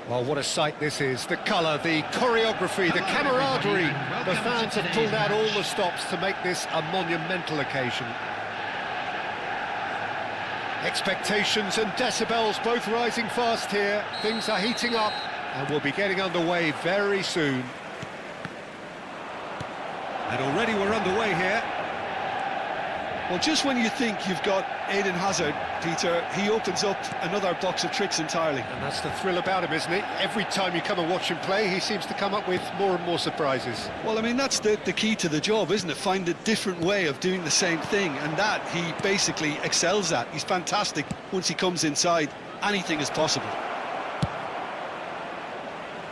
Well, what a sight this is. The colour, the choreography, the camaraderie. The fans have pulled out all the stops to make this a monumental occasion. Expectations and decibels both rising fast here. Things are heating up and we'll be getting underway very soon. And already we're underway here. Well, just when you think you've got Eden Hazard, Peter, he opens up another box of tricks entirely. And that's the thrill about him, isn't it? Every time you come and watch him play, he seems to come up with more and more surprises. Well, I mean, that's the key to the job, isn't it? Find a different way of doing the same thing, and that he basically excels at. He's fantastic. Once he comes inside, anything is possible.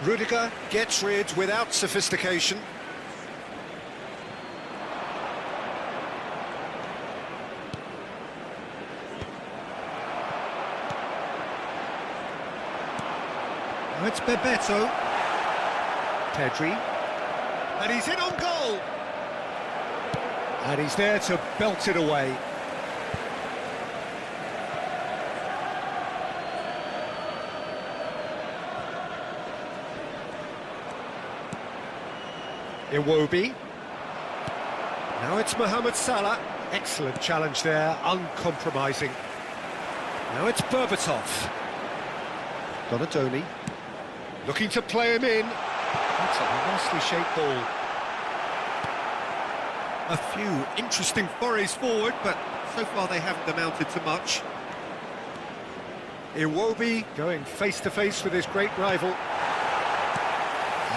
Rudiger gets rid without sophistication. Now it's Bebeto. Pedri. And he's in on goal. And he's there to belt it away. Iwobi. Now it's Mohamed Salah. Excellent challenge there, uncompromising. Now it's Berbatov. Donadoni. Looking to play him in. That's a nicely shaped ball. A few interesting forays forward, but so far they haven't amounted to much. Iwobi going face-to-face with his great rival.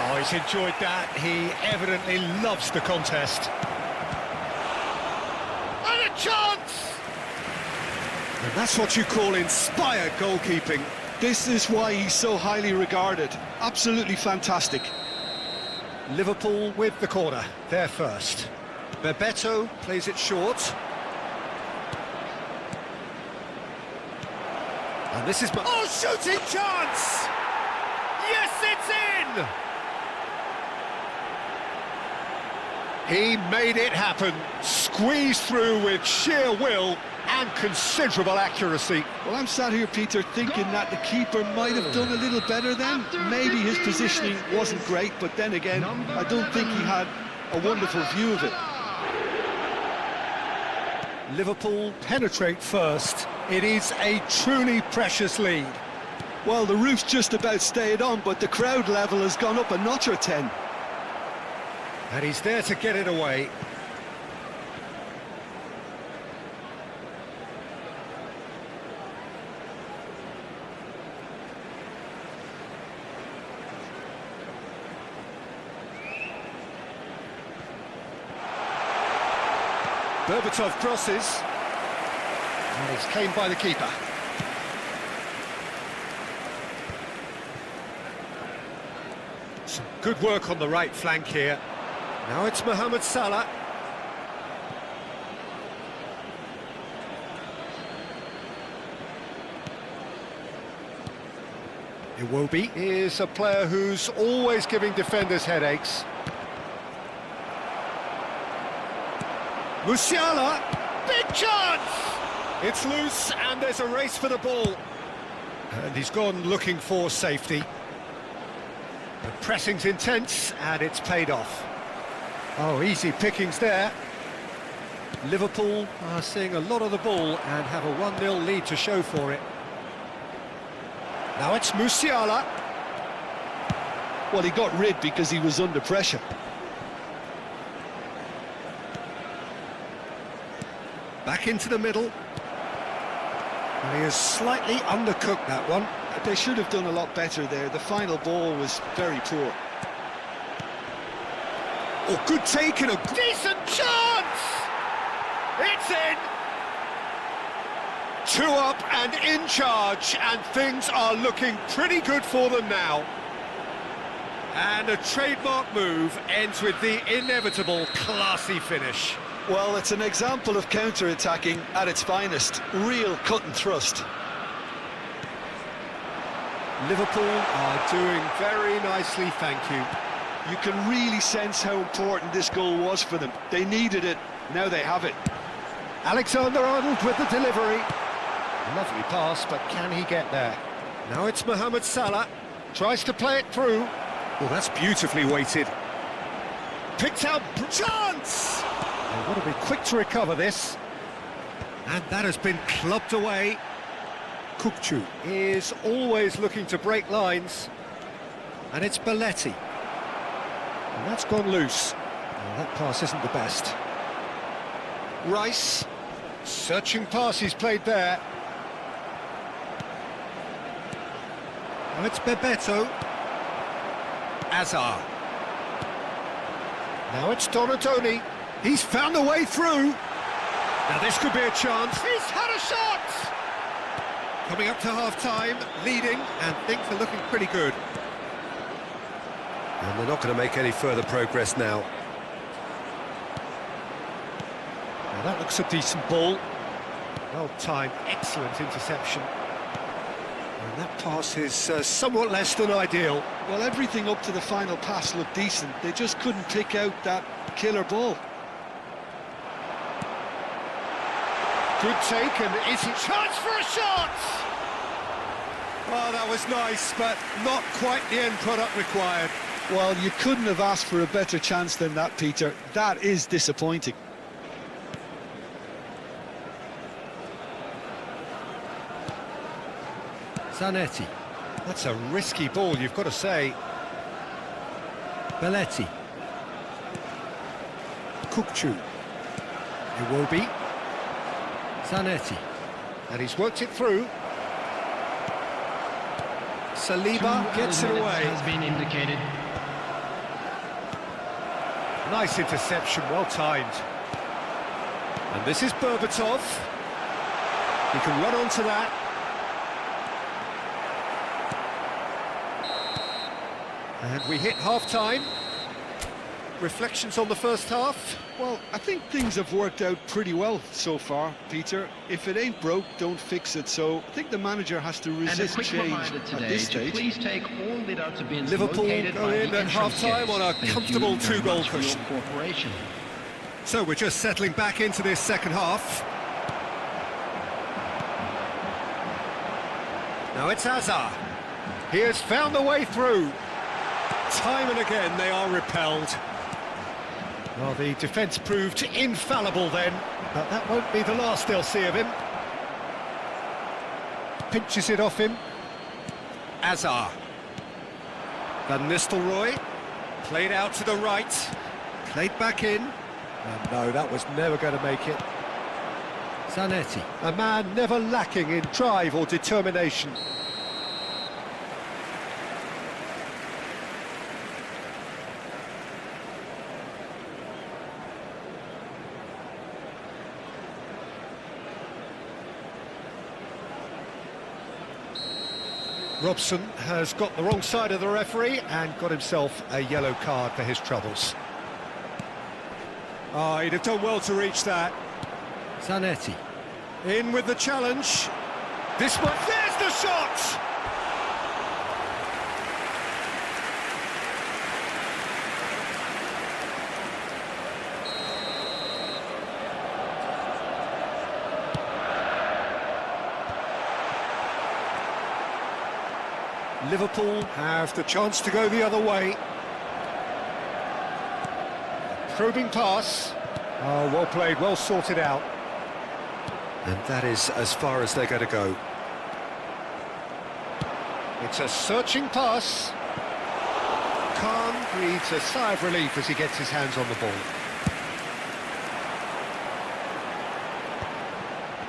Oh, he's enjoyed that. He evidently loves the contest. And a chance! And that's what you call inspired goalkeeping. This is why he's so highly regarded. Absolutely fantastic. Liverpool with the corner. They're first. Bebeto plays it short. And this is... Oh, shooting chance! Yes, it's in! He made it happen. Squeezed through with sheer will and considerable accuracy. Well, I'm sat here, Peter, thinking that the keeper might have done a little better then. Maybe his positioning wasn't great, but then again, I don't think he had a wonderful view of it. Liverpool penetrate first. It is a truly precious lead. Well, the roof's just about stayed on, but the crowd level has gone up a notch or 10. And he's there to get it away. Berbatov crosses. And it's claimed by the keeper. Some good work on the right flank here. Now it's Mohamed Salah. Iwobi is a player who's always giving defenders headaches. Musiala, big chance! It's loose and there's a race for the ball. And he's gone looking for safety. The pressing's intense and it's paid off. Oh, easy pickings there. Liverpool are seeing a lot of the ball and have a 1-0 lead to show for it. Now it's Musiala. Well, he got rid because he was under pressure. Back into the middle. And he has slightly undercooked that one. They should have done a lot better there. The final ball was very poor. Oh, good take and a decent chance! It's in! 2 up and in charge, and things are looking pretty good for them now. And a trademark move ends with the inevitable classy finish. Well, it's an example of counter-attacking at its finest. Real cut and thrust. Liverpool are doing very nicely, thank you. You can really sense how important this goal was for them. They needed it, now they have it. Alexander-Arnold with the delivery. Lovely pass, but can he get there? Now it's Mohamed Salah. Tries to play it through. Well, that's beautifully weighted. Picked out, chance! They want to be quick to recover this. And that has been clubbed away. Kukcu is always looking to break lines. And it's Belletti. And that's gone loose. Well, that pass isn't the best. Rice. Searching pass he's played there. Now it's Bebeto. Azar. Now it's Donatoni. He's found a way through. Now this could be a chance. He's had a shot! Coming up to half-time, leading, and things are looking pretty good. And they're not going to make any further progress now. Now that looks a decent ball. Well-timed, excellent interception. And that pass is somewhat less than ideal. Well, everything up to the final pass looked decent. They just couldn't pick out that killer ball. Good take, and is it chance for a shot? Oh, that was nice, but not quite the end product required. Well, you couldn't have asked for a better chance than that, Peter. That is disappointing. Zanetti. That's a risky ball, you've got to say. Belletti. Kukcu. Iwobi. Zanetti. And he's worked it through. Saliba gets it away. Has been indicated. Nice interception, well timed. And this is Berbatov. He can run onto that. And we hit half-time. Reflections on the first half? Well, I think things have worked out pretty well so far, Peter. If it ain't broke, don't fix it. So I think the manager has to resist And a quick change reminder today at this to stage. please take all without bins Liverpool located go by in the at entrance half-time gates. on a Thank you comfortable very two-goal much for your cushion. cooperation. So we're just settling back into this second half. Now it's Azar. He has found a way through. Time and again they are repelled. Well, the defence proved infallible then, but that won't be the last they'll see of him. Pinches it off him. Azar. Van Nistelrooy. Played out to the right. Played back in. And no, that was never going to make it. Zanetti. A man never lacking in drive or determination. Robson has got the wrong side of the referee and got himself a yellow card for his troubles. Oh, he'd have done well to reach that. Zanetti. In with the challenge. This one, there's the shot! Liverpool have the chance to go the other way. Probing pass. Oh, well played, well sorted out. And that is as far as they're going to go. It's a searching pass. Khan breathes a sigh of relief as he gets his hands on the ball.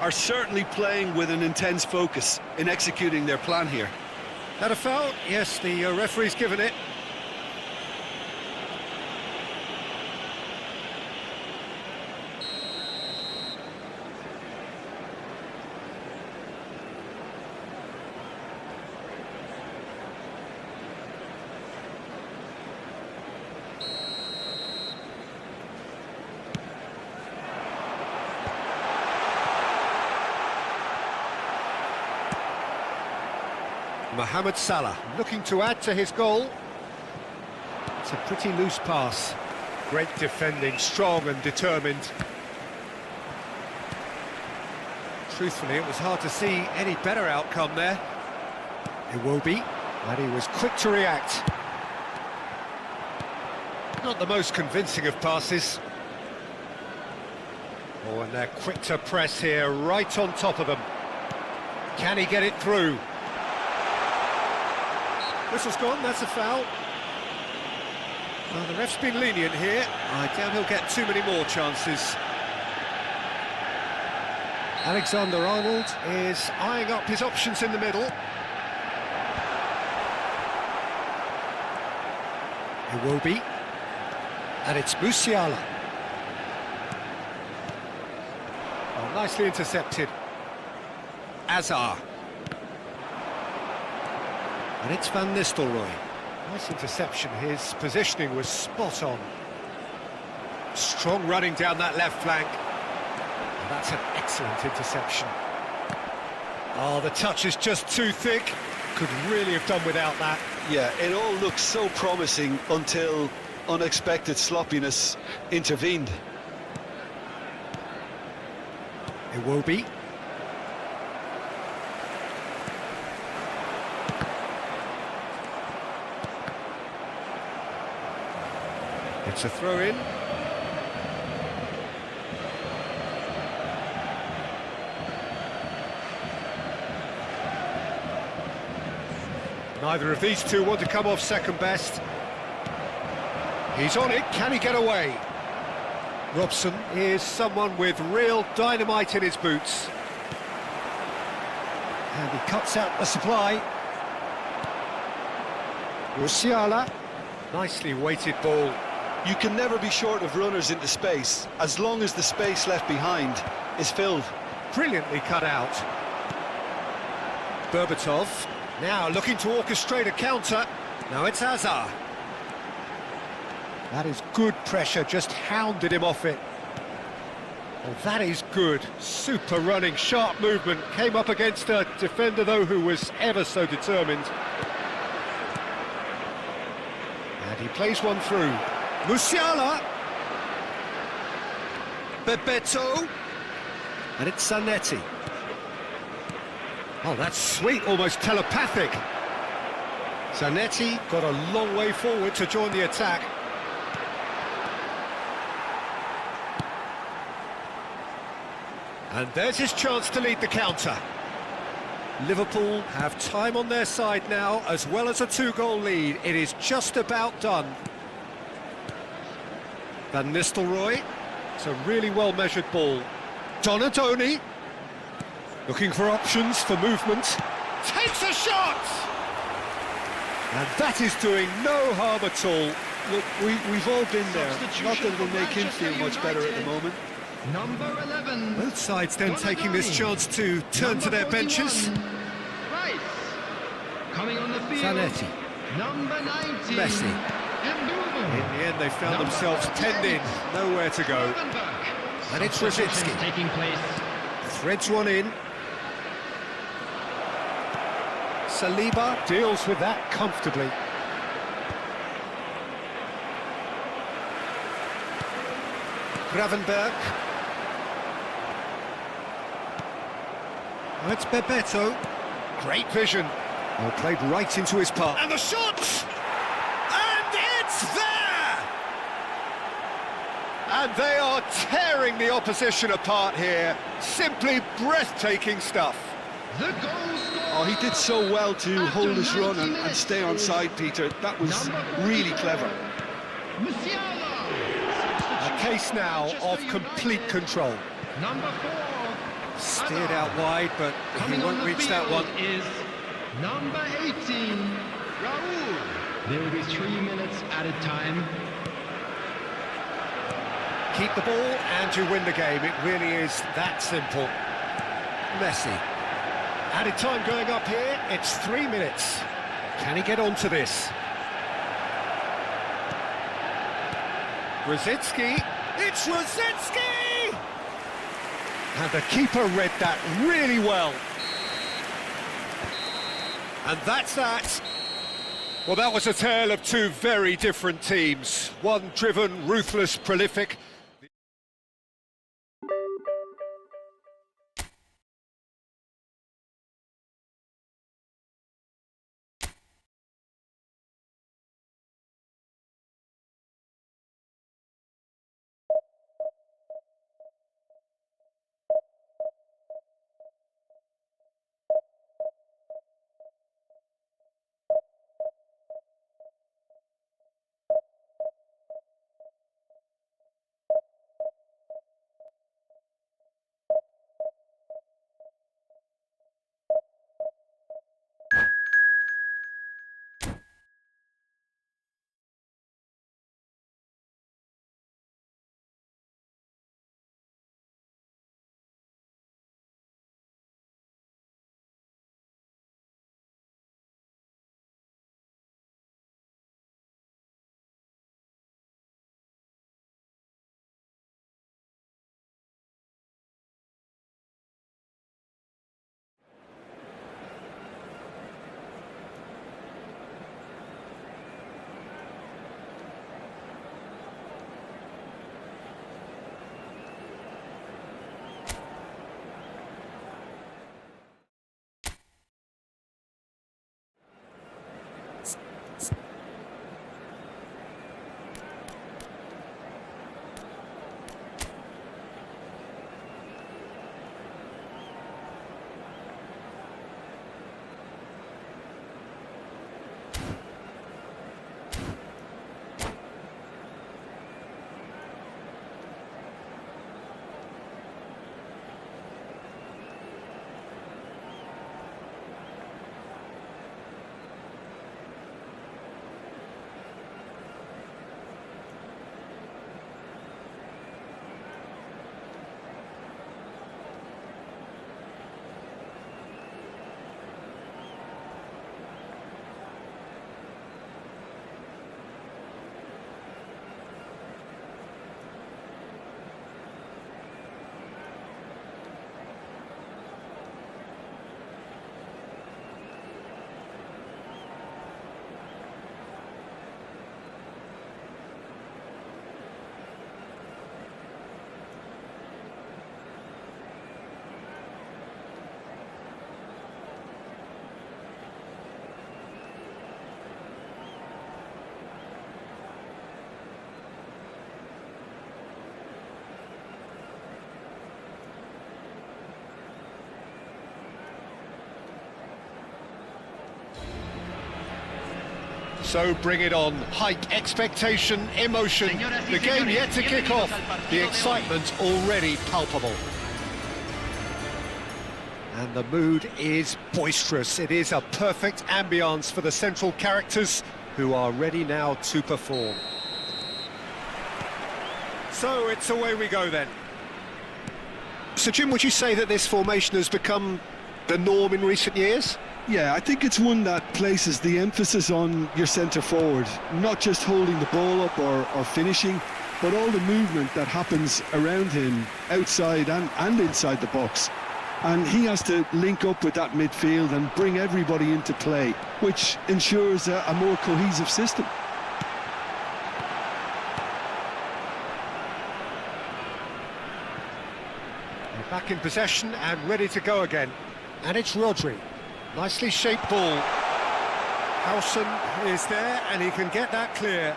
Are certainly playing with an intense focus in executing their plan here. That a foul? Yes, the referee's given it. Mohamed Salah looking to add to his goal. It's a pretty loose pass. Great defending, strong and determined. Truthfully, it was hard to see any better outcome there. Iwobi. And he was quick to react. Not the most convincing of passes. Oh, and they're quick to press here, right on top of them. Can he get it through? Whistle's gone, that's a foul. Well, the ref's been lenient here. I doubt he'll get too many more chances. Alexander-Arnold is eyeing up his options in the middle. Iwobi. And it's Musiala. Oh, nicely intercepted. Azar. And it's Van Nistelrooy. Nice interception, his positioning was spot on. Strong running down that left flank. And that's an excellent interception. Oh, the touch is just too thick. Could really have done without that. Yeah, it all looked so promising until unexpected sloppiness intervened. Iwobi. It's a throw-in. Neither of these two want to come off second best. He's on it, can he get away? Robson is someone with real dynamite in his boots. And he cuts out the supply. Musiala. Nicely weighted ball. You can never be short of runners into space, as long as the space left behind is filled. Brilliantly cut out. Berbatov, now looking to orchestrate a counter. Now it's Azar. That is good pressure, just hounded him off it. Well, that is good. Super running, sharp movement. Came up against a defender, though, who was ever so determined. And he plays one through. Musiala. Bebeto. And it's Zanetti. Oh, that's sweet, almost telepathic. Zanetti got a long way forward to join the attack. And there's his chance to lead the counter. Liverpool have time on their side now, as well as a two-goal lead. It is just about done. Van Nistelrooy. It's a really well-measured ball. Donadoni. Looking for options for movement. Takes a shot! And that is doing no harm at all. Look, we've all been there. Not that it'll make him feel much better at the moment. Number 11. Both sides then taking this chance to turn to their benches. Rice. Coming on the field. Zanetti. Number 19. Messi. And In the end, they found themselves penned in, nowhere to go. And it's Rosicki. Taking place. Threads one in. Saliba deals with that comfortably. Gravenberg. Oh, it's Bebeto. Great vision. Oh, played right into his path. And the shot! And it's there! And they are tearing the opposition apart here. Simply breathtaking stuff. The goal scorer. Oh, he did so well to hold his run and stay on side, Peter. That was really clever. A case now of complete control. Number 4. Steered out wide, but he won't reach that one. Is number 18, Raul. There will be 3 minutes added time. Keep the ball and you win the game. It really is that simple. Messi. Added time going up here. It's 3 minutes. Can he get onto this? Rosicki. It's Rosicki! And the keeper read that really well. And that's that. Well, that was a tale of two very different teams. One driven, ruthless, prolific. So bring it on. Hype, expectation, emotion. The game yet to kick off. The excitement already palpable. And the mood is boisterous. It is a perfect ambience for the central characters who are ready now to perform. So it's away we go then. So Jim, would you say that this formation has become the norm in recent years? Yeah, I think it's one that places the emphasis on your centre forward, not just holding the ball up or finishing, but all the movement that happens around him, outside and inside the box. And he has to link up with that midfield and bring everybody into play, which ensures a more cohesive system. They're back in possession and ready to go again. And it's Rodri. Nicely shaped ball. Howson is there and he can get that clear.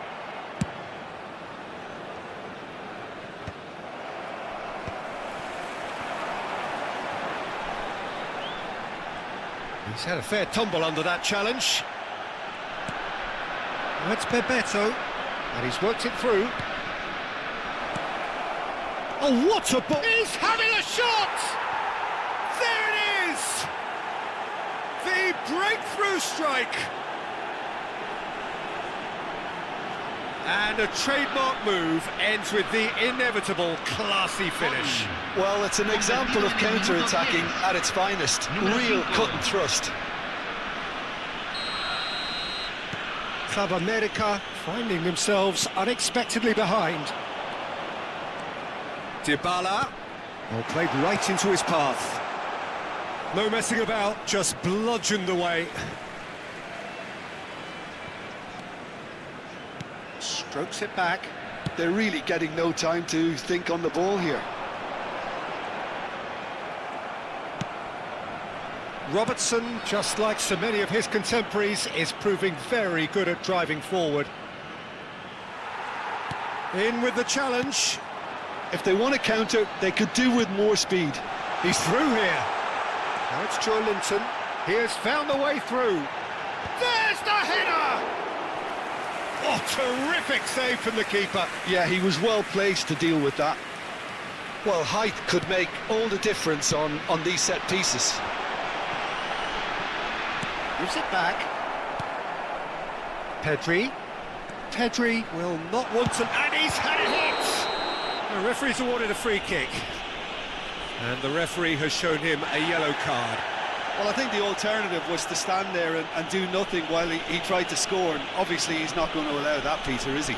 He's had a fair tumble under that challenge. That's Bebeto, and he's worked it through. Oh, what a ball! He's having a shot! There it is! The breakthrough strike! And a trademark move ends with the inevitable classy finish. Well, it's an example of counter-attacking at its finest. Real cut and thrust. Club America finding themselves unexpectedly behind. Dybala. Well, played right into his path. No messing about, just bludgeoned away. Strokes it back. They're really getting no time to think on the ball here. Robertson, just like so many of his contemporaries, is proving very good at driving forward. In with the challenge. If they want to counter, they could do with more speed. He's through here. Now it's Joe Linton. He has found the way through. There's the header! Oh, terrific save from the keeper. Yeah, he was well placed to deal with that. Well, height could make all the difference on these set pieces. Gives it back. Pedri will not want to... And he's had a hit! The referee's awarded a free kick. And the referee has shown him a yellow card. Well, I think the alternative was to stand there and do nothing while he tried to score, and obviously he's not going to allow that, Peter, is he?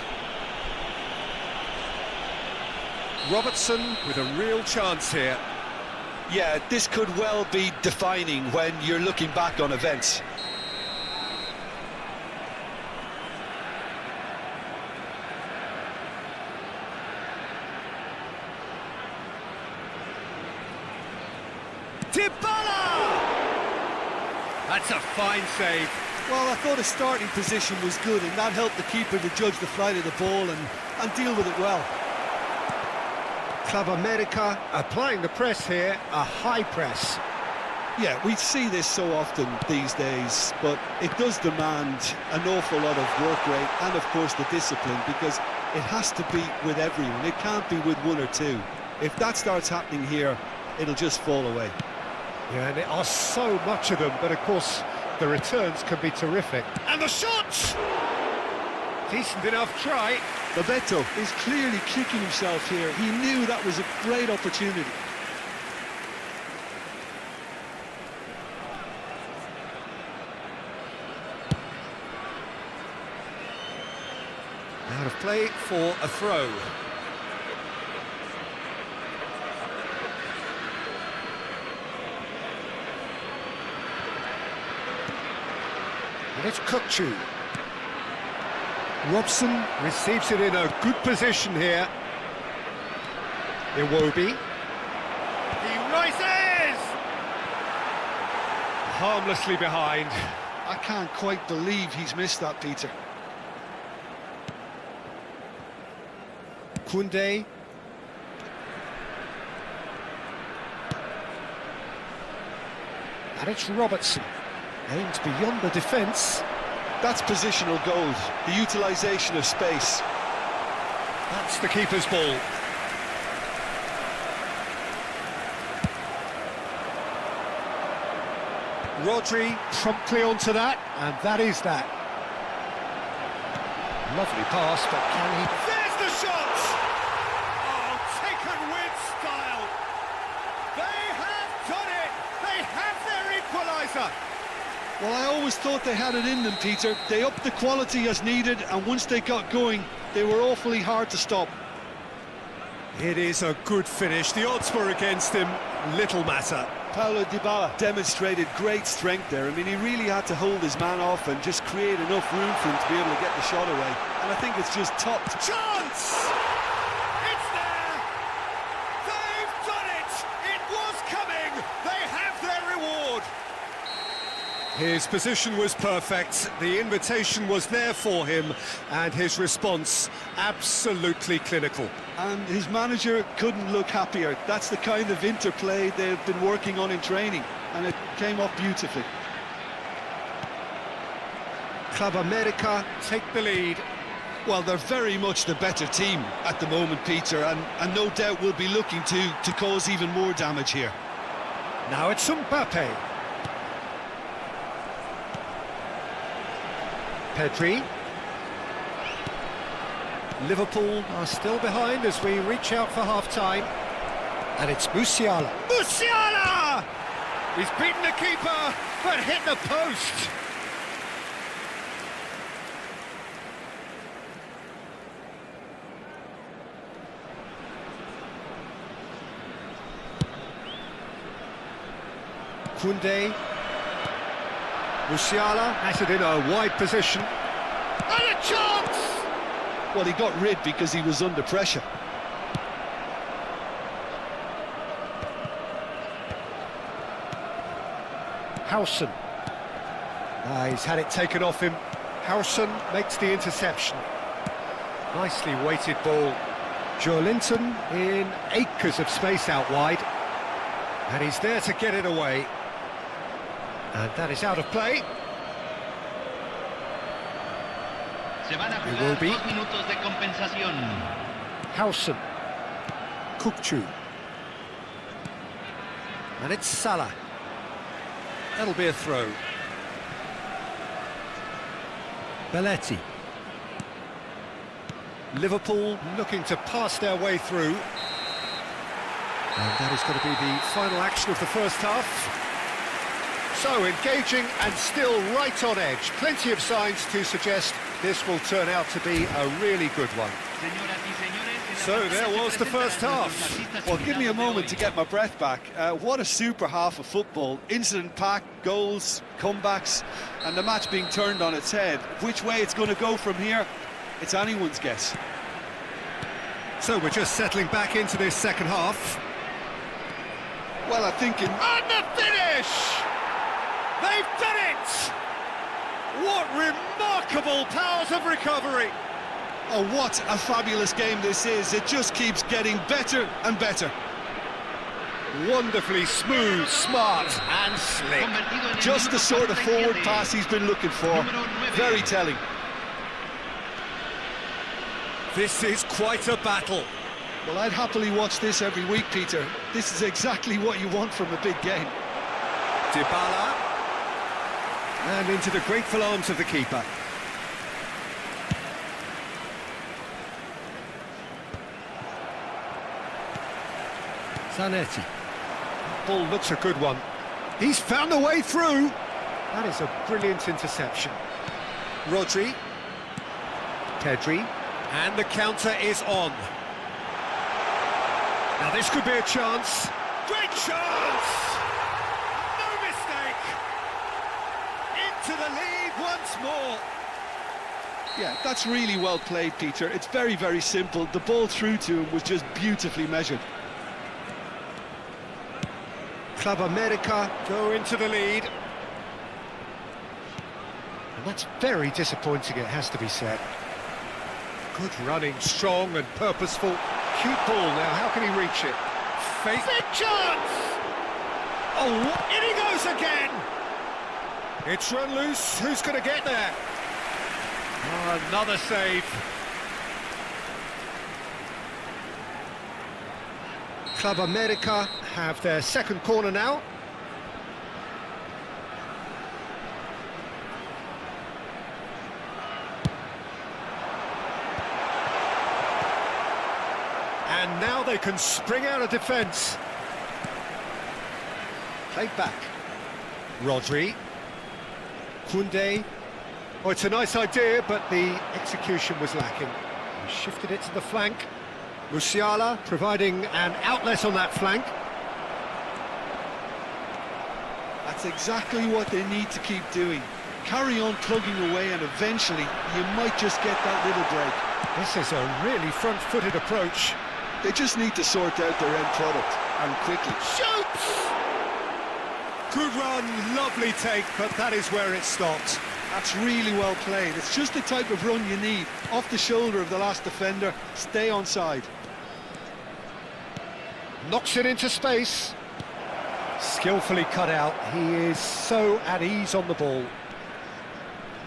Robertson with a real chance here. Yeah, this could well be defining when you're looking back on events. Dybala! That's a fine save. Well, I thought his starting position was good, and that helped the keeper to judge the flight of the ball and deal with it well. Club America applying the press here, a high press. Yeah, we see this so often these days, but it does demand an awful lot of work rate and, of course, the discipline, because it has to be with everyone. It can't be with one or two. If that starts happening here, it'll just fall away. Yeah, and there are so much of them, but of course the returns can be terrific. And the shot! Decent enough try. Bebeto is clearly kicking himself here. He knew that was a great opportunity. Out of play for a throw. And it's Kukçu. Robson receives it in a good position here. Iwobi. He rises! Harmlessly behind. I can't quite believe he's missed that, Peter. Koundé. And it's Robertson. Aimed beyond the defence. That's positional gold, the utilisation of space. That's the keeper's ball. Rodri promptly onto that, and that is that. Lovely pass, but can he... There's the shot! Oh, taken with style. They have done it! They have their equaliser! Well, I always thought they had it in them, Peter. They upped the quality as needed, and once they got going, they were awfully hard to stop. It is a good finish. The odds were against him. Little matter. Paulo Dybala demonstrated great strength there. I mean, he really had to hold his man off and just create enough room for him to be able to get the shot away. And I think it's just top. Chance! It's there! They've done it! It was coming! They have their reward! His position was perfect, the invitation was there for him, and his response absolutely clinical. And his manager couldn't look happier. That's the kind of interplay they've been working on in training, and it came off beautifully. Club America take the lead. Well, they're very much the better team at the moment, Peter, and no doubt will be looking to cause even more damage here. Now it's Mbappe. Pedri. Liverpool are still behind as we reach out for half-time. And it's Musiala. Musiala! He's beaten the keeper, but hit the post. Koundé. Musiala has it in a wide position. And a chance! Well, he got rid because he was under pressure. Howson. He's had it taken off him. Howson makes the interception. Nicely weighted ball. Joelinton in acres of space out wide. And he's there to get it away. And that is out of play. It will be. Howson. Kukçu. And it's Salah. That'll be a throw. Belletti. Liverpool looking to pass their way through. And that is going to be the final action of the first half. So engaging and still right on edge. Plenty of signs to suggest this will turn out to be a really good one. So there was the first half. Well, give me a moment to get my breath back. What a super half of football. Incident-packed, goals, comebacks, and the match being turned on its head. Which way it's going to go from here, it's anyone's guess. So we're just settling back into this second half. Well, I think in... And the finish! They've done it! What remarkable powers of recovery! Oh, what a fabulous game this is. It just keeps getting better and better. Wonderfully smooth, smart and slick. Just the sort of forward pass he's been looking for. Very telling. This is quite a battle. Well, I'd happily watch this every week, Peter. This is exactly what you want from a big game. Dybala. And into the grateful arms of the keeper. Zanetti. Ball looks a good one. He's found a way through. That is a brilliant interception. Rodri. Pedri. And the counter is on. Now this could be a chance. Great chance! No mistake! Into the lead once more. Yeah, that's really well played, Peter. It's very, very simple. The ball through to him was just beautifully measured. Club America go into the lead. And that's very disappointing, it has to be said. Good running, strong and purposeful. Cute ball now, how can he reach it? Big chance! Oh, in he goes again! It's run loose, who's going to get there? Oh, another save. Club America have their second corner now. And now they can spring out of defence. Played back. Rodri. Koundé. Oh, it's a nice idea, but the execution was lacking. He shifted it to the flank. Musiala providing an outlet on that flank. That's exactly what they need to keep doing. Carry on plugging away, and eventually you might just get that little break. This is a really front-footed approach. They just need to sort out their end product, and quickly. Shoots! Good run, lovely take, but that is where it stopped. That's really well played. It's just the type of run you need. Off the shoulder of the last defender, stay onside. Knocks it into space. Skillfully cut out. He is so at ease on the ball.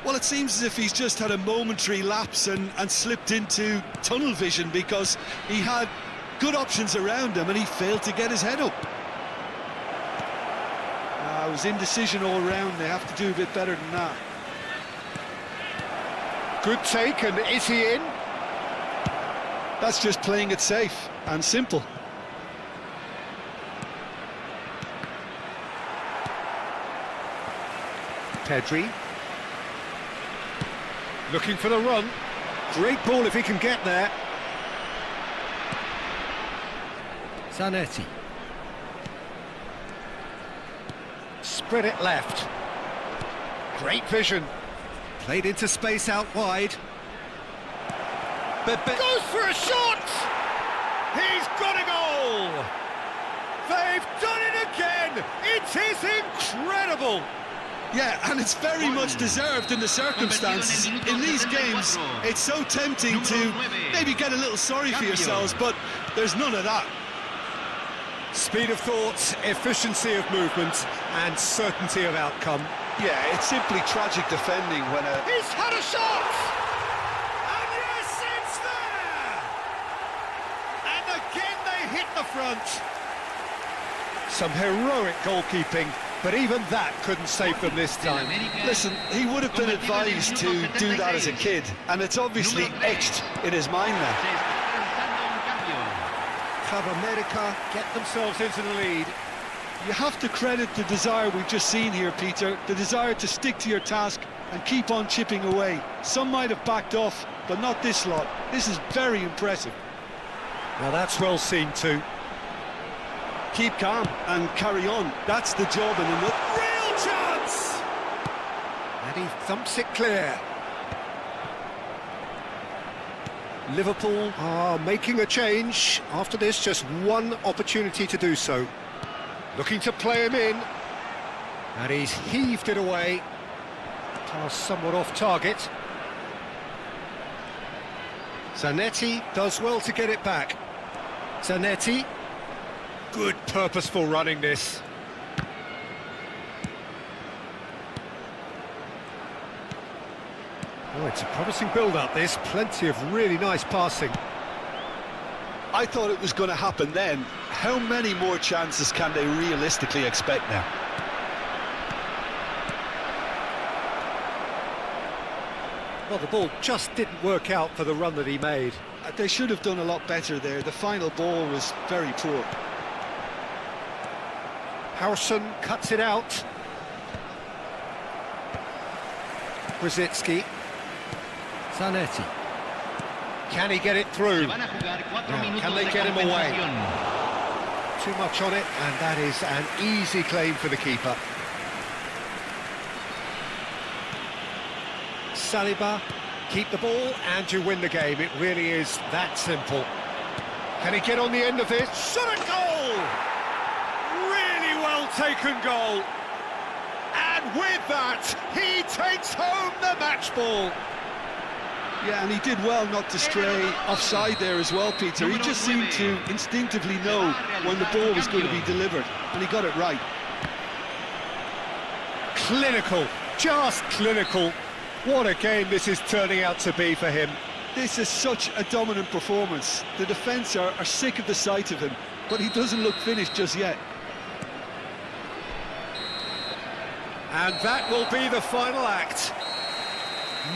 Well, it seems as if he's just had a momentary lapse and slipped into tunnel vision, because he had good options around him and he failed to get his head up. It was indecision all round. They have to do a bit better than that. Good take, and is he in? That's just playing it safe and simple. Pedri. Looking for the run. Great ball if he can get there. Zanetti. Spread it left. Great vision. Played into space out wide. Goes for a shot! He's got a goal! They've done it again! It is incredible! Yeah, and it's very much deserved in the circumstances. In these games, it's so tempting to maybe get a little sorry for yourselves, but there's none of that. Speed of thought, efficiency of movement, and certainty of outcome. Yeah, it's simply tragic defending when a... He's had a shot! And yes, it's there! And again they hit the front. Some heroic goalkeeping, but even that couldn't save them this time. Listen, he would have been advised to do that as a kid, and it's obviously etched in his mind now. Club America get themselves into the lead. You have to credit the desire we've just seen here, Peter, the desire to stick to your task and keep on chipping away. Some might have backed off, but not this lot. This is very impressive. Now that's well seen too. Keep calm and carry on. That's the job in a real chance! And he thumps it clear. Liverpool are making a change. After this, just one opportunity to do so. Looking to play him in. And he's heaved it away. Pass somewhat off target. Zanetti does well to get it back. Zanetti. Good purposeful running this. Oh, it's a promising build-up, this. Plenty of really nice passing. I thought it was going to happen then. How many more chances can they realistically expect now? Well, the ball just didn't work out for the run that he made. They should have done a lot better there. The final ball was very poor. Harrison cuts it out. Brzezinski. Zanetti. Can he get it through? Now, can they get him away? Too much on it, and that is an easy claim for the keeper. Saliba, keep the ball and you win the game. It really is that simple. Can he get on the end of this? Shot a goal! Really well taken goal. And with that, he takes home the match ball. Yeah, and he did well not to stray offside there as well, Peter. He just seemed to instinctively know when the ball was going to be delivered, and he got it right. Clinical, just clinical. What a game this is turning out to be for him. This is such a dominant performance. The defence are sick of the sight of him, but he doesn't look finished just yet. And that will be the final act.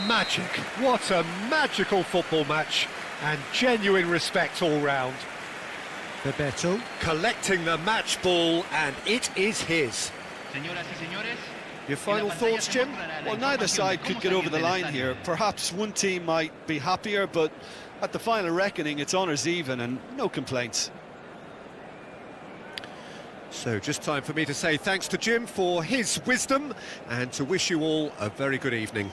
Magic. What a magical football match. And genuine respect all round. Bebeto collecting the match ball, and it is his. Your final thoughts, Jim? Well, neither side could get over the line here. Perhaps one team might be happier, but at the final reckoning, it's honours even and no complaints. So just time for me to say thanks to Jim for his wisdom and to wish you all a very good evening.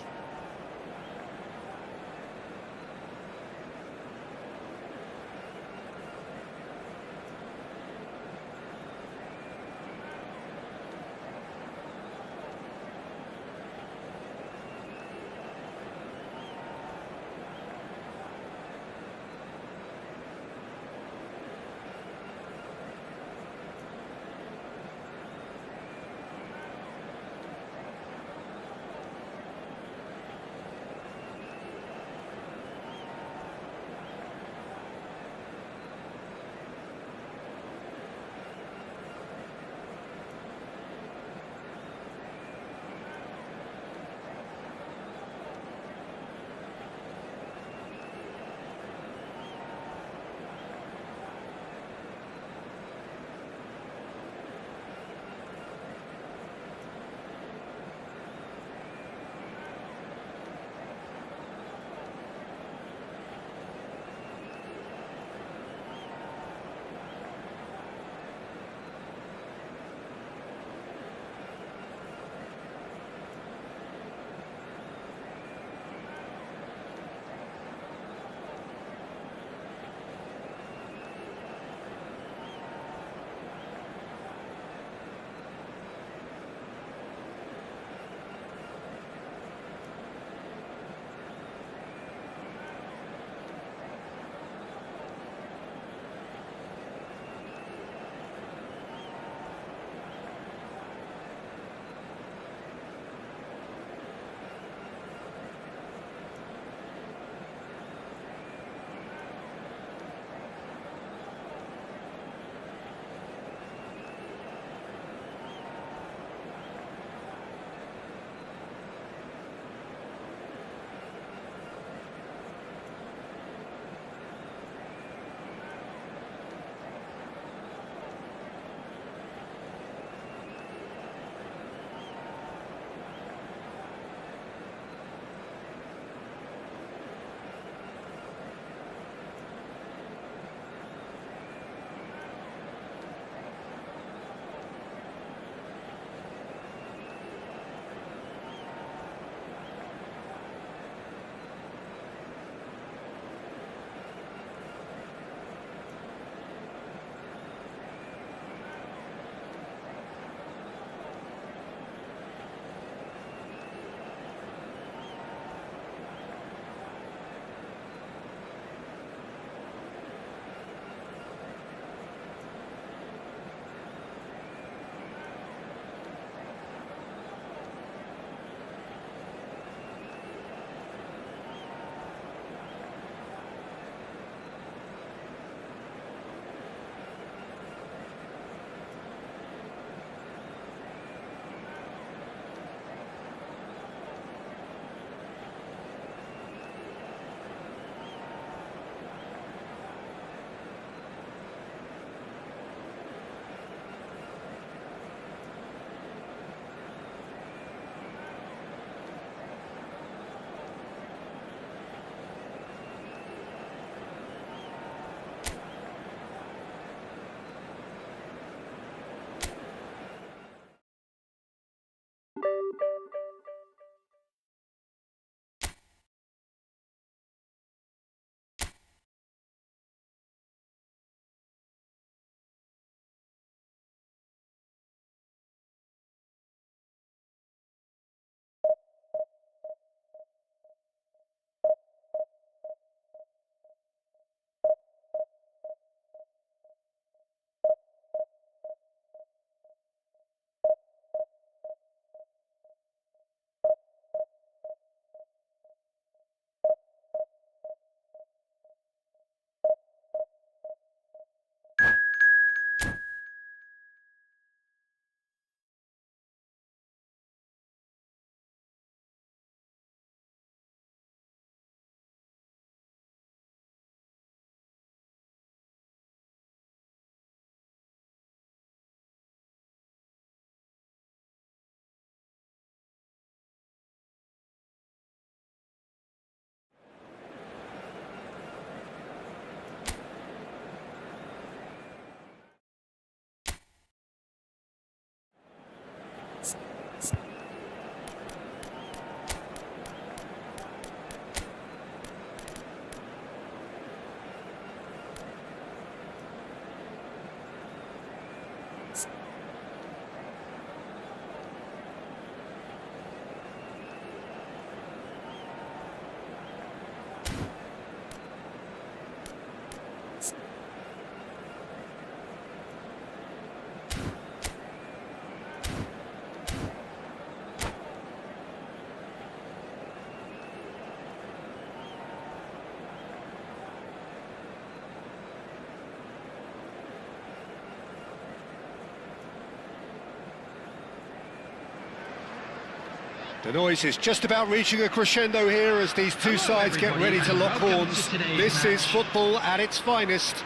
The noise is just about reaching a crescendo here as these two sides get ready to lock horns. This is football at its finest.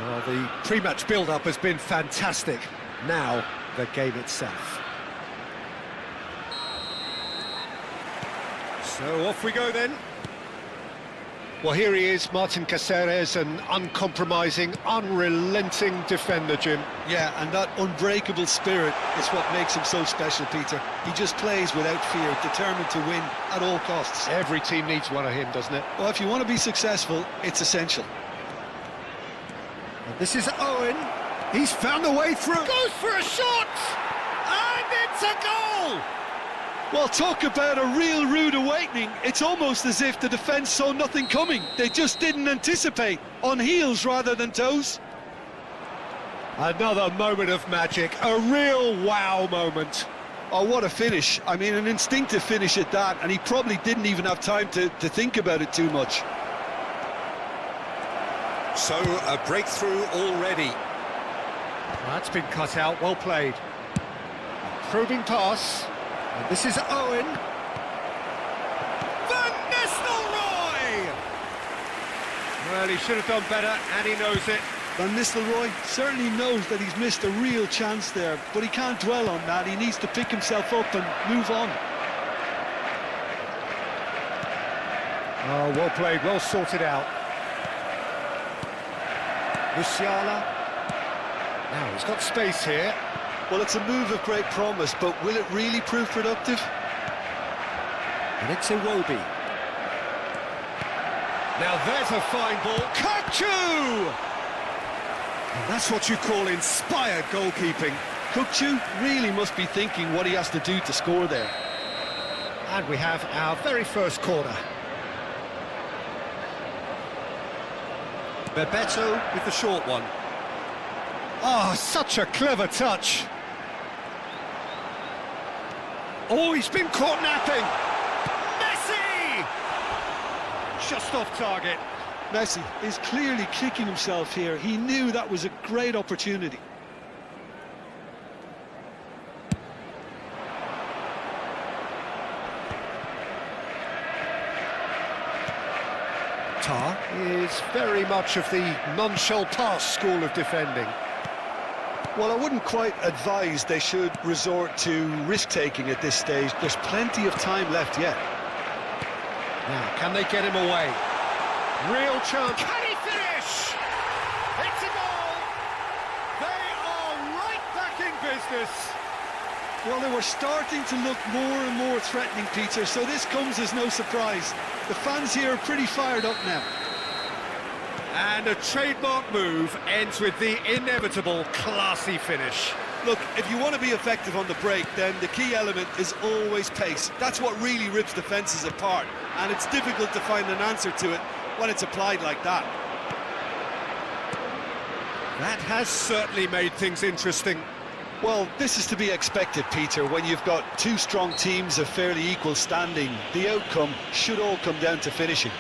Well, the pre-match build-up has been fantastic. Now, the game itself. So off we go then. Well, here he is, Martin Cáceres, an uncompromising, unrelenting defender, Jim. Yeah, and that unbreakable spirit is what makes him so special, Peter. He just plays without fear, determined to win at all costs. Every team needs one of him, doesn't it? Well, if you want to be successful, it's essential. And this is Owen. He's found a way through. Goes for a shot! And it's a goal! Well, talk about a real rude awakening. It's almost as if the defence saw nothing coming. They just didn't anticipate. On heels rather than toes. Another moment of magic. A real wow moment. Oh, what a finish. I mean, an instinctive finish at that, and he probably didn't even have time to think about it too much. So, a breakthrough already. That's been cut out, well played. Probing pass. And this is Owen. Van Nistelrooy! Well, he should have done better, and he knows it. Van Nistelrooy certainly knows that he's missed a real chance there, but he can't dwell on that. He needs to pick himself up and move on. Oh, well played, well sorted out. Musiala. Now, he's got space here. Well, it's a move of great promise, but will it really prove productive? And it's Iwobi. Now there's a fine ball. Kukçu! And that's what you call inspired goalkeeping. Kukçu really must be thinking what he has to do to score there. And we have our very first corner. Bebeto with the short one. Oh, such a clever touch. Oh, he's been caught napping. Messi! Just off target. Messi is clearly kicking himself here. He knew that was a great opportunity. Tar is very much of the non-shall-pass school of defending. Well, I wouldn't quite advise they should resort to risk-taking at this stage. There's plenty of time left yet. Now, can they get him away? Real chance. Can he finish? It's a goal! They are right back in business. Well, they were starting to look more and more threatening, Peter, so this comes as no surprise. The fans here are pretty fired up now. And a trademark move ends with the inevitable classy finish. Look, if you want to be effective on the break, then the key element is always pace. That's what really rips defences apart, and it's difficult to find an answer to it when it's applied like that. That has certainly made things interesting. Well, this is to be expected, Peter, when you've got two strong teams of fairly equal standing. The outcome should all come down to finishing.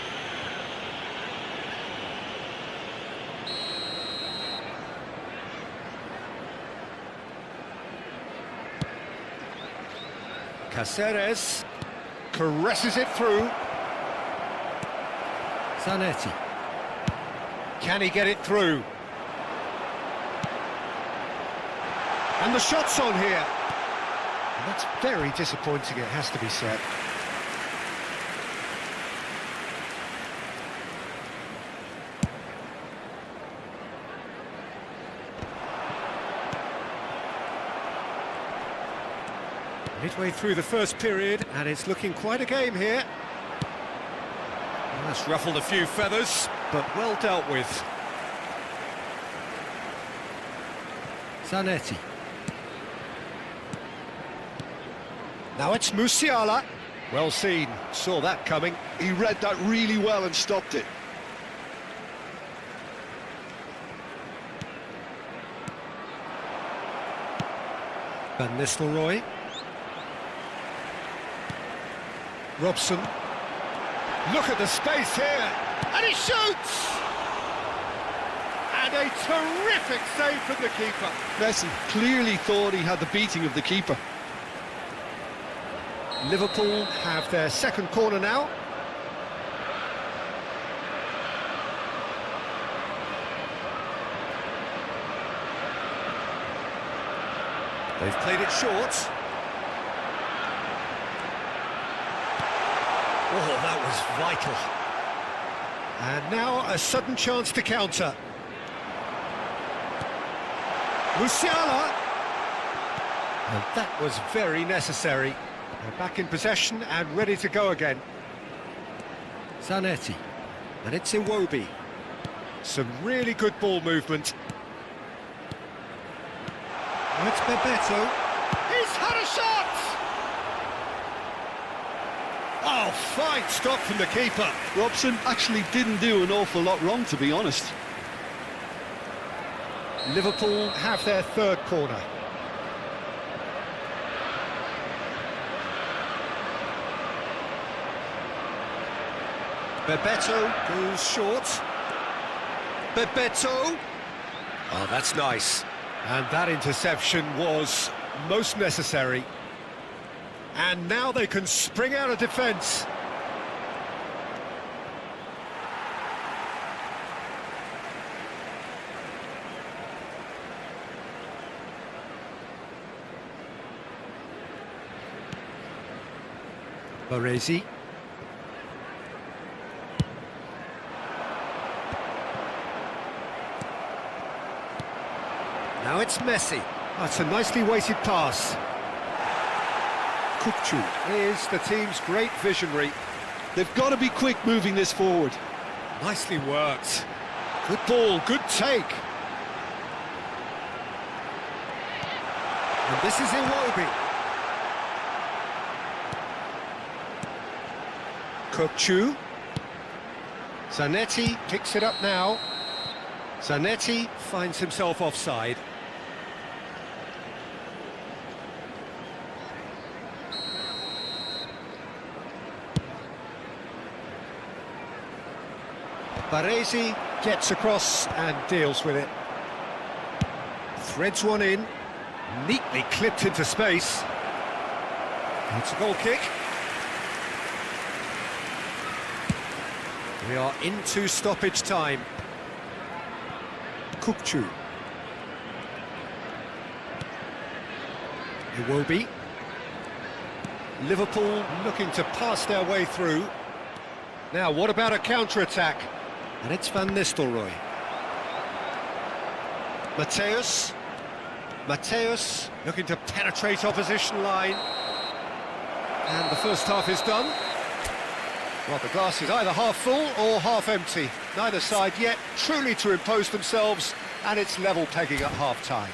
Cáceres caresses it through. Zanetti. Can he get it through? And the shot's on here. And that's very disappointing, it has to be said. Midway through the first period, and it's looking quite a game here. Well, that's ruffled a few feathers, but well dealt with. Zanetti. Now it's Musiala. Well seen, saw that coming. He read that really well and stopped it. Van Nistelrooy. Robson. Look at the space here. And he shoots! And a terrific save from the keeper. Messi clearly thought he had the beating of the keeper. Liverpool have their second corner now. They've played it short. Oh, that was vital. And now a sudden chance to counter. Musiala. And that was very necessary. They're back in possession and ready to go again. Zanetti. And it's Iwobi. Some really good ball movement. And it's Bebeto. He's had a shot! Oh, fine stop from the keeper. Robson actually didn't do an awful lot wrong, to be honest. Liverpool have their third corner. Bebeto goes short. Bebeto. Oh, that's nice. And that interception was most necessary. And now they can spring out of defence. Baresi. Now it's Messi. That's a nicely weighted pass. Kukçu is the team's great visionary. They've got to be quick moving this forward. Nicely worked. Good ball, good take. And this is Iwobi. Kukçu. Zanetti picks it up now. Zanetti finds himself offside. Baresi gets across and deals with it. Threads one in, neatly clipped into space. It's a goal kick. We are into stoppage time. Kukçu. Iwobi. Liverpool looking to pass their way through. Now, what about a counter-attack? And it's Van Nistelrooy. Mateus looking to penetrate opposition line. And the first half is done. Well, the glass is either half full or half empty. Neither side yet truly to impose themselves, and it's level pegging at half-time.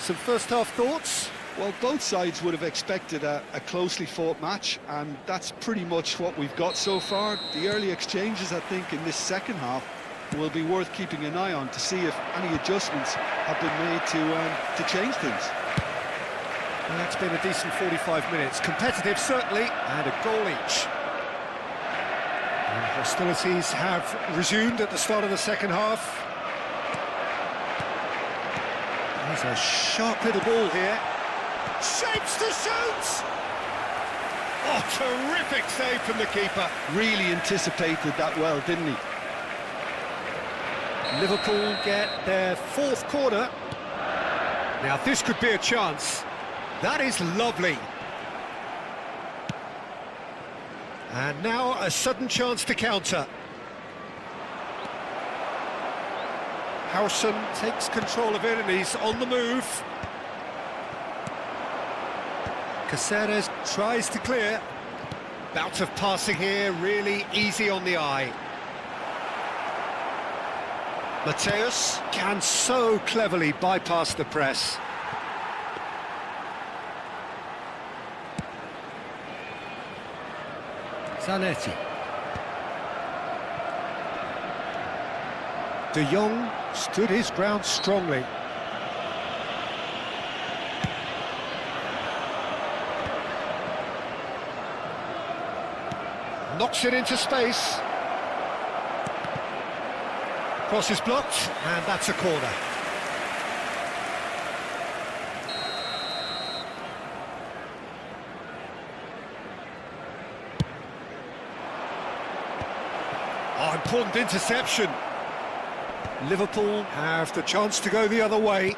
Some first-half thoughts? Well, both sides would have expected a closely fought match, and that's pretty much what we've got so far. The early exchanges, I think, in this second half will be worth keeping an eye on to see if any adjustments have been made to change things. Well, that's been a decent 45 minutes. Competitive, certainly, and a goal each. And hostilities have resumed at the start of the second half. There's a sharp little ball here. Shapes to shoot! Oh, terrific save from the keeper. Really anticipated that well, didn't he? Liverpool get their fourth corner. Now, this could be a chance. That is lovely. And now a sudden chance to counter. Howson takes control of it and he's on the move. Caceres tries to clear. Bout of passing here, really easy on the eye. Mateus can so cleverly bypass the press. Zanetti. De Jong stood his ground strongly. Knocks it into space. Cross is blocked, and that's a corner. Oh, important interception. Liverpool have the chance to go the other way.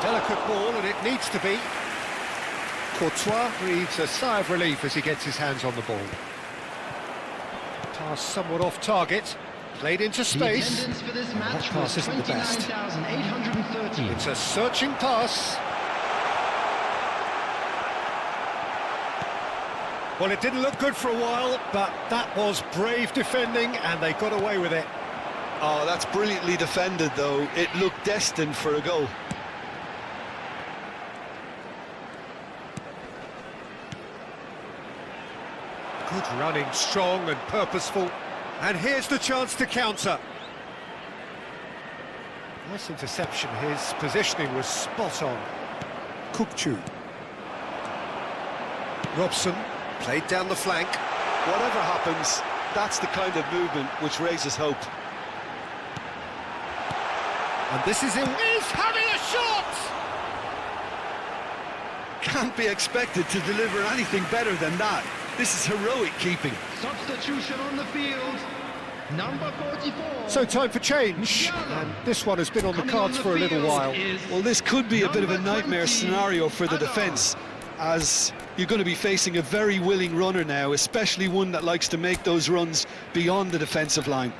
Delicate ball, and it needs to be. Courtois breathes a sigh of relief as he gets his hands on the ball. Pass somewhat off target, played into The space. attendance for this match That pass was isn't the best. 29,830. It's a searching pass. Well, it didn't look good for a while, but that was brave defending, and they got away with it. Oh, that's brilliantly defended, though. It looked destined for a goal. Good running, strong and purposeful. And here's the chance to counter. Nice interception. His positioning was spot on. Kukçu. Robson played down the flank. Whatever happens, that's the kind of movement which raises hope. And this is him. He's having a shot! Can't be expected to deliver anything better than that. This is heroic keeping. Substitution on the field. Number 44. So time for change. And this one has been on the Coming cards on for a little field while. is Well, this could be a bit of a number nightmare 20, scenario for the Kalah. defence, as you're going to be facing a very willing runner now, especially one that likes to make those runs beyond the defensive line.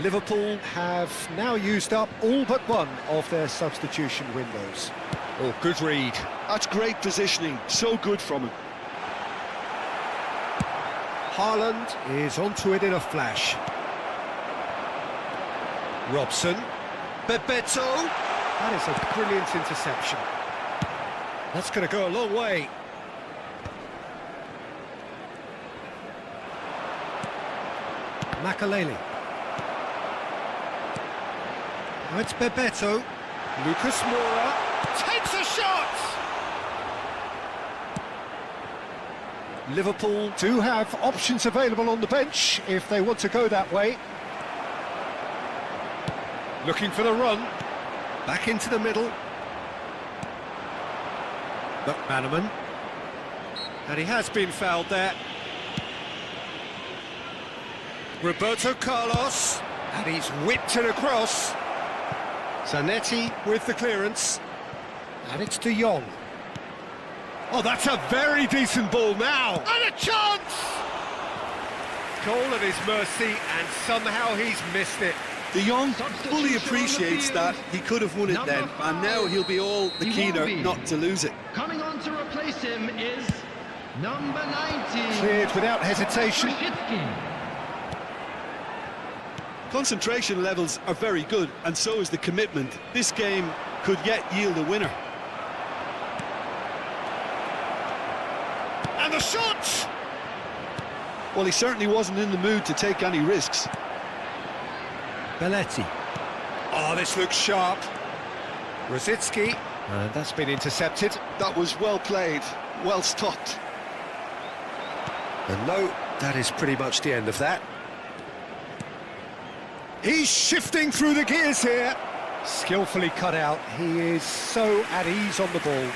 Liverpool have now used up all but one of their substitution windows. Oh, good read. That's great positioning, so good from him. Haaland is onto it in a flash. Robson. Bebeto. That is a brilliant interception. That's going to go a long way. Makaleli. Now it's Bebeto. Lucas Moura takes a shot! Liverpool do have options available on the bench if they want to go that way. Looking for the run. Back into the middle. McManaman. And he has been fouled there. Roberto Carlos. And he's whipped it across. Zanetti with the clearance. And it's De Jong. Oh, that's a very decent ball now. And a chance! Goal at his mercy, and somehow he's missed it. De Jong fully appreciates that. He could have won it then, and now he'll be all the keener not to lose it. Coming on to replace him is number 90. Cleared without hesitation. Rashitsky. Concentration levels are very good, and so is the commitment. This game could yet yield a winner. And the shot! Well, he certainly wasn't in the mood to take any risks. Belletti. Oh, this looks sharp. Rosicki. And that's been intercepted. That was well played, well stopped. And no, that is pretty much the end of that. He's shifting through the gears here. Skillfully cut out. He is so at ease on the ball.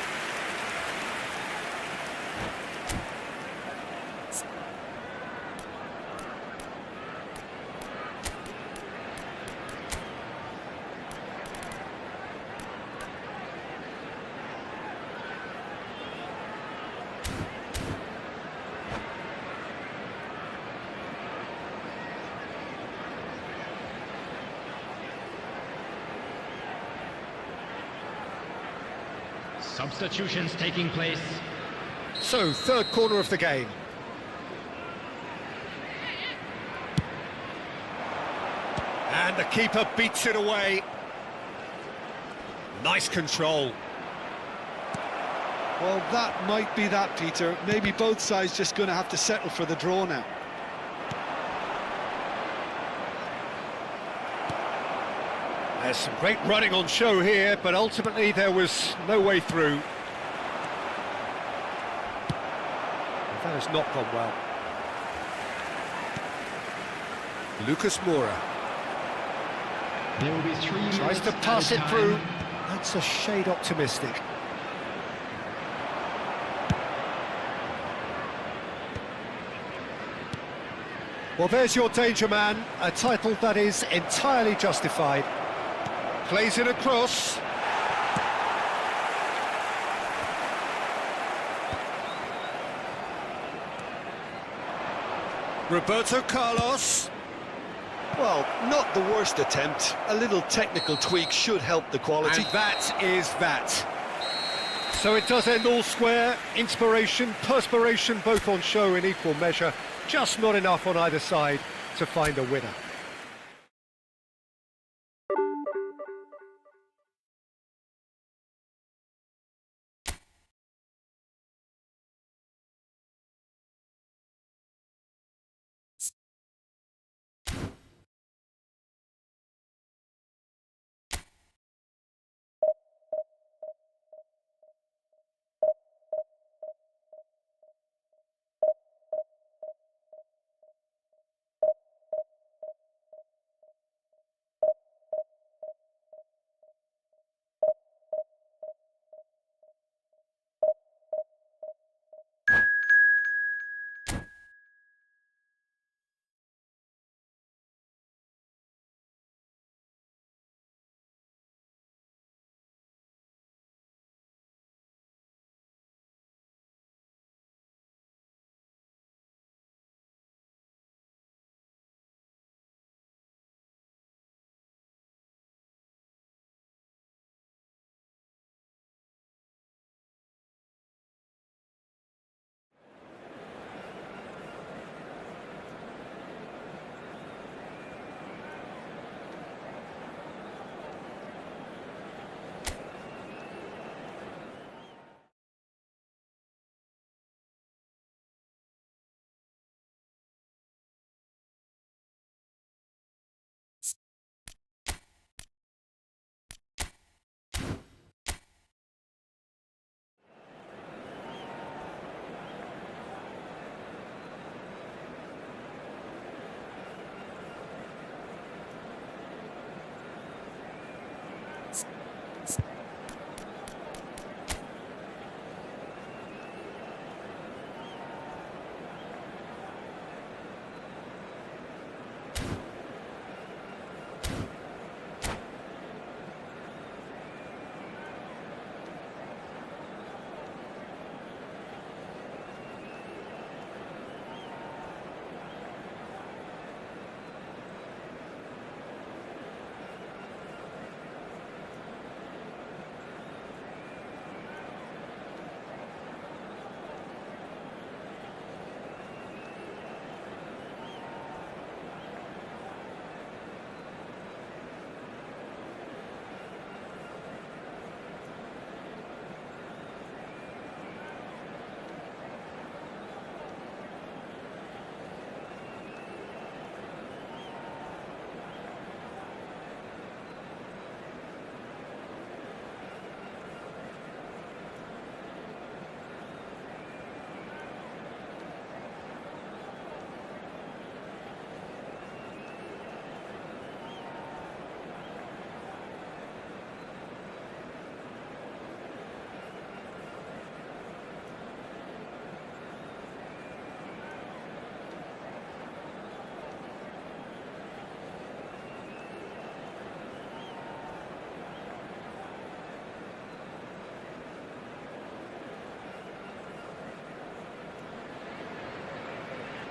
Substitutions taking place. So, third corner of the game. And the keeper beats it away. Nice control. Well, that might be that, Peter. Maybe both sides just going to have to settle for the draw now. There's some great running on show here, but ultimately there was no way through. That has not gone well. Lucas Moura There will be 3 minutes tries to pass at it a through. time. That's a shade optimistic. Well, there's your danger man, a title that is entirely justified. Plays it across. Roberto Carlos. Well, not the worst attempt. A little technical tweak should help the quality. And that is that. So it does end all square. Inspiration, perspiration, both on show in equal measure. Just not enough on either side to find a winner.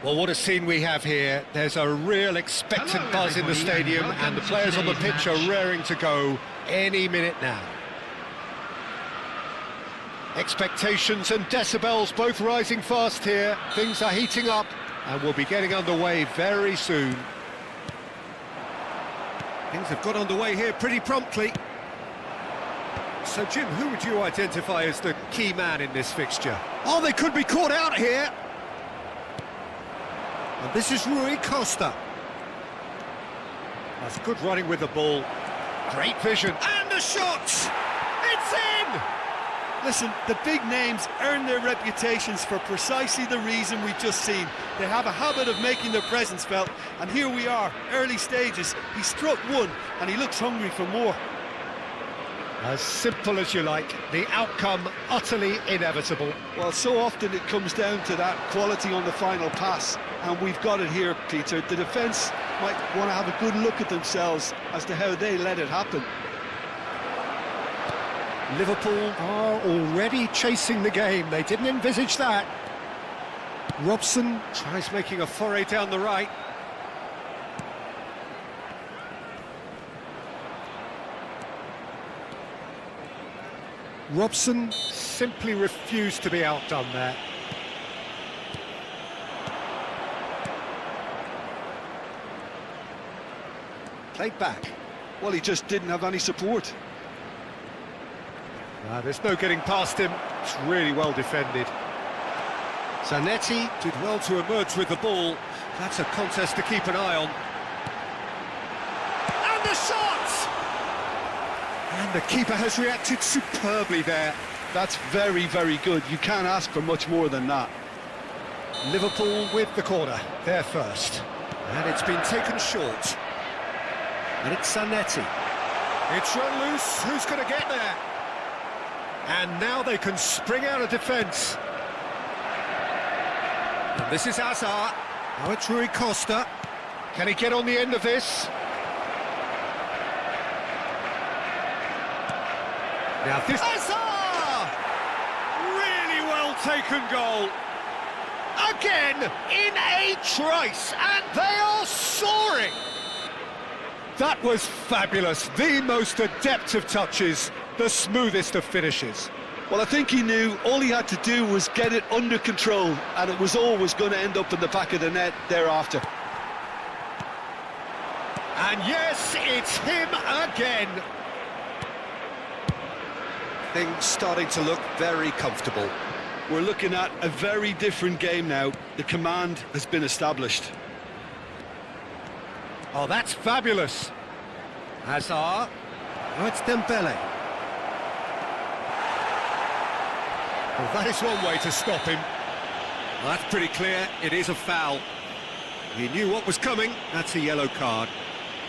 Well, what a scene we have here. There's a real expectant Hello, buzz in the everybody, stadium, and and the welcome to players on the today's pitch match. are raring to go any minute now. Expectations and decibels both rising fast here. Things are heating up, and we'll be getting underway very soon. Things have got underway here pretty promptly. So, Jim, who would you identify as the key man in this fixture? Oh, they could be caught out here. And this is Rui Costa. That's good running with the ball. Great vision. And the shot! It's in! Listen, the big names earn their reputations for precisely the reason we've just seen. They have a habit of making their presence felt, and here we are, early stages. He struck one, and he looks hungry for more. As simple as you like, the outcome utterly inevitable. Well, so often it comes down to that quality on the final pass, and we've got it here, Peter. The defence might want to have a good look at themselves as to how they let it happen. Liverpool are already chasing the game. They didn't envisage that. Robson tries making a foray down the right. Robson simply refused to be outdone there. Played back. Well, he just didn't have any support. There's no getting past him. It's really well defended. Zanetti did well to emerge with the ball. That's a contest to keep an eye on. And the shot! And the keeper has reacted superbly there. That's very, very good. You can't ask for much more than that. Liverpool with the corner. They're first. And it's been taken short. And it's Zanetti. It's run loose. Who's going to get there? And now they can spring out of defence. And this is Hazard. Now it's Rui Costa. Can he get on the end of this? Now this... Hazard! Really well taken goal. Again, in a trice, and they are soaring. That was fabulous. The most adept of touches, the smoothest of finishes. Well, I think he knew all he had to do was get it under control, and it was always going to end up in the back of the net thereafter. And yes, it's him again. Things starting to look very comfortable. We're looking at a very different game now. The command has been established. Oh, that's fabulous. Hazard. Oh, it's Dembele. Well, that is one way to stop him. Well, that's pretty clear. It is a foul. He knew what was coming. That's a yellow card.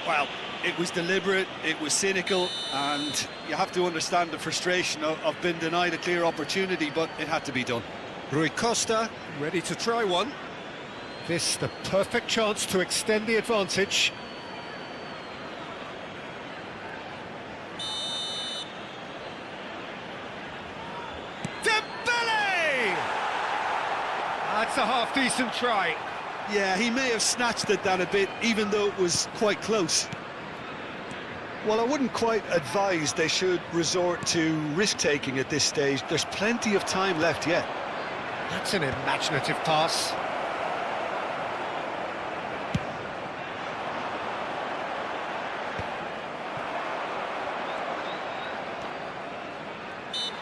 Well, it was deliberate, it was cynical, and you have to understand the frustration of being denied a clear opportunity, but it had to be done. Rui Costa ready to try one. This the perfect chance to extend the advantage. Dembele! That's a half-decent try. Yeah, he may have snatched it down a bit, even though it was quite close. Well, I wouldn't quite advise they should resort to risk-taking at this stage. There's plenty of time left yet. That's an imaginative pass.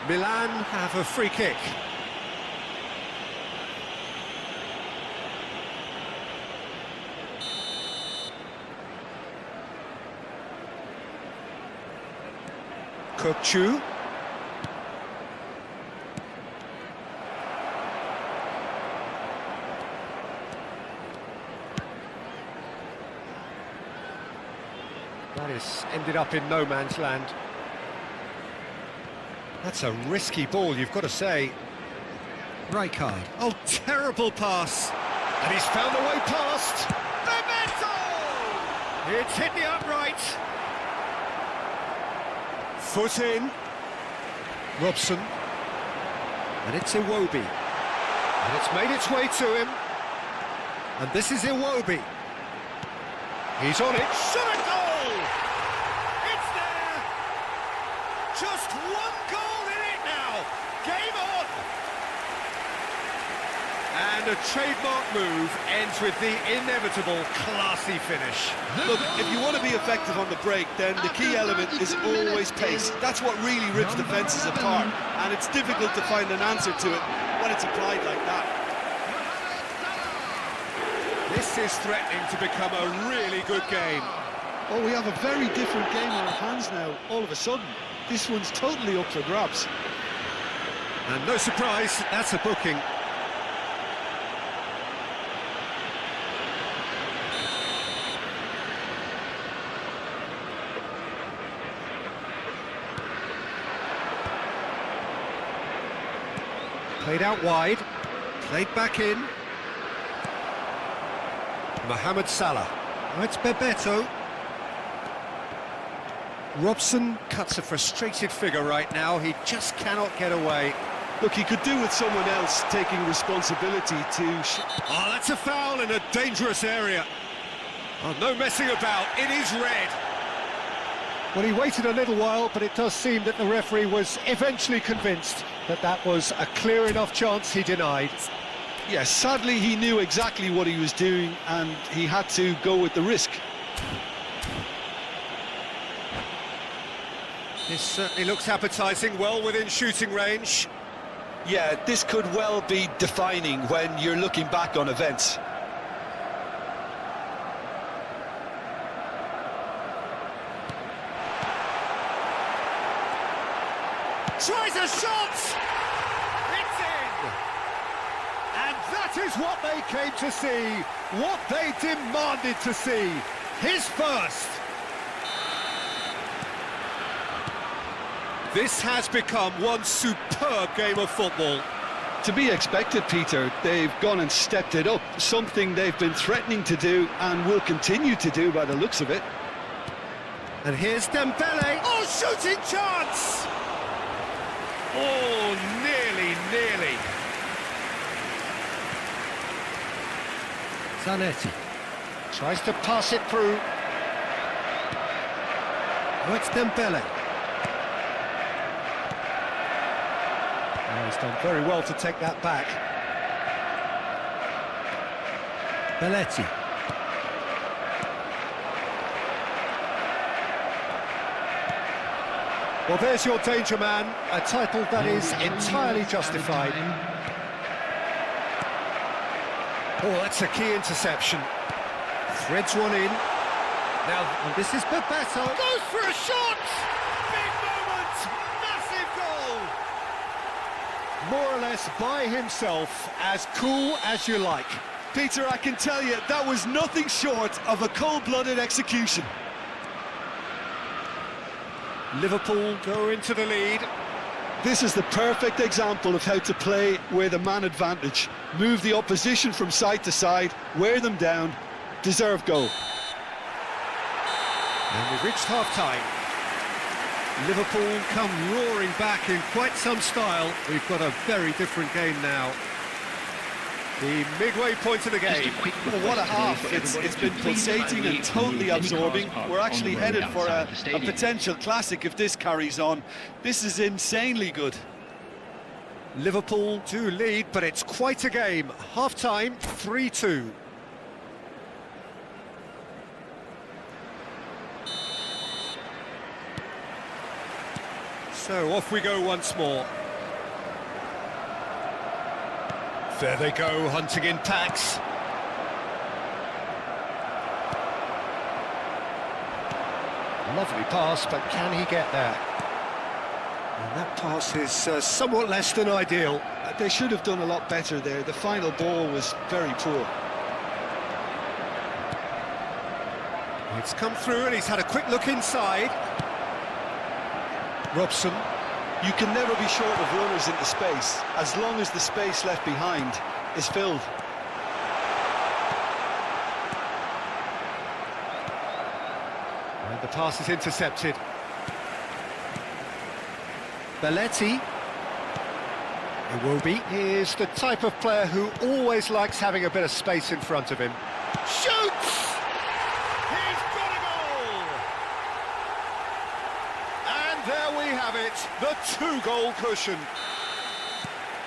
Milan have a free kick. Kökçü. That has ended up in no man's land. That's a risky ball, you've got to say. Rijkaard. Oh, terrible pass. And he's found a way past. Bebeto! It's hit the upright. Foot in. Robson. And it's Iwobi. And it's made its way to him. And this is Iwobi. He's on it. Shot a goal! It's there! Just one goal in it now. Game on! And a trademark move ends with the inevitable classy finish. Look, if you want to be effective on the break, then the key element is always pace. That's what really rips defences apart, and it's difficult to find an answer to it when it's applied like that. This is threatening to become a really good game. Oh, we have a very different game on our hands now, all of a sudden. This one's totally up for grabs. And no surprise, that's a booking. Played out wide, played back in. Mohamed Salah. Oh, it's Bebeto. Robson cuts a frustrated figure right now. He just cannot get away. Look, he could do with someone else taking responsibility to... Oh, that's a foul in a dangerous area. Oh, no messing about. It is red. Well, he waited a little while, but it does seem that the referee was eventually convinced that that was a clear enough chance he denied. Yes, sadly he knew exactly what he was doing and he had to go with the risk. This certainly looks appetising, well within shooting range. Yeah, this could well be defining when you're looking back on events. Tries a shot! It's in! And that is what they came to see, what they demanded to see. His first. This has become one superb game of football. To be expected, Peter. They've gone and stepped it up, something they've been threatening to do and will continue to do by the looks of it. And here's Dembele. Oh, shooting chance! Oh, nearly. Zanetti tries to pass it through. Oh, it's Dembele. Oh, he's done very well to take that back. Belletti. Well, there's your danger man, a title that is entirely justified. Oh, that's a key interception. Threads one in. Now, and this is Bebeto. Goes for a shot! Big moment! Massive goal! More or less by himself, as cool as you like. Peter, I can tell you, that was nothing short of a cold-blooded execution. Liverpool go into the lead. This is the perfect example of how to play with a man advantage. Move the opposition from side to side, wear them down, deserve goal. And we've reached half-time. Liverpool come roaring back in quite some style. We've got a very different game now. The midway point of the game. Well, what a half. It's been pulsating and totally absorbing. We're actually headed for a potential classic if this carries on. This is insanely good. Liverpool do lead, but it's quite a game. Half-time, 3-2. So off we go once more. There they go, hunting in packs. Lovely pass, but can he get there? And that pass is somewhat less than ideal. They should have done a lot better there. The final ball was very poor. It's come through and he's had a quick look inside. Robson. You can never be short of runners into space, as long as the space left behind is filled. And the pass is intercepted. Belletti. Iwobi is the type of player who always likes having a bit of space in front of him. Shoots! He's got a goal! And there we have it, the two-goal cushion.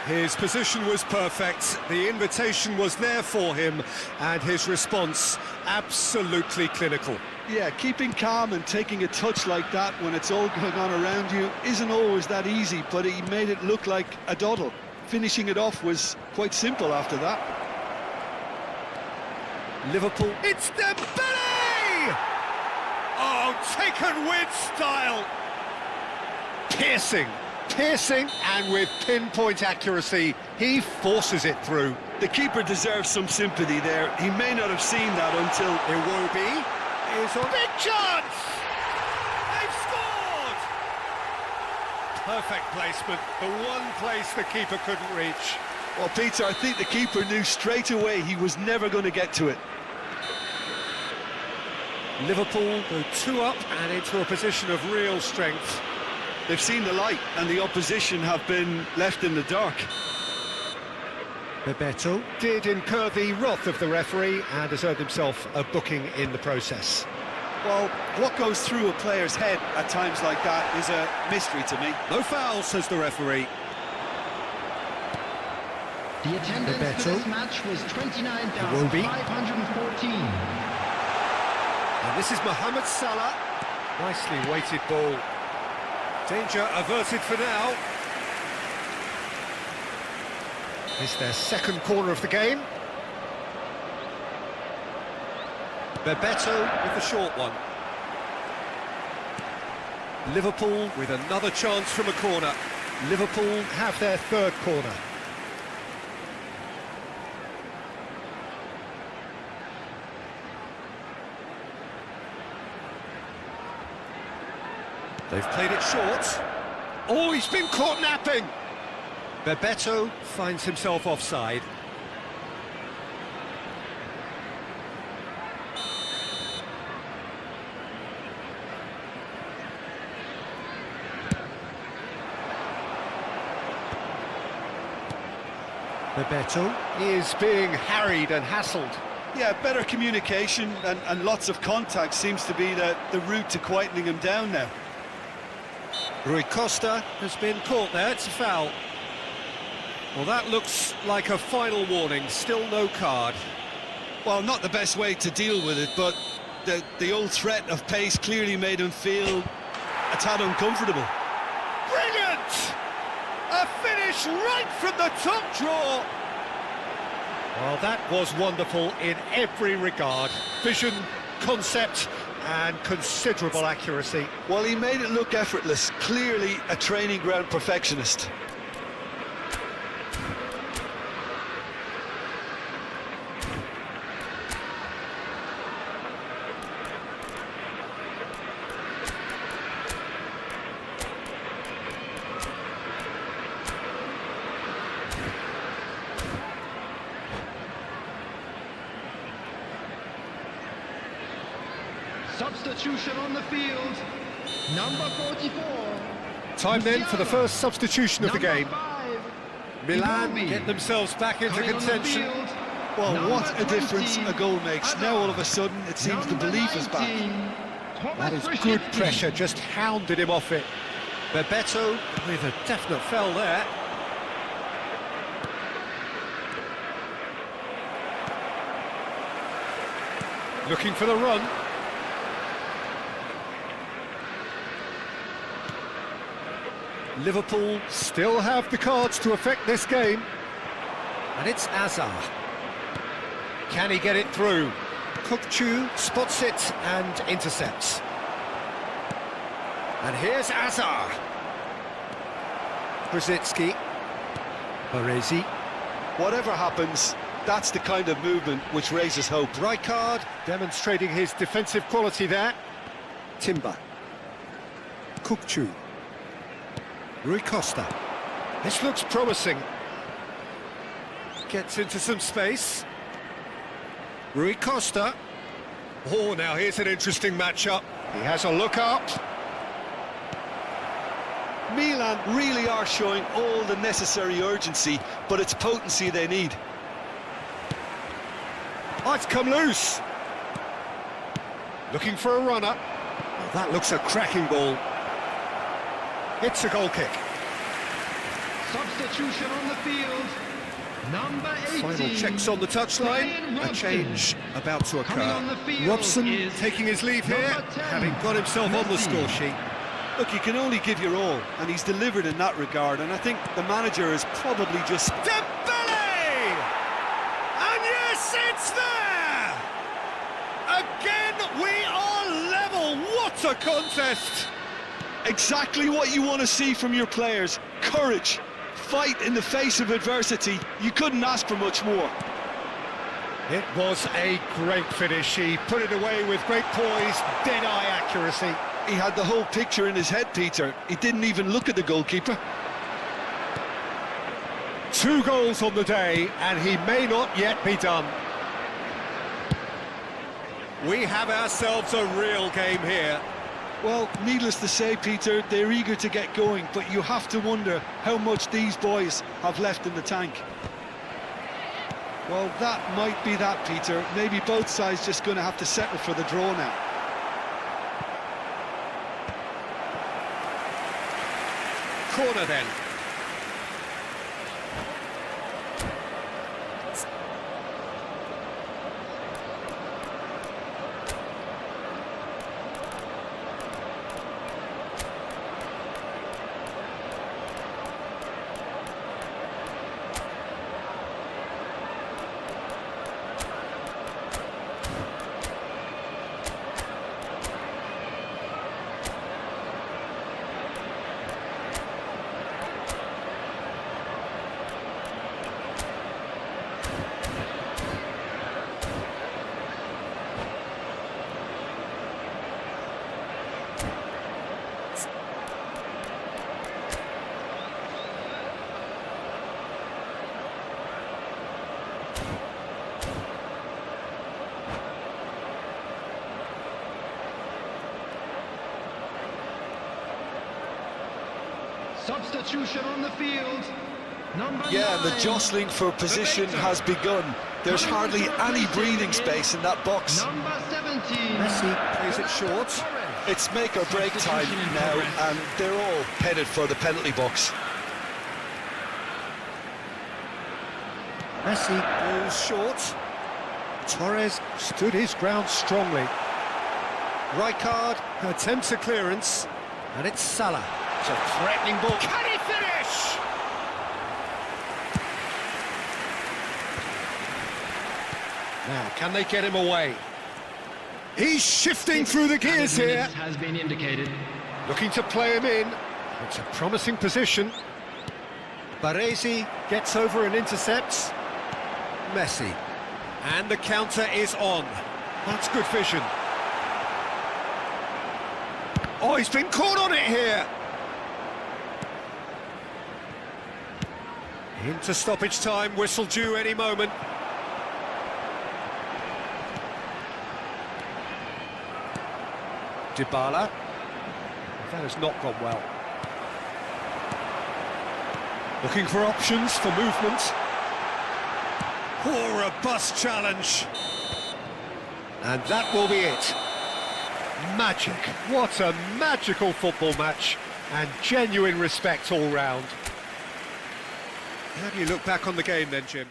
His position was perfect, the invitation was there for him, and his response absolutely clinical. Yeah, keeping calm and taking a touch like that when it's all going on around you isn't always that easy, but he made it look like a doddle. Finishing it off was quite simple after that. Liverpool, it's Dembele! Oh, taken with style. Piercing, and with pinpoint accuracy, he forces it through. The keeper deserves some sympathy there. He may not have seen that until... Iwobi is on... Big chance! They've scored! Perfect placement, the one place the keeper couldn't reach. Well, Peter, I think the keeper knew straight away he was never going to get to it. Liverpool go 2 up and into a position of real strength. They've seen the light and the opposition have been left in the dark. Bebeto did incur the wrath of the referee and has earned himself a booking in the process. Well, what goes through a player's head at times like that is a mystery to me. No foul, says the referee. The attendance Bebeto. for this match was 29,514. And this is Mohamed Salah. Nicely weighted ball. Danger averted for now. It's their second corner of the game. Bebeto with the short one. Liverpool with another chance from a corner. Liverpool have their third corner. They've played it short. Oh, he's been caught napping. Bebeto finds himself offside. Bebeto is being harried and hassled. Yeah, better communication and lots of contact seems to be the route to quietening him down now. Rui Costa has been caught there, it's a foul. Well, that looks like a final warning, still no card. Well, not the best way to deal with it, but the old threat of pace clearly made him feel a tad uncomfortable. Brilliant! A finish right from the top draw. Well, that was wonderful in every regard. Vision, concept, and considerable accuracy. Well, he made it look effortless, clearly a training ground perfectionist. Substitution on the field. Number 44. Time then for the first substitution of the game. 5, Milan Iwobi. get themselves back into Coming on the contention. field, Well, number what a difference 20, a goal makes. Now all of a sudden it seems the number belief is back. 19, That is Thomas good Rashid. pressure, just hounded him off it. Bebeto with a definite fell there. Looking for the run. Liverpool still have the cards to affect this game. And it's Azar. Can he get it through? Kukçu spots it and intercepts. And here's Azar. Brzezinski. Baresi. Whatever happens, that's the kind of movement which raises hope. Rijkaard demonstrating his defensive quality there. Timber. Kukçu. Rui Costa. This looks promising. Gets into some space. Rui Costa. Oh, now here's an interesting matchup. He has a look up. Milan really are showing all the necessary urgency, but it's potency they need. Oh, it's come loose. Looking for a runner. Oh, that looks a cracking ball. It's a goal kick. Substitution on the field. Number 18. Final checks on the touchline. A change about to Coming on occur. the field Robson is taking his leave here, number 10, having got himself on the Messi. score sheet. Look, you can only give your all, and he's delivered in that regard, and I think the manager is probably just... Dembele! And yes, it's there! Again, we are level. What a contest! Exactly what you want to see from your players. Courage, fight in the face of adversity. You couldn't ask for much more. It was a great finish. He put it away with great poise, dead-eye accuracy. He had the whole picture in his head, Peter. He didn't even look at the goalkeeper. 2 goals on the day, and he may not yet be done. We have ourselves a real game here. Well, needless to say, Peter, they're eager to get going, but you have to wonder how much these boys have left in the tank. Well, that might be that, Peter. Maybe both sides just going to have to settle for the draw now. Corner then. Substitution on the field. Number 9. The jostling for position has begun. There's hardly any breathing space in that box. Number 17. Messi plays it short. It's make or break time now, and they're all headed for the penalty box. Messi goes short. Torres stood his ground strongly. Rijkaard attempts a clearance, and it's Salah. It's a threatening ball. Can he finish? Now, can they get him away? He's shifting through the gears here. Has been indicated. Looking to play him in. It's a promising position. Baresi gets over and intercepts. Messi. And the counter is on. That's good vision. Oh, he's been caught on it here. Into stoppage time, whistle due any moment. Dybala. That has not gone well. Looking for options for movement. Oh, robust challenge. And that will be it. Magic. What a magical football match. And genuine respect all round. How do you look back on the game then, Jim?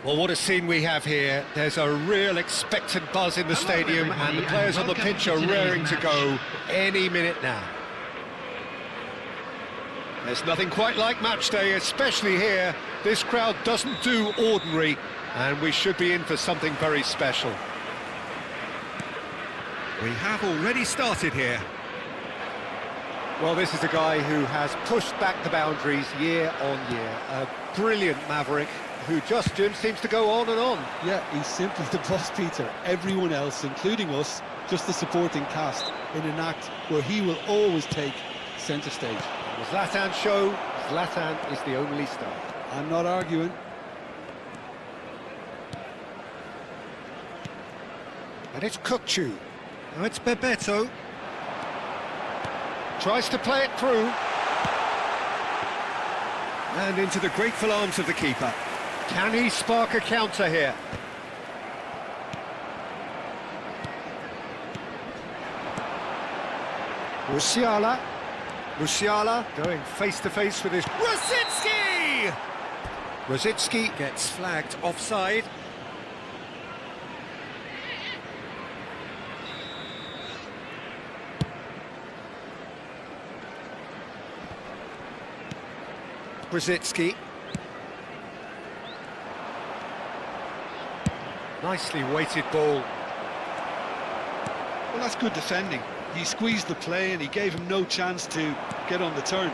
Well, what a scene we have here. There's a real expectant buzz in the stadium, and the players on the pitch are raring to go any minute now. There's nothing quite like match day, especially here. This crowd doesn't do ordinary, and we should be in for something very special. We have already started here. Well, this is a guy who has pushed back the boundaries year on year. A brilliant maverick who just, Jim, seems to go on and on. Yeah, he's simply the boss, Peter. Everyone else, including us, just the supporting cast in an act where he will always take centre stage. The Zlatan show, Zlatan is the only star. I'm not arguing. And it's Kukcu. Now it's Bebeto. Tries to play it through. And into the grateful arms of the keeper. Can he spark a counter here? Musiala. Musiala going face-to-face with his... Rosicki! Rosicki gets flagged offside. Rosicki. Nicely weighted ball. Well, that's good defending. He squeezed the play and he gave him no chance to get on the turn.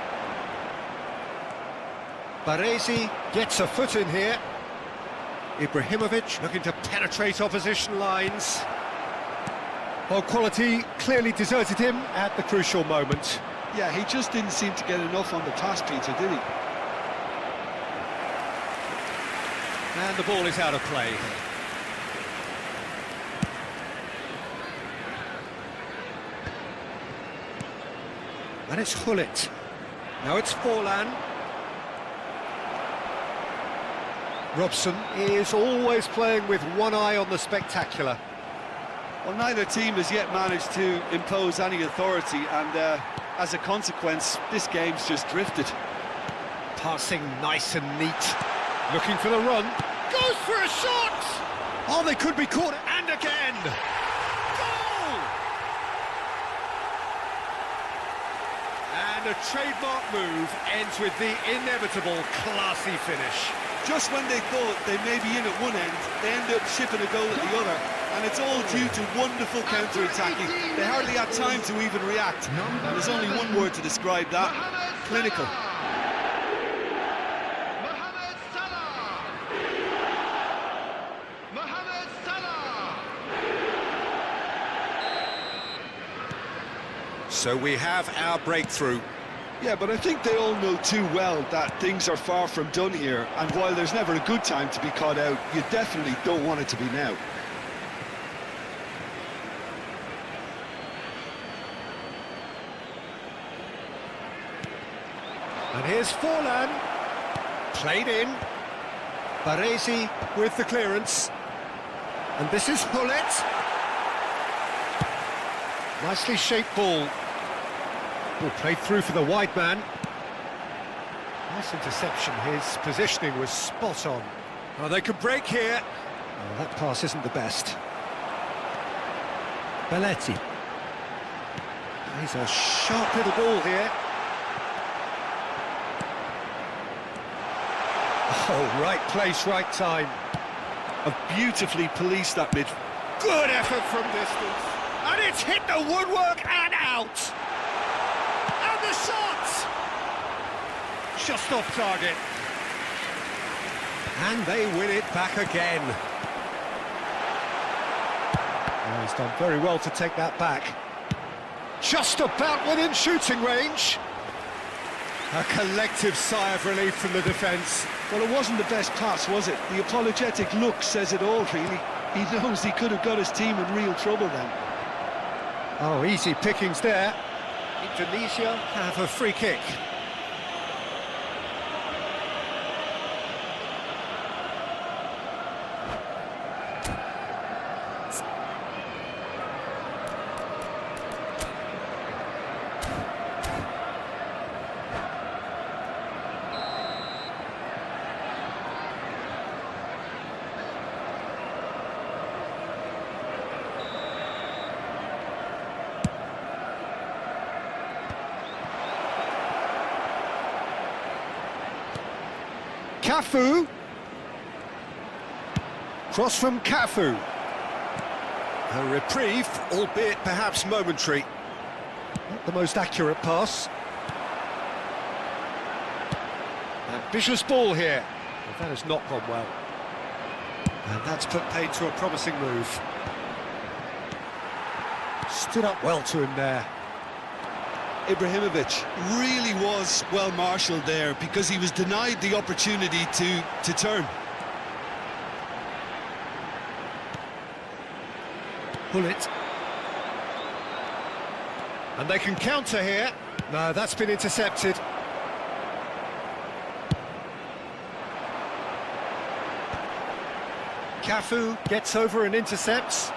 Baresi gets a foot in here. Ibrahimovic looking to penetrate opposition lines. Well, quality clearly deserted him at the crucial moment. Yeah, he just didn't seem to get enough on the pass, Peter, did he? And the ball is out of play. And it's Hullet. Now it's Forlan. Robson is always playing with one eye on the spectacular. Well, neither team has yet managed to impose any authority, and as a consequence, this game's just drifted. Passing nice and neat. Looking for the run. Goes for a shot! Oh, they could be caught, and again! Goal! And a trademark move ends with the inevitable classy finish. Just when they thought they may be in at one end, they end up shipping a goal at the other, and it's all due to wonderful counter-attacking. They hardly had time to even react, and there's only one word to describe that: clinical. So we have our breakthrough. Yeah, but I think they all know too well that things are far from done here, and while there's never a good time to be caught out, you definitely don't want it to be now. And here's Forlan. Played in. Baresi with the clearance. And this is Hullet. Nicely shaped ball. Ball played through for the wide man. Nice interception. His positioning was spot on. Oh, they could break here. Oh, that pass isn't the best. Belletti. Plays a sharp little ball here. Oh, right place, right time. Beautifully policed that mid. Good effort from distance. And it's hit the woodwork and out. And the shot! Just off target. And they win it back again. Oh, he's done very well to take that back. Just about within shooting range. A collective sigh of relief from the defence. Well, it wasn't the best pass, was it? The apologetic look says it all, really. He knows he could have got his team in real trouble then. Oh, easy pickings there. Indonesia have a free kick. Cafu. Cross from Cafu. A reprieve, albeit perhaps momentary. Not the most accurate pass. Ambitious ball here. But that has not gone well. And that's put paid to a promising move. Stood up well to him there. Ibrahimovic really was well marshalled there because he was denied the opportunity to turn. Pull it. And they can counter here. No, that's been intercepted. Cafu gets over and intercepts.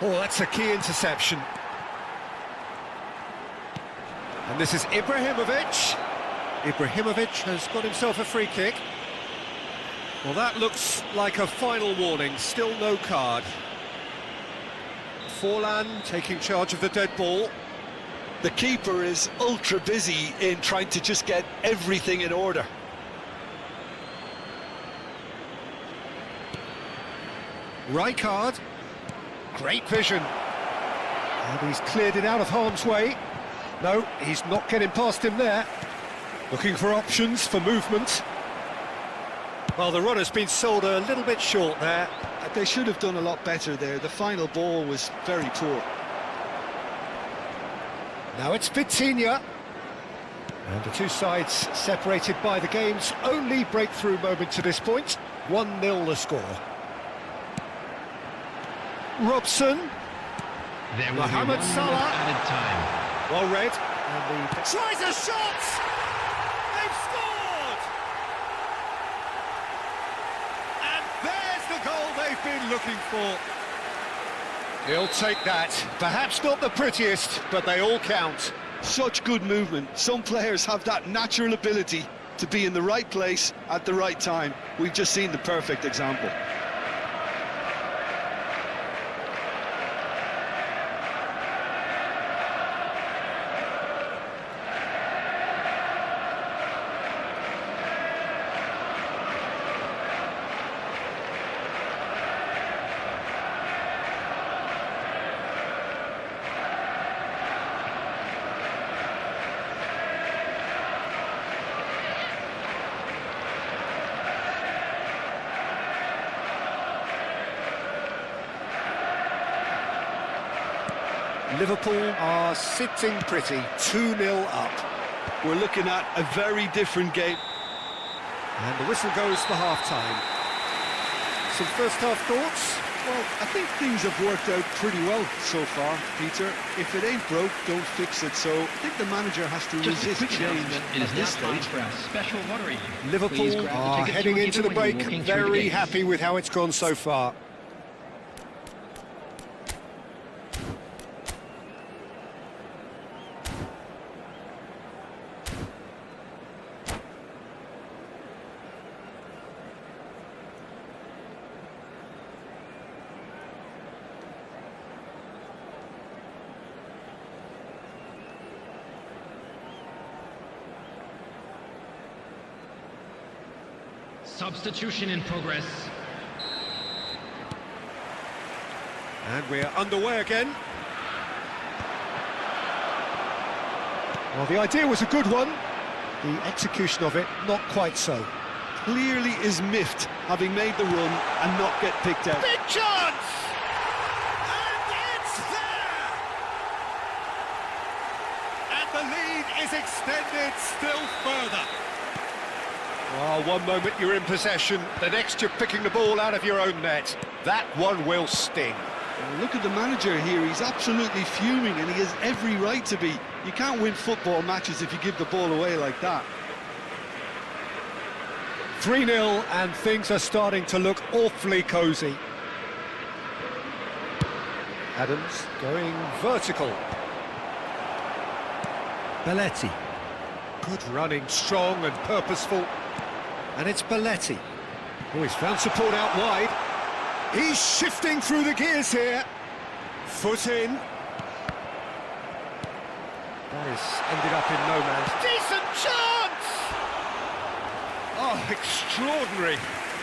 Oh, that's a key interception. And this is Ibrahimovic. Ibrahimovic has got himself a free kick. Well, that looks like a final warning, still no card. Forlan taking charge of the dead ball. The keeper is ultra busy in trying to just get everything in order. Rijkaard. Great vision. And he's cleared it out of harm's way. No, he's not getting past him there. Looking for options for movement. Well, the runner's been sold a little bit short there. They should have done a lot better there. The final ball was very poor. Now it's Vitinha. And the two sides separated by the game's only breakthrough moment to this point. 1-0 the score. Robson. There will be Mohamed 1 Salah. minute added time. Well read. And the tries a shot! They've scored! And there's the goal they've been looking for. He'll take that. Perhaps not the prettiest, but they all count. Such good movement. Some players have that natural ability to be in the right place at the right time. We've just seen the perfect example. Liverpool are sitting pretty, 2-0 up. We're looking at a very different game. And the whistle goes for half-time. Some first-half thoughts? Well, I think things have worked out pretty well so far, Peter. If it ain't broke, don't fix it. So I think the manager has to Just a resist quick change announcement, it at is this now time stage. for our special lottery. Please Liverpool grab the are tickets heading you were into the given when you break were walking through the very gates. happy with how it's gone so far. Substitution in progress. And we're underway again. Well, the idea was a good one. The execution of it, not quite so. Clearly is miffed, having made the run and not get picked out. Big chance! And it's there! And the lead is extended still further. Oh, one moment you're in possession, the next you're picking the ball out of your own net. That one will sting. Well, look at the manager here, he's absolutely fuming and he has every right to be. You can't win football matches if you give the ball away like that. 3-0 and things are starting to look awfully cosy. Adams going vertical. Belletti. Good running, strong and purposeful. And it's Belletti. Oh, he's found support out wide. He's shifting through the gears here. Foot in. That has ended up in no man's. Decent chance! Oh, extraordinary.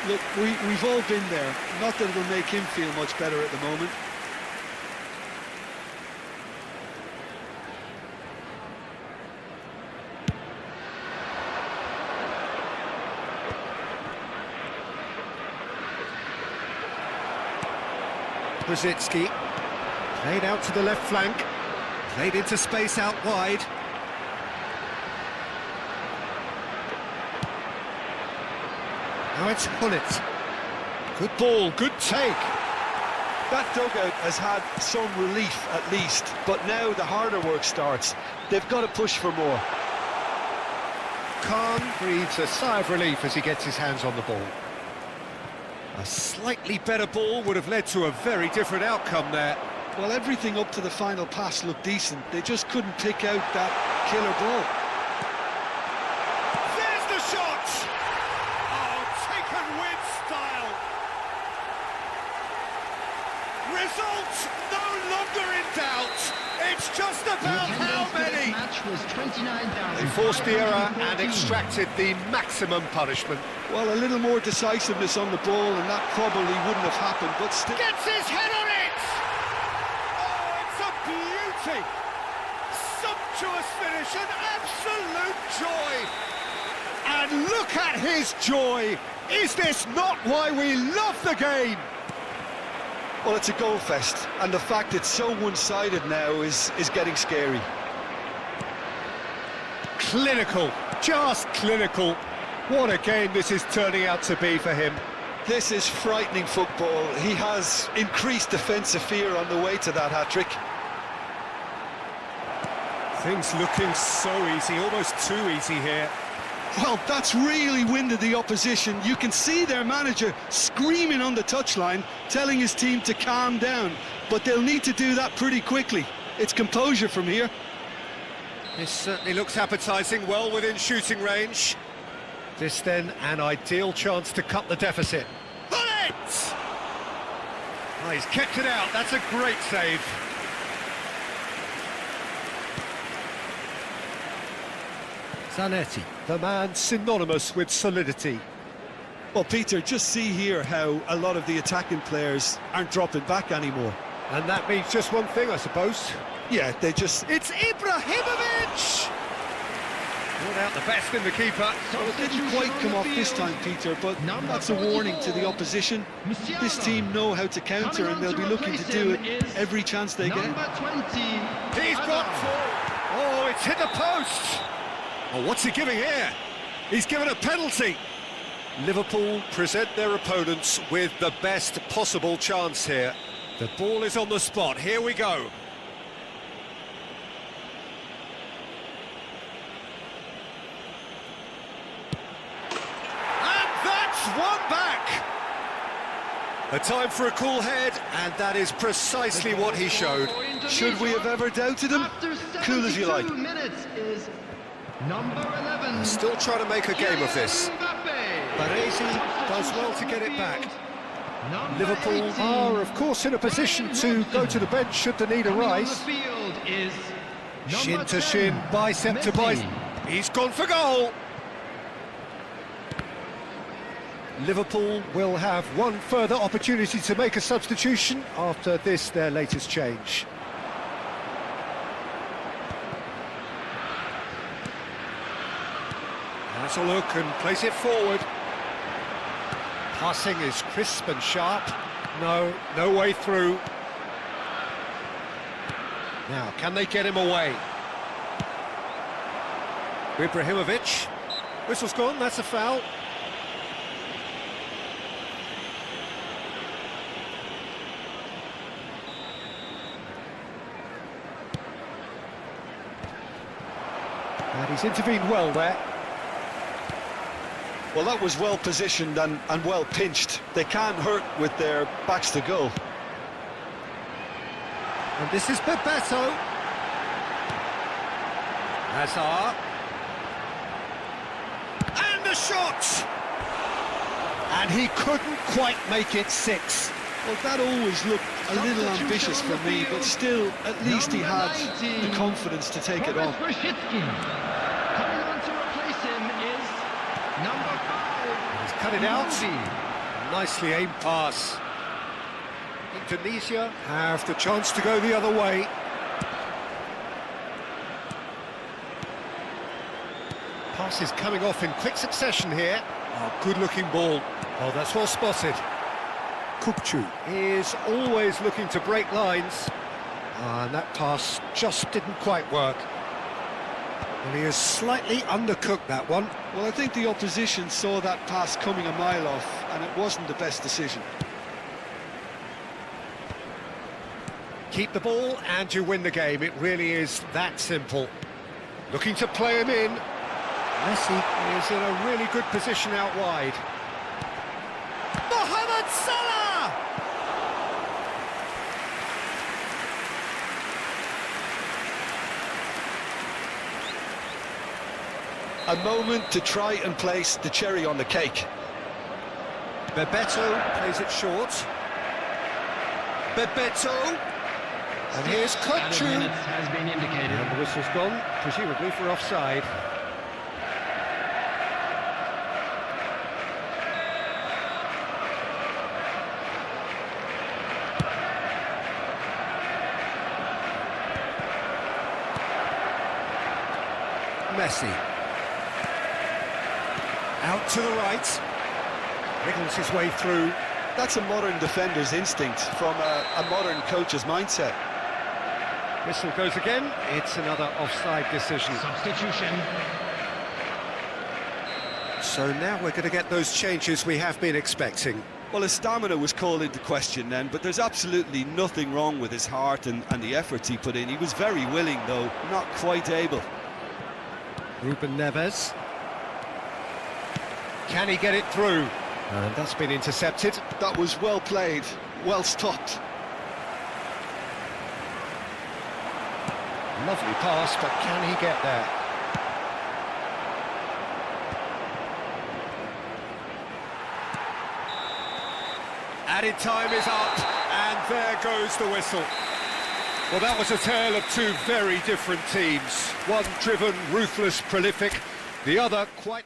Look, we've all been there. Not that it'll make him feel much better at the moment. Brzezinski, played out to the left flank, played into space out wide. Now it's Hullet. Good ball, good take. That dugout has had some relief at least, but now the harder work starts. They've got to push for more. Khan breathes a sigh of relief as he gets his hands on the ball. A slightly better ball would have led to a very different outcome there. Well, everything up to the final pass looked decent. They just couldn't pick out that killer ball. There's the shot! Oh, taken with style. Result no longer in doubt. It's just about how many. Match was 29,000. They forced the error and extracted the maximum punishment. Well, a little more decisiveness on the ball and that probably wouldn't have happened, but still... Gets his head on it! Oh, it's a beauty! Sumptuous finish, an absolute joy! And look at his joy! Is this not why we love the game? Well, it's a goal fest, and the fact it's so one-sided now is getting scary. Clinical, just clinical. What a game this is turning out to be for him. This is frightening football. He has increased defensive fear on the way to that hat-trick. Things looking so easy, almost too easy here. Well, that's really winded the opposition. You can see their manager screaming on the touchline, telling his team to calm down. But they'll need to do that pretty quickly. It's composure from here. This certainly looks appetising, well within shooting range. This then, an ideal chance to cut the deficit. Bullet! Oh, he's kept it out, that's a great save. Zanetti, the man synonymous with solidity. Well, Peter, just see here how a lot of the attacking players aren't dropping back anymore. And that means just one thing, I suppose. Yeah, they just... It's Ibrahimovic! Brought out the best in the keeper. Well, it didn't quite come off this time, Peter, but that's a warning to the opposition. This team know how to counter, and they'll be looking to do it every chance they get. He's got four. Oh, it's hit the post. Oh, what's he giving here? He's given a penalty. Liverpool present their opponents with the best possible chance here. The ball is on the spot. Here we go. One back. A time for a cool head, and that is precisely what he showed. Should we have ever doubted him? Cool as you like. Is number 11. Still trying to make a game of this. Baresi does well to get it back. Liverpool are, of course, in a position to go to the bench should the need arise. Shin to shin, bicep to bicep. He's gone for goal. Liverpool will have one further opportunity to make a substitution after this, their latest change. Has a look and plays it forward. Passing is crisp and sharp. No way through. Now, can they get him away? Ibrahimovic. Whistle's gone, that's a foul. And he's intervened well there. Well, that was well positioned and well pinched. They can't hurt with their backs to goal. And this is Bebeto. Hazard. And the shot! And he couldn't quite make it 6. Well, that always looked a little ambitious for me, but still, at least he had the confidence to take it on. Coming on to replace him is number 5. cut it out. Divisi. Nicely aimed pass. Indonesia have the chance to go the other way. Pass is coming off in quick succession here. Oh, good-looking ball. Oh, that's well spotted. Kupchu is always looking to break lines. And that pass just didn't quite work. Well, he has slightly undercooked that one. Well, I think the opposition saw that pass coming a mile off, and it wasn't the best decision. Keep the ball and you win the game. It really is that simple. Looking to play him in. Messi is in a really good position out wide. Mohamed Salah! A moment to try and place the cherry on the cake. Bebeto plays it short. Bebeto! And here's Out of Kupchu. minutes has been indicated. And the whistle's gone, presumably for offside. Messi. Out to the right. Wriggles his way through. That's a modern defender's instinct from a modern coach's mindset. Whistle goes again. It's another offside decision. Substitution. So now we're going to get those changes we have been expecting. Well, his stamina was called into question then, but there's absolutely nothing wrong with his heart and the efforts he put in. He was very willing, though, not quite able. Ruben Neves. Can he get it through? And that's been intercepted. That was well played, well stopped. Lovely pass, but can he get there? Added time is up, and there goes the whistle. Well, that was a tale of two very different teams. One driven, ruthless, prolific, the other quite...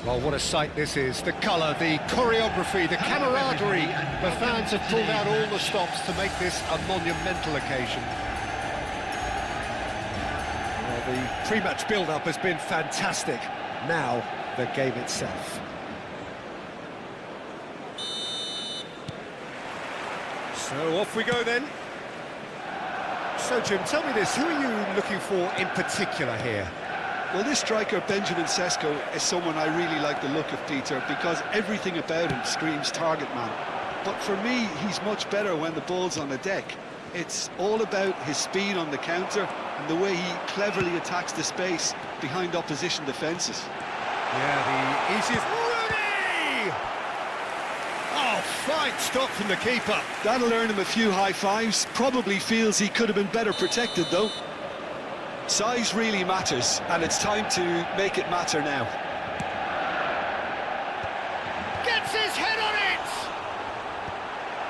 Well, what a sight this is. The colour, the choreography, the camaraderie. The fans have pulled out all the stops to make this a monumental occasion. Well, the pre-match build-up has been fantastic. Now, the game itself. So off we go then. So Jim, tell me this, who are you looking for in particular here? Well, this striker, Benjamin Sesko, is someone I really like the look of, Peter, because everything about him screams target man. But for me, he's much better when the ball's on the deck. It's all about his speed on the counter and the way he cleverly attacks the space behind opposition defences. Yeah, the easiest... Rooney! Oh, fine stop from the keeper. That'll earn him a few high fives. Probably feels he could have been better protected, though. Size really matters, and it's time to make it matter now. Gets his head on it!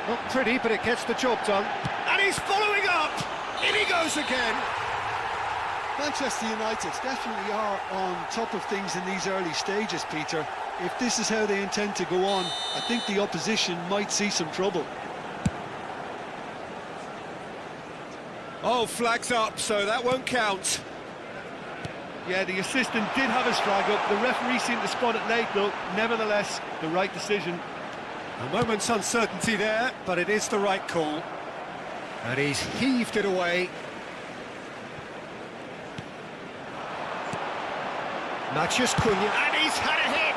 Not pretty, but it gets the job done. And he's following up! In he goes again! Manchester United definitely are on top of things in these early stages, Peter. If this is how they intend to go on, I think the opposition might see some trouble. Oh, flags up, so that won't count. Yeah, the assistant did have his flag up. The referee seemed to spot it late, though. Nevertheless, the right decision. A moment's uncertainty there, but it is the right call. And he's heaved it away. Matches Cunha, and he's had a hit!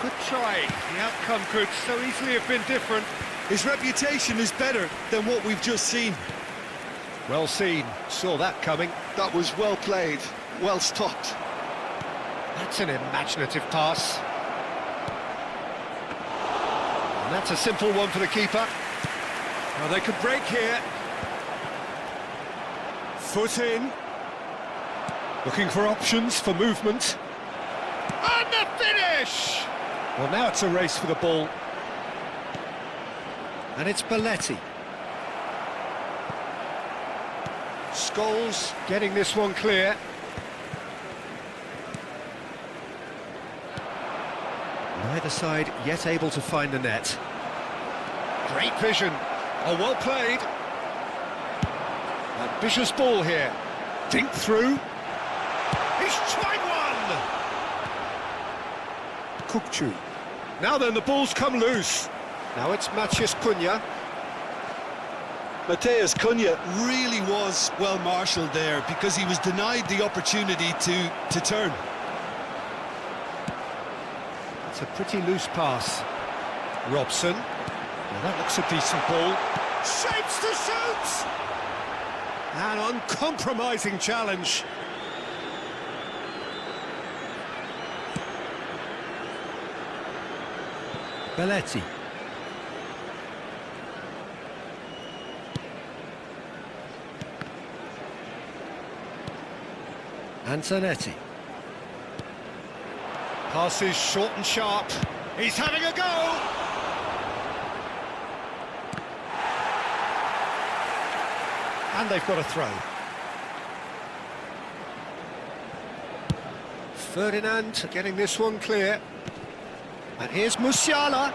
Good try. The outcome could so easily have been different. His reputation is better than what we've just seen. Well seen, saw that coming. That was well played, well stopped. That's an imaginative pass. And that's a simple one for the keeper. Well, they could break here. Foot in. Looking for options for movement. And the finish! Well, now it's a race for the ball. And it's Belletti. Scholes getting this one clear. Neither side yet able to find the net. Great vision. Oh, well played. Ambitious ball here. Dink through. He's tried one! Kukçu. Now then, the ball's come loose. Now it's Matheus Cunha. Matheus Cunha really was well marshalled there because he was denied the opportunity to turn. It's a pretty loose pass. Robson. Well, that looks a decent ball. Shapes to shoot! An uncompromising challenge. Belletti. Antonetti. Passes short and sharp. He's having a go! And they've got a throw. Ferdinand getting this one clear. And here's Musiala.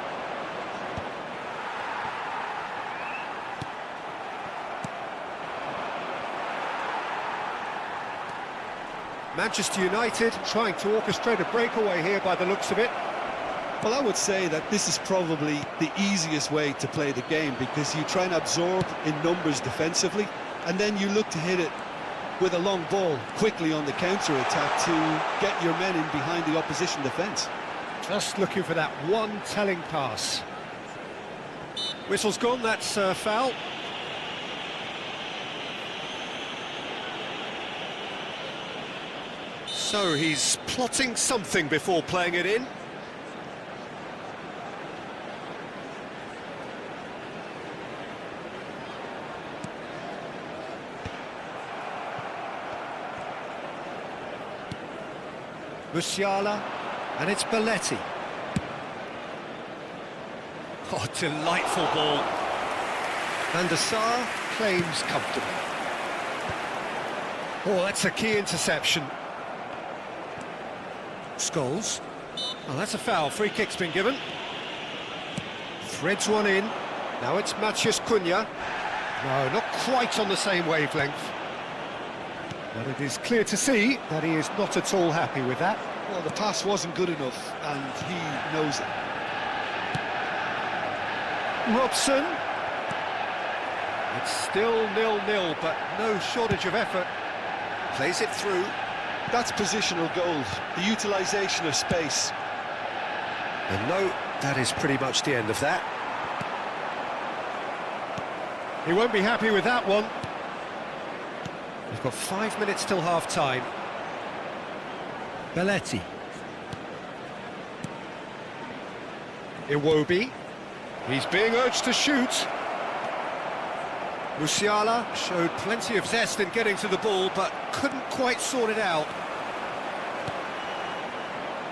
Manchester United trying to orchestrate a breakaway here by the looks of it. Well, I would say that this is probably the easiest way to play the game because you try and absorb in numbers defensively and then you look to hit it with a long ball quickly on the counter-attack to get your men in behind the opposition defence. Just looking for that one telling pass. Whistle's gone, that's foul. So he's plotting something before playing it in. Musiala, and it's Belletti. Oh, delightful ball. Van der Sar claims comfortably. Oh, that's a key interception. Scholes. Oh, that's a foul. Free kick's been given. Threads one in. Now it's Matheus Cunha. No, not quite on the same wavelength. But it is clear to see that he is not at all happy with that. Well, the pass wasn't good enough, and he knows it. Robson. It's still 0-0, but no shortage of effort. Plays it through. That's positional goals, the utilisation of space. And no, that is pretty much the end of that. He won't be happy with that one. We've got 5 minutes till half-time. Belletti. Iwobi. He's being urged to shoot. Musiala showed plenty of zest in getting to the ball, but couldn't quite sort it out.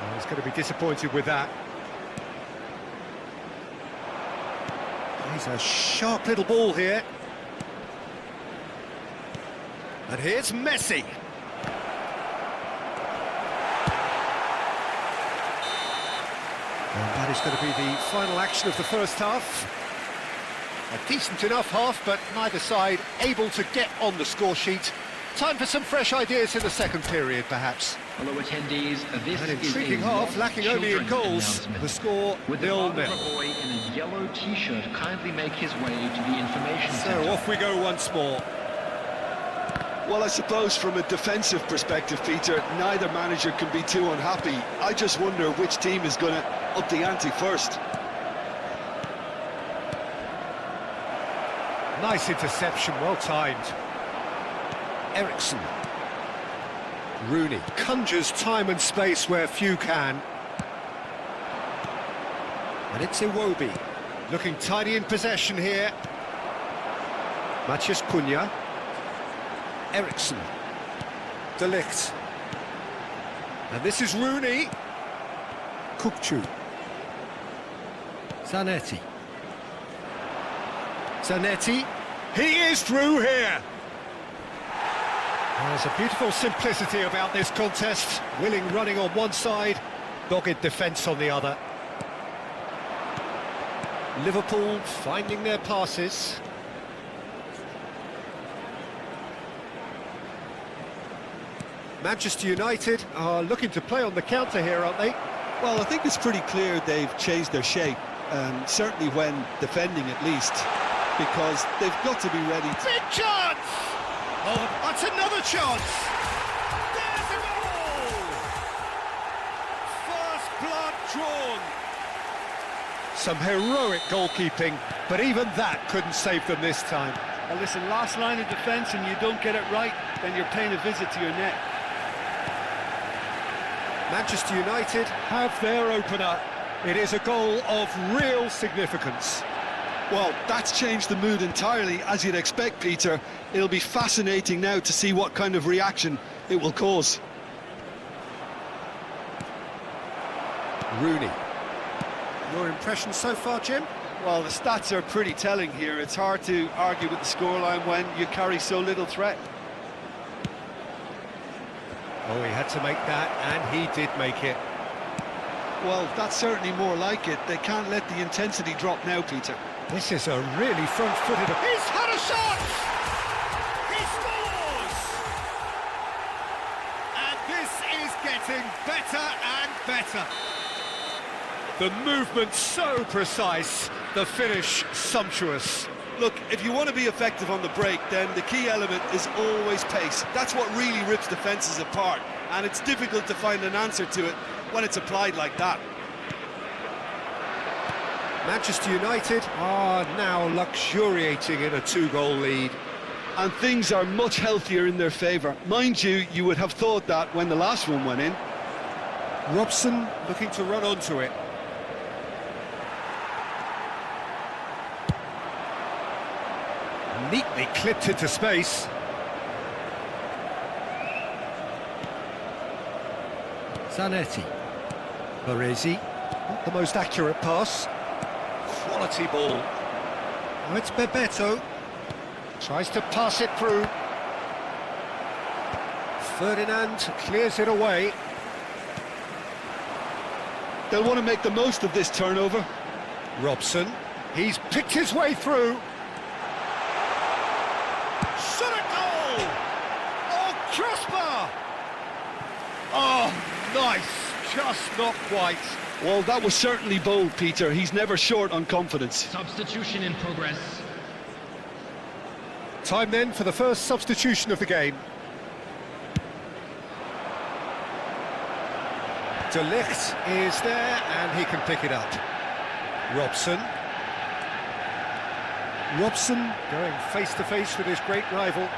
Well, he's going to be disappointed with that. He's a sharp little ball here. And here's Messi. And that is going to be the final action of the first half. A decent enough half, but neither side able to get on the score sheet. Time for some fresh ideas in the second period, perhaps. Hello attendees, this An is intriguing half, lacking only in goals. The score Would the father 0-0. of a boy in a yellow t-shirt kindly make his way to the information So centre? off we go once more. Well, I suppose from a defensive perspective, Peter, neither manager can be too unhappy. I just wonder which team is going to up the ante first. Nice interception, well timed. Ericsson. Rooney conjures time and space where few can. And it's Iwobi, looking tidy in possession here. Matheus Cunha. Ericsson. De Ligt. And this is Rooney. Kukçu. Zanetti. Zanetti. He is through here. There's a beautiful simplicity about this contest. Willing running on one side, dogged defence on the other. Liverpool finding their passes. Manchester United are looking to play on the counter here, aren't they? Well, I think it's pretty clear they've changed their shape, certainly when defending at least, because they've got to be ready to... Big chance! Oh, that's another chance! There's a goal! First blood drawn. Some heroic goalkeeping, but even that couldn't save them this time. Well, listen, last line of defence and you don't get it right, then you're paying a visit to your net. Manchester United have their opener. It is a goal of real significance. Well, that's changed the mood entirely, as you'd expect, Peter. It'll be fascinating now to see what kind of reaction it will cause. Rooney. Your impression so far, Jim? Well, the stats are pretty telling here. It's hard to argue with the scoreline when you carry so little threat. Oh, he had to make that, and he did make it. Well, that's certainly more like it. They can't let the intensity drop now, Peter. This is a really front-footed... He's had a shot! He scores! And this is getting better and better. The movement so precise, the finish sumptuous. Look, if you want to be effective on the break, then the key element is always pace. That's what really rips defences apart, and it's difficult to find an answer to it when it's applied like that. Manchester United are now luxuriating in a 2-goal lead. And things are much healthier in their favour. Mind you, you would have thought that when the last one went in. Robson looking to run onto it. Neatly clipped into space. Zanetti. Baresi. Not the most accurate pass. Quality ball. Oh, it's Bebeto. Tries to pass it through. Ferdinand clears it away. They'll want to make the most of this turnover. Robson, he's picked his way through. Shot a goal! Oh, crossbar! Oh, nice, just not quite. Well, that was certainly bold, Peter. He's never short on confidence. Substitution in progress. Time then for the first substitution of the game. De Ligt is there and he can pick it up. Robson. Robson going face to face with his great rival.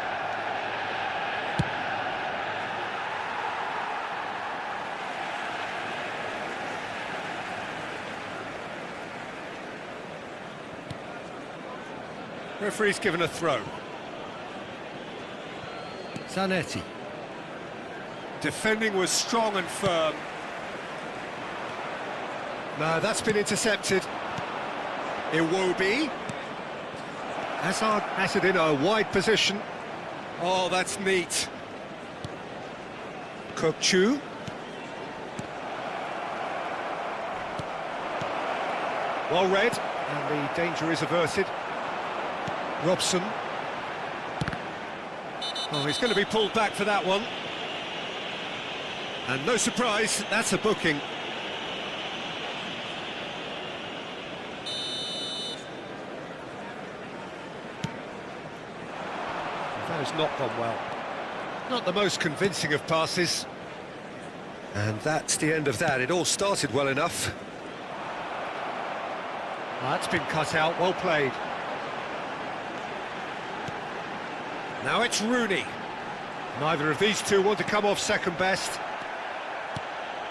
Referee's given a throw. Zanetti. Defending was strong and firm. No, that's been intercepted. Iwobi. Hazard has it in a wide position. Oh, that's neat. Kokchu. Well read, and the danger is averted. Robson. Oh, he's going to be pulled back for that one. And no surprise, that's a booking. That has not gone well. Not the most convincing of passes. And that's the end of that. It all started well enough. That's been cut out, well played. Now it's Rooney. Neither of these two want to come off second best.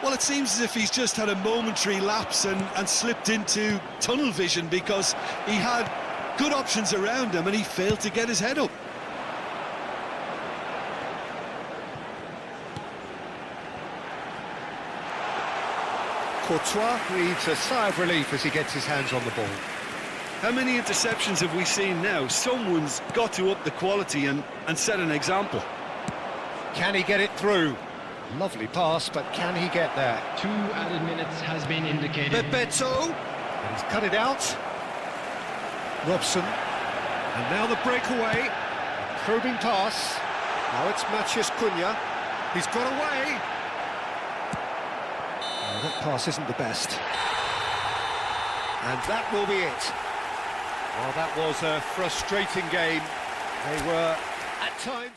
Well, it seems as if he's just had a momentary lapse and slipped into tunnel vision because he had good options around him and he failed to get his head up. Courtois breathes a sigh of relief as he gets his hands on the ball. How many interceptions have we seen now? Someone's got to up the quality and set an example. Can he get it through? Lovely pass, but can he get there? 2 added minutes has been indicated. Bebeto, and he's cut it out. Robson, and now the breakaway. Probing pass. Now it's Matheus Cunha. He's got away. Oh, that pass isn't the best. And that will be it. Well, that was a frustrating game. They were, at times...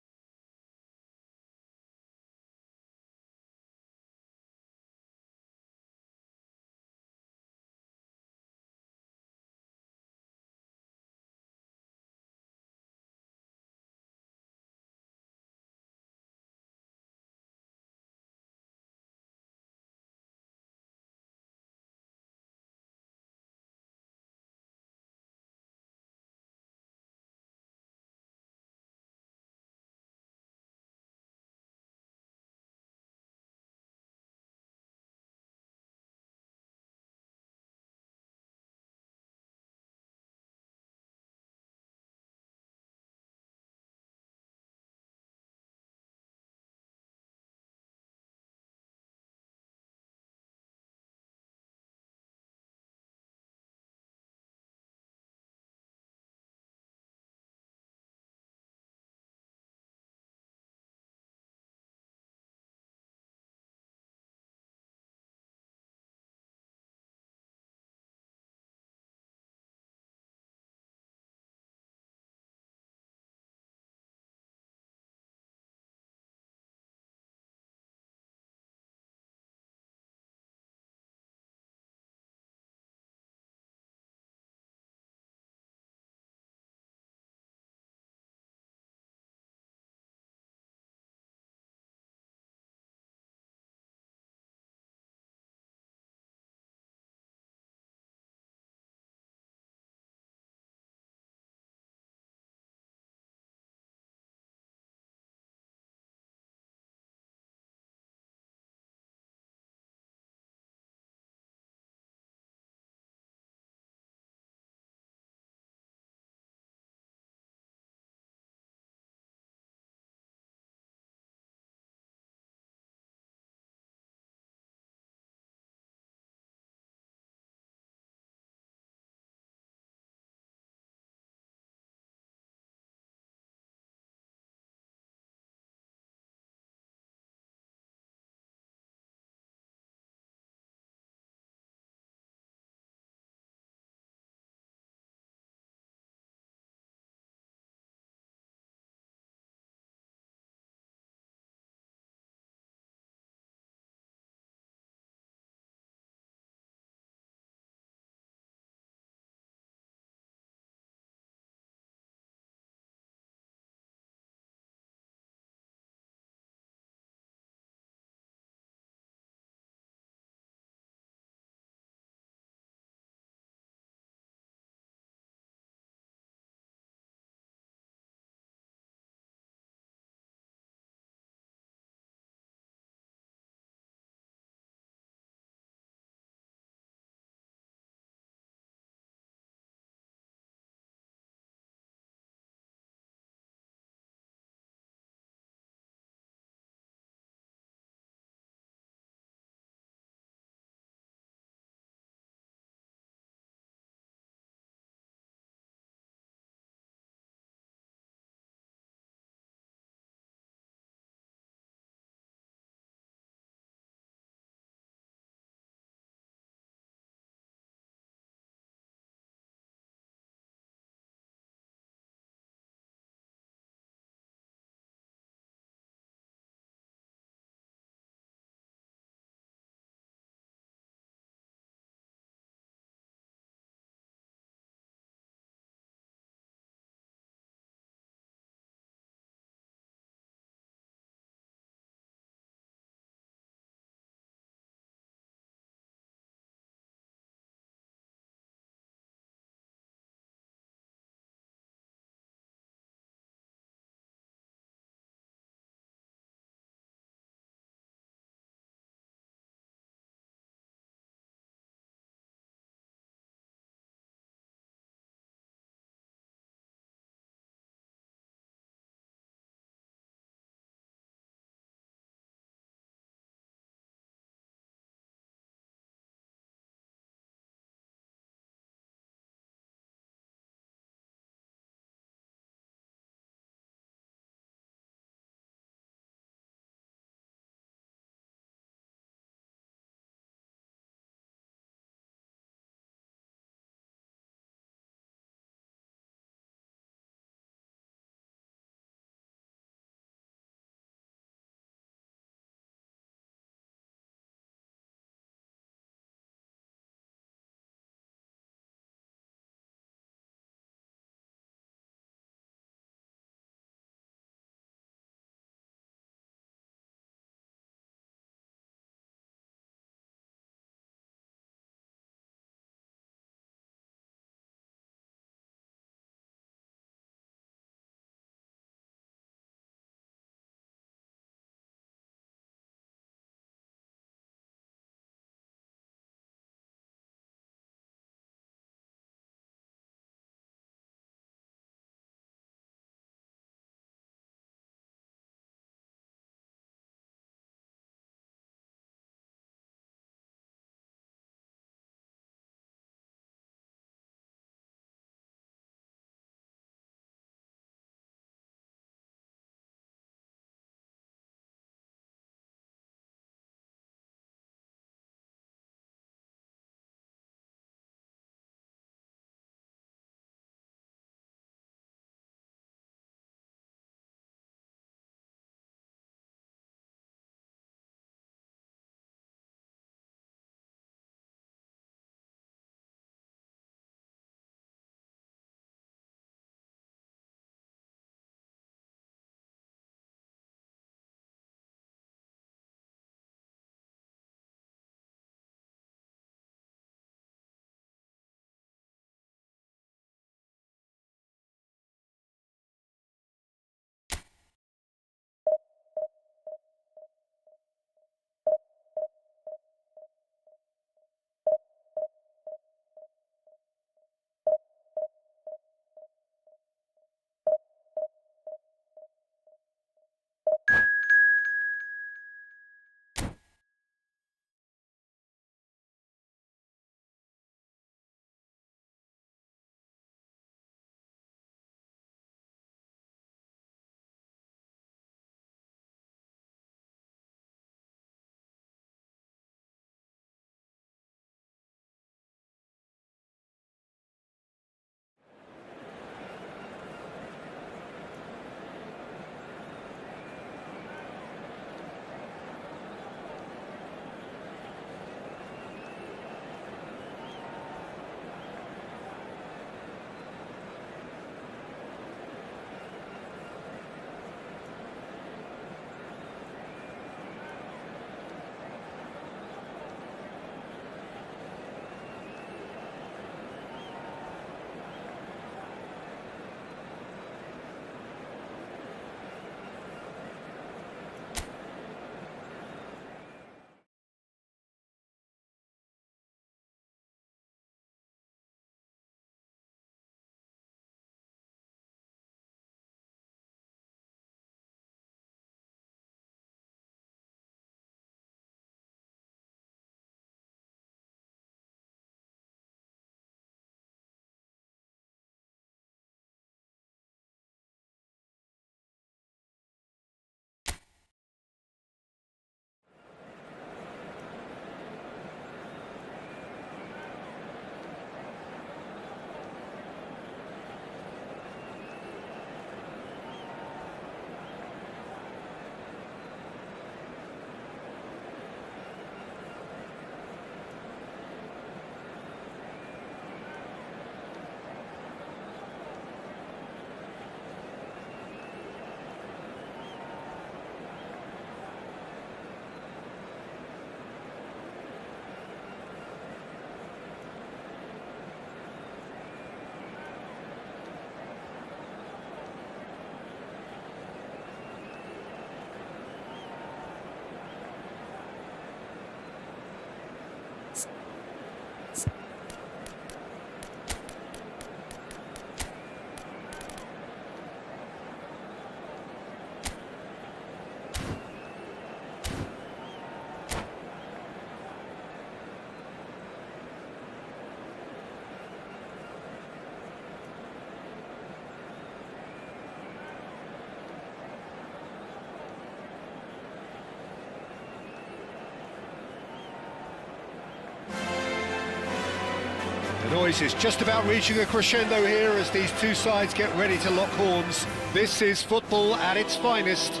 The noise is just about reaching a crescendo here as these two sides get ready to lock horns. This is football at its finest.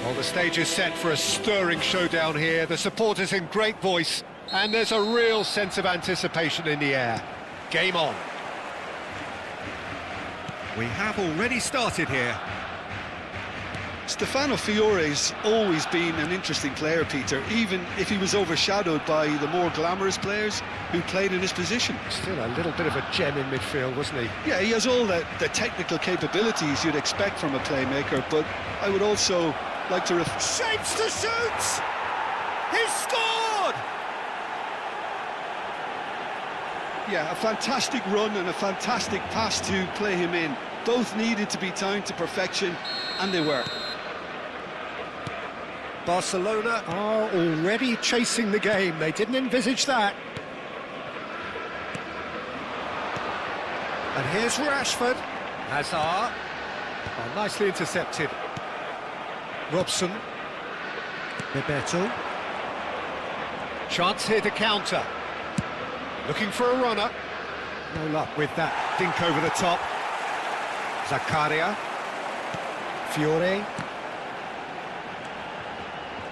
Well, the stage is set for a stirring showdown here. The supporters in great voice, and there's a real sense of anticipation in the air. Game on. We have already started here. Stefano Fiore's always been an interesting player, Peter, even if he was overshadowed by the more glamorous players who played in his position. Still a little bit of a gem in midfield, wasn't he? Yeah, he has all the technical capabilities you'd expect from a playmaker, but I would also like to... Shapes to shoot! He's scored! Yeah, a fantastic run and a fantastic pass to play him in. Both needed to be timed to perfection, and they were. Barcelona are already chasing the game. They didn't envisage that. And here's Rashford. Hazard. Oh, nicely intercepted. Robson. Bebeto. Chance here to counter. Looking for a runner. No luck with that dink over the top. Zakaria. Fiore.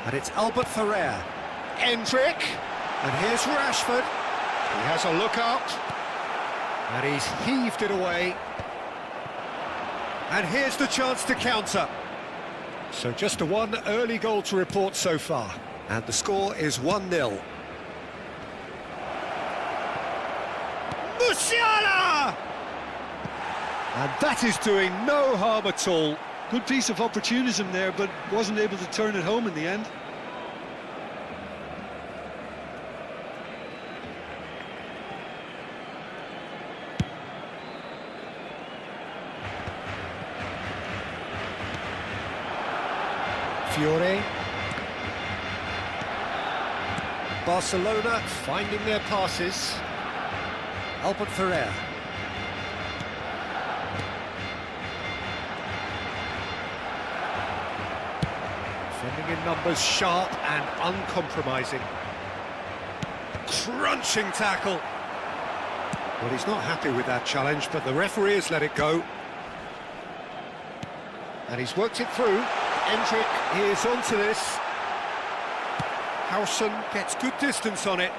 And it's Albert Ferrer. Endrick. And here's Rashford. He has a look out. And he's heaved it away. And here's the chance to counter. So just a one early goal to report so far. And the score is 1-0. Musiala! And that is doing no harm at all. Good piece of opportunism there, but wasn't able to turn it home in the end. Fiore. Barcelona finding their passes. Albert Ferrer. Defending in numbers, sharp and uncompromising. Crunching tackle. Well, he's not happy with that challenge, but the referee has let it go. And he's worked it through. Endrick is onto this. Howson gets good distance on it.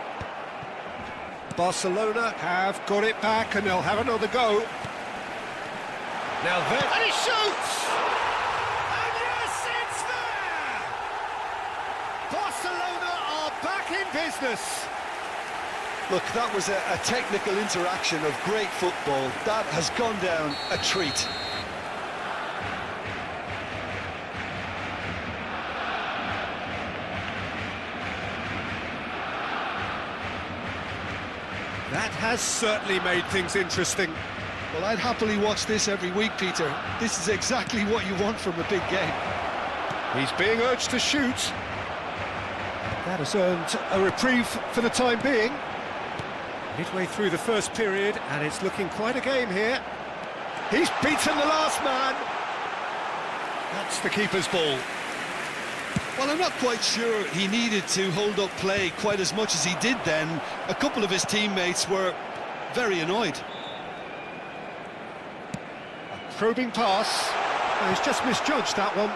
Barcelona have got it back and they'll have another go. Now then, and he shoots! And yes, it's there! Barcelona are back in business. Look, that was a technical interaction of great football. That has gone down a treat. That has certainly made things interesting. Well, I'd happily watch this every week, Peter. This is exactly what you want from a big game. He's being urged to shoot. That has earned a reprieve for the time being. Midway through the first period, and it's looking quite a game here. He's beaten the last man. That's the keeper's ball. Well, I'm not quite sure he needed to hold up play quite as much as he did then. A couple of his teammates were very annoyed. A probing pass. Oh, he's just misjudged that one.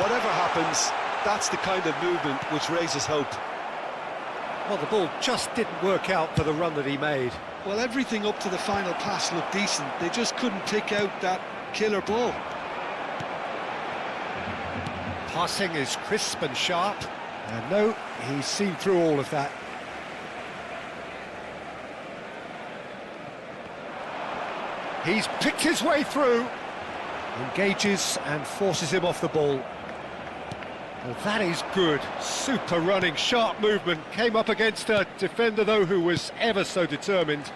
Whatever happens, that's the kind of movement which raises hope. Well, the ball just didn't work out for the run that he made. Well, everything up to the final pass looked decent. They just couldn't pick out that killer ball. Passing is crisp and sharp. And no, he's seen through all of that. He's picked his way through. Engages and forces him off the ball. Well, that is good. Super running, sharp movement. Came up against a defender, though, who was ever so determined.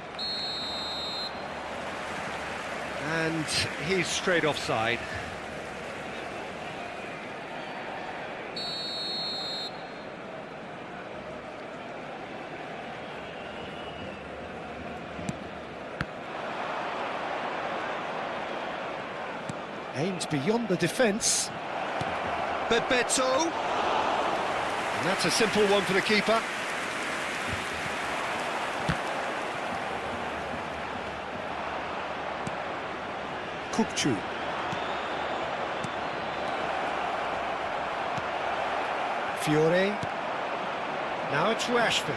And he's straight offside. Aimed beyond the defence. Bebeto. And that's a simple one for the keeper. Kukcu. Fiore. Now it's Rashford.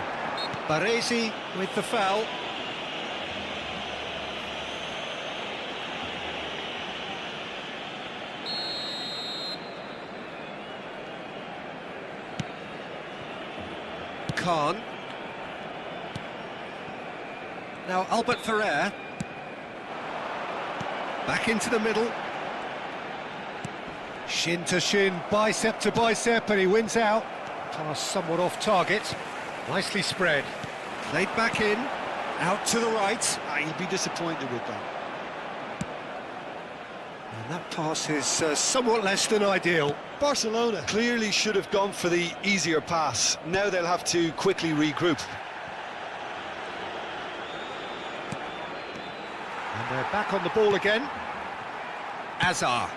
Baresi with the foul. Khan. Now Albert Ferrer. Back into the middle. Shin to shin, bicep to bicep, and he wins out. Pass somewhat off target. Nicely spread. Played back in. Out to the right. He'll be disappointed with that. And that pass is somewhat less than ideal. Barcelona clearly should have gone for the easier pass. Now they'll have to quickly regroup. And they're back on the ball again. Azar.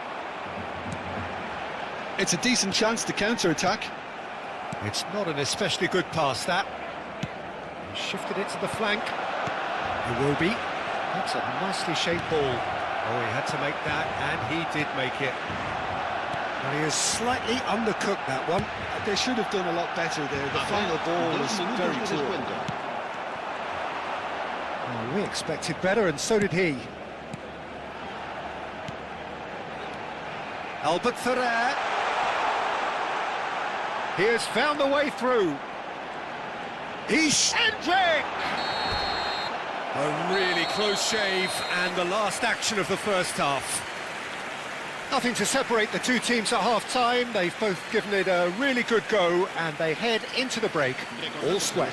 It's a decent chance to counter-attack. It's not an especially good pass, that. He shifted it to the flank. Iwobi. That's a nicely shaped ball. Oh, he had to make that, and he did make it. And he has slightly undercooked that one. They should have done a lot better there. The final ball was very poor. Oh, we expected better, and so did he. Albert Ferrer. He has found the way through. He's Hendrick! A really close shave, and the last action of the first half. Nothing to separate the two teams at half-time. They've both given it a really good go, and they head into the break all square.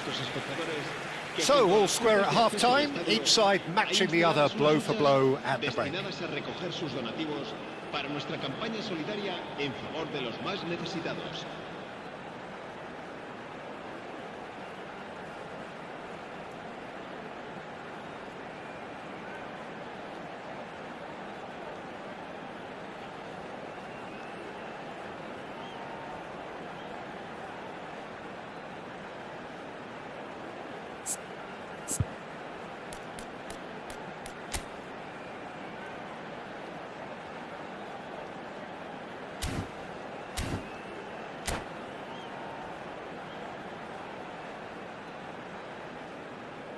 So, all square at half-time, each side matching the other blow for blow at the break. Para nuestra campaña solidaria en favor de los más necesitados.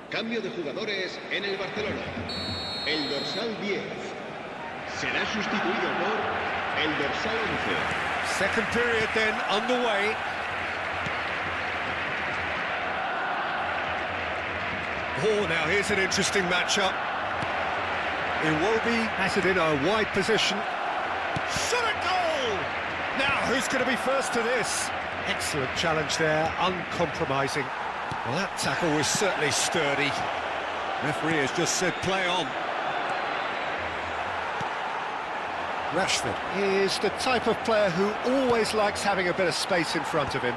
Cambio de jugadores en el Barcelona. El dorsal 10 será sustituido por el dorsal 11. Second period then underway. Oh, now here's an interesting matchup. Iwobi has it in a wide position. Shot at goal! Now, who's going to be first to this? Excellent challenge there, uncompromising. Well, that tackle was certainly sturdy. Referee has just said play on. Rashford is the type of player who always likes having a bit of space in front of him.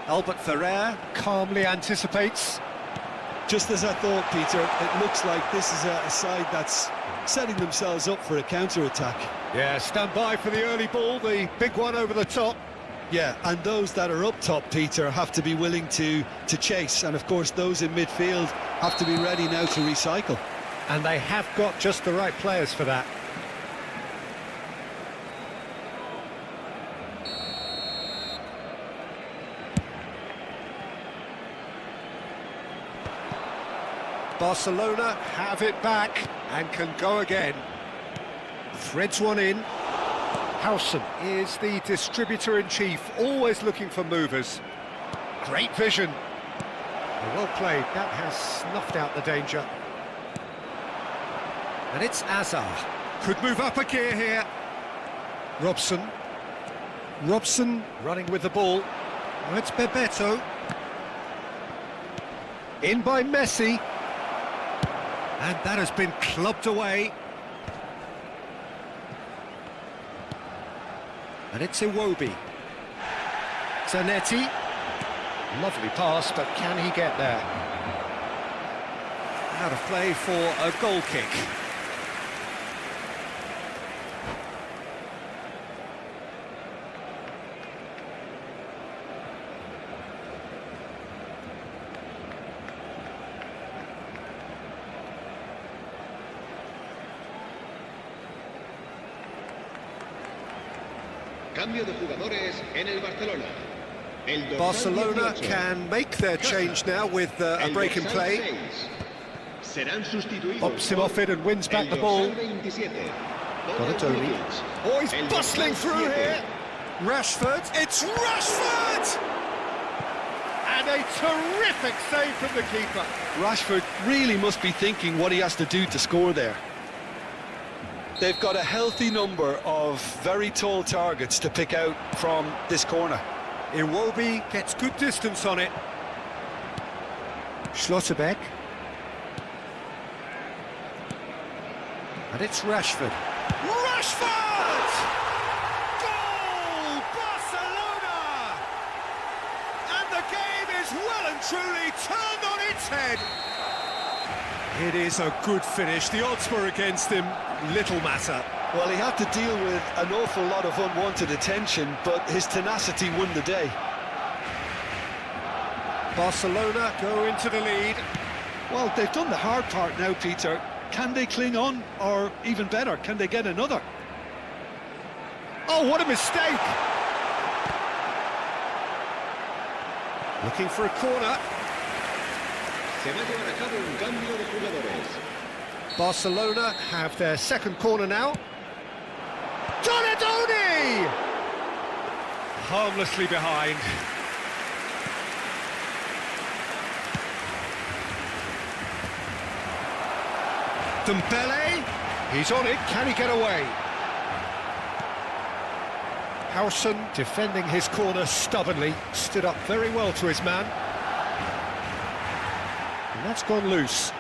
Albert Ferrer calmly anticipates. Just as I thought, Peter, it looks like this is a side that's setting themselves up for a counter-attack. Yeah, stand by for the early ball, the big one over the top. Yeah, and those that are up top, Peter, have to be willing to chase. And, of course, those in midfield have to be ready now to recycle. And they have got just the right players for that. Barcelona have it back and can go again. Threads one in. Howson is the distributor-in-chief, always looking for movers. Great vision. Well played, that has snuffed out the danger. And it's Azar. Could move up a gear here. Robson. Robson running with the ball. Oh, it's Bebeto. In by Messi. And that has been clubbed away. And it's Iwobi. Zanetti. Lovely pass, but can he get there? Out of play for a goal kick. Cambio de jugadores en el Barcelona. El dorsal Barcelona 18, can make their change now with a el break in dorsal play. 6. Serán sustituidos Pops him por off it and wins back el the ball. dorsal 27. Donatoni. Oh, he's El bustling dorsal through 7. here. Rashford. It's Rashford! And a terrific save from the keeper. Rashford really must be thinking what he has to do to score there. They've got a healthy number of very tall targets to pick out from this corner. Iwobi gets good distance on it. Schlotterbeck. And it's Rashford. Rashford! Goal! Barcelona! And the game is well and truly turned on its head. It is a good finish. The odds were against him. Little matter. Well, he had to deal with an awful lot of unwanted attention, but his tenacity won the day. Barcelona go into the lead. Well, they've done the hard part now, Peter. Can they cling on, or even better, can they get another? Oh, what a mistake! Looking for a corner. Se va a llevar a cabo un cambio de jugadores. Barcelona have their second corner now. Donatoni! Harmlessly behind. Dembele, he's on it, can he get away? Howson defending his corner stubbornly, stood up very well to his man. And that's gone loose.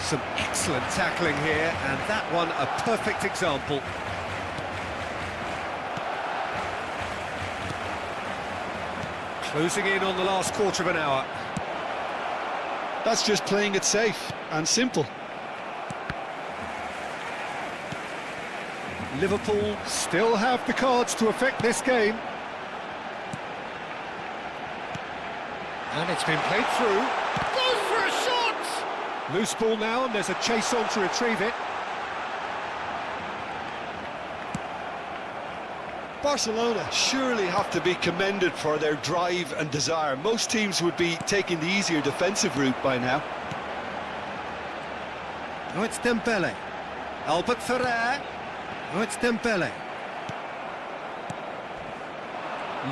Some excellent tackling here, and that one a perfect example. Closing in on the last quarter of an hour. That's just playing it safe and simple. Liverpool still have the cards to affect this game. And it's been played through. Goes for a shot! Loose ball now, and there's a chase on to retrieve it. Barcelona surely have to be commended for their drive and desire. Most teams would be taking the easier defensive route by now. Oh, it's Dembele. Albert Ferrer. Oh, it's Dembele.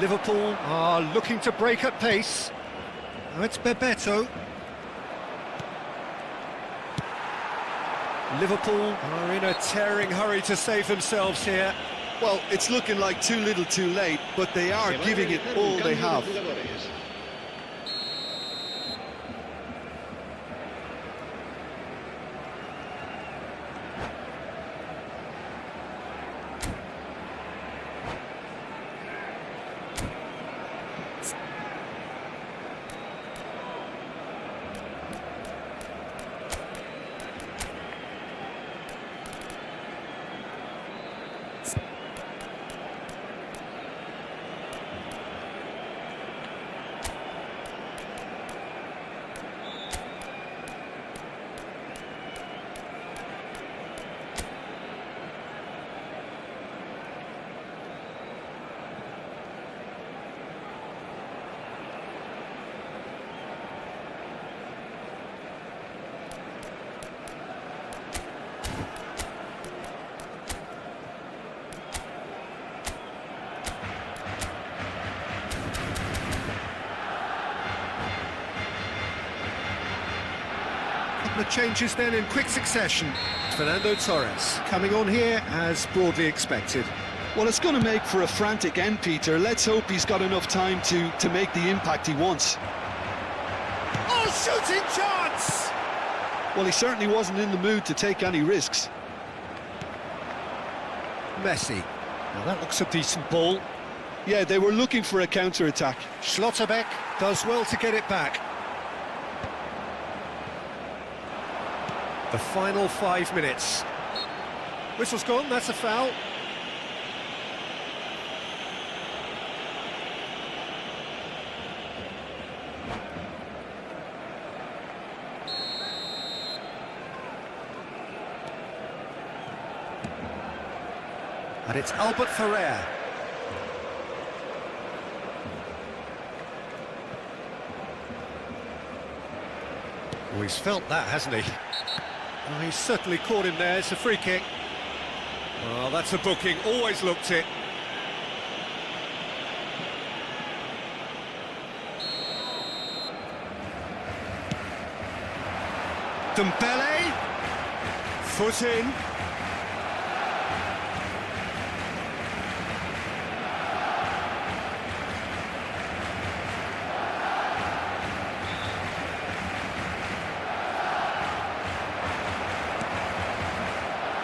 Liverpool are looking to break at pace. Oh, it's Bebeto. Liverpool are in a tearing hurry to save themselves here. Well, it's looking like too little too late, but they are Se va a giving it realizar all un they cambio de have. jugadores. The changes then in quick succession. Fernando Torres coming on here as broadly expected. Well, it's going to make for a frantic end, Peter. Let's hope he's got enough time to make the impact he wants. Oh, shooting chance! Well, he certainly wasn't in the mood to take any risks. Messi. Now that looks a decent ball. Yeah, they were looking for a counter-attack. Schlotterbeck does well to get it back. The final 5 minutes. Whistle's gone, that's a foul. And it's Albert Ferrer. Oh, he's felt that, hasn't he? Oh, he's certainly caught him there. It's a free kick. Oh, that's a booking. Always looked it. Dembele. Foot in.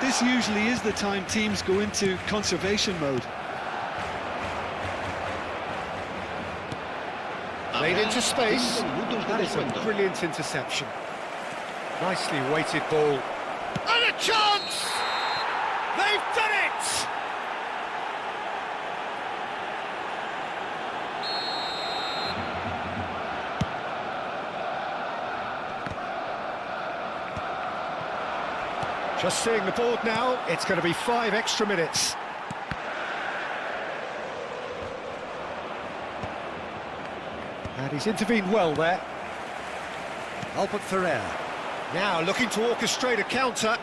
This usually is the time teams go into conservation mode. Made into space. 5 minutos de That is a descuento. brilliant interception. Nicely weighted ball. And a chance! They've done it! Just seeing the board now, it's going to be 5 extra minutes. And he's intervened well there. Albert Ferrer. Now looking to orchestrate a counter.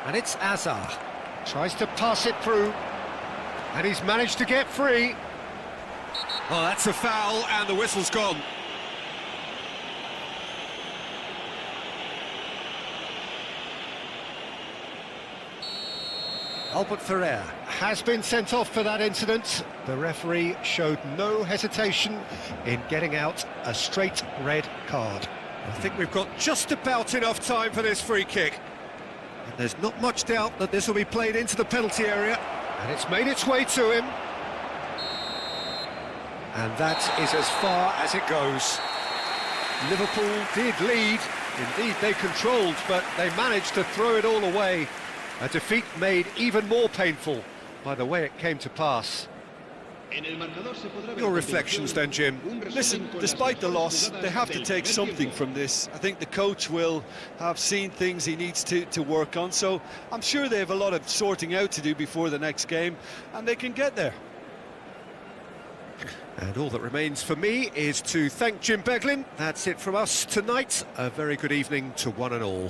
And it's Azar. Tries to pass it through. And he's managed to get free. Oh, that's a foul, and the whistle's gone. Albert Ferrer has been sent off for that incident. The referee showed no hesitation in getting out a straight red card. I think we've got just about enough time for this free kick. And there's not much doubt that this will be played into the penalty area. And it's made its way to him. And that is as far as it goes. Liverpool did lead. Indeed, they controlled, but they managed to throw it all away. A defeat made even more painful by the way it came to pass. Your reflections then, Jim? Listen, despite the loss, they have to take something from this. I think the coach will have seen things he needs to work on, so I'm sure they have a lot of sorting out to do before the next game, and they can get there. And all that remains for me is to thank Jim Beglin. That's it from us tonight. A very good evening to one and all.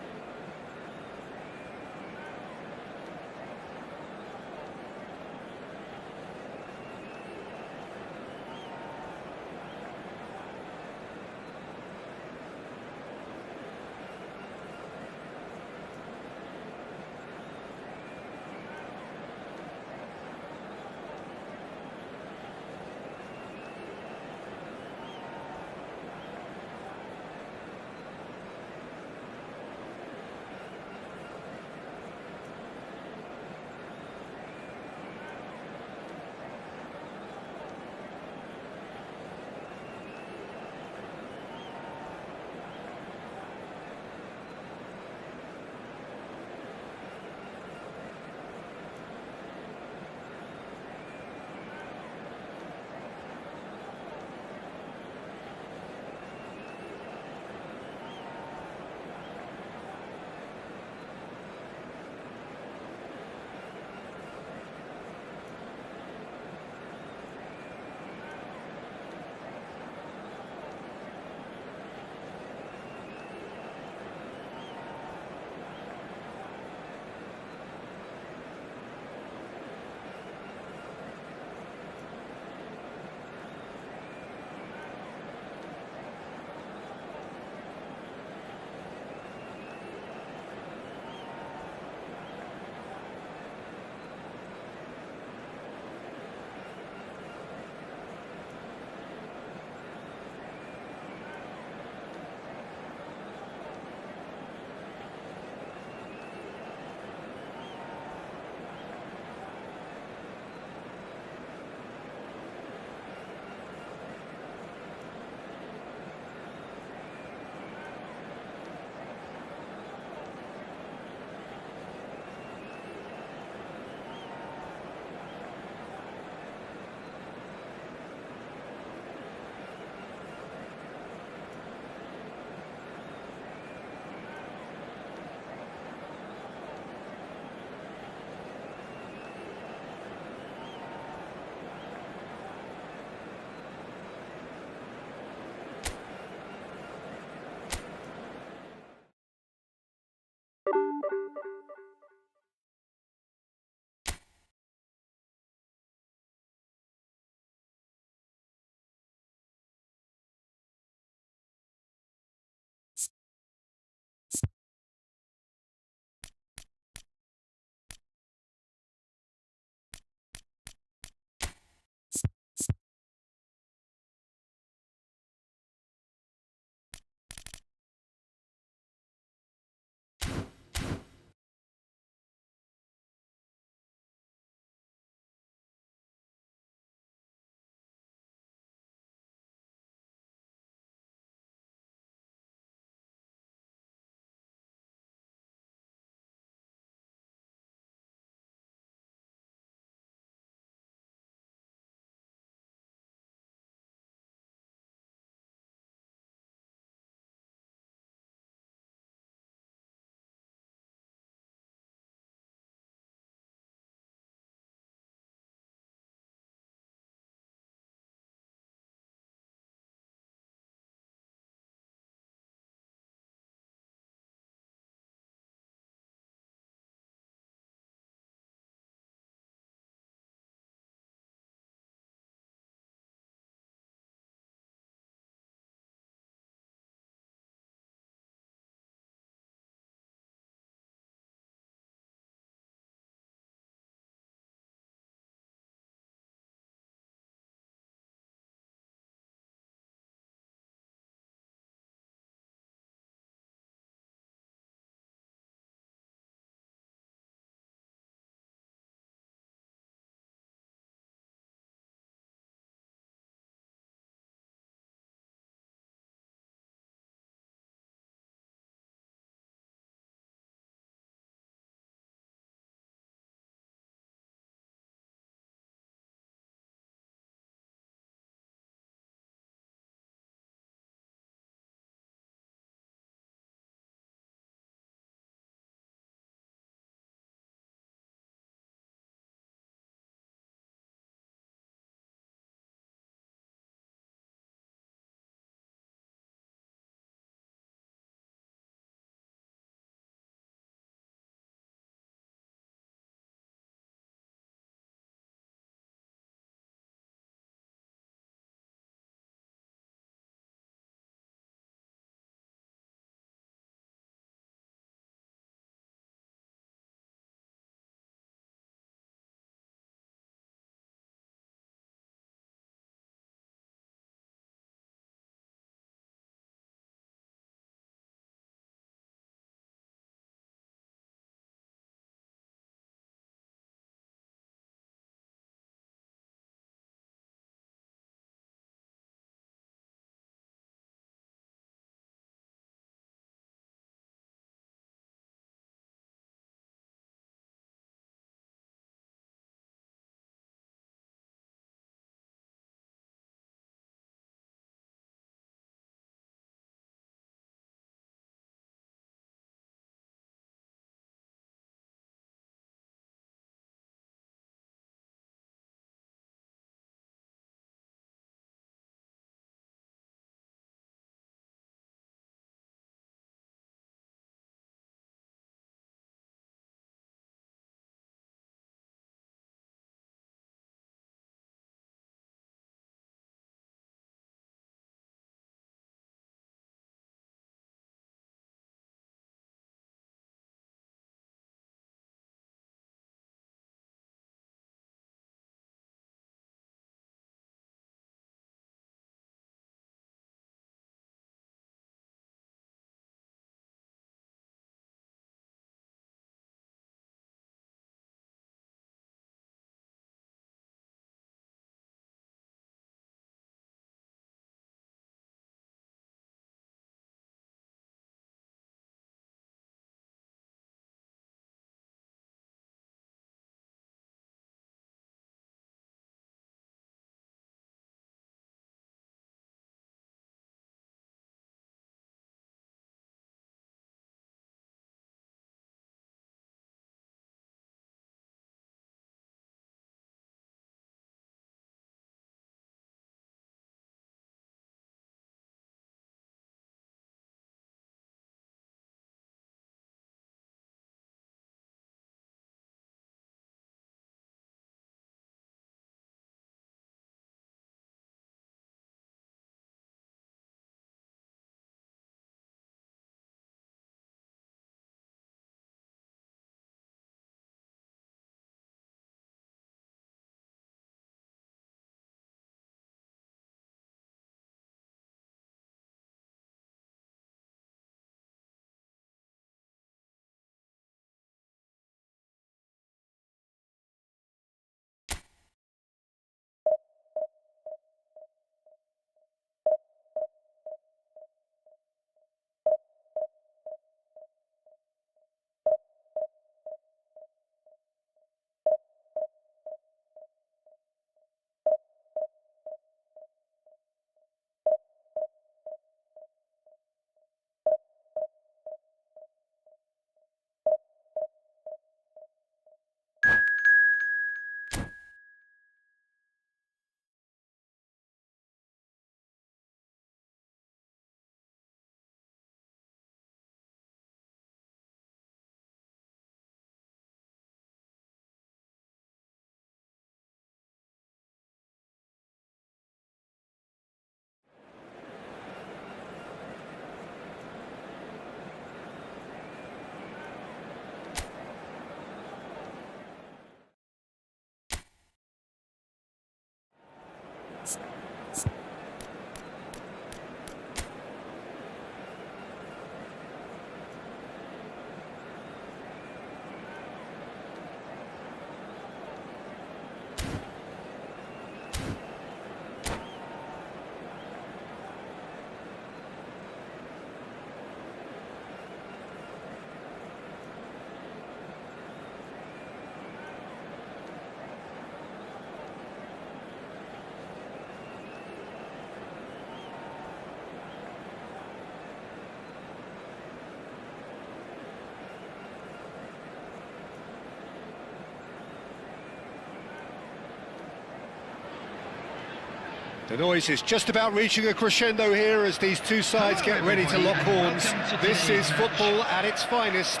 The noise is just about reaching a crescendo here as these two sides get ready to lock horns. This is football at its finest.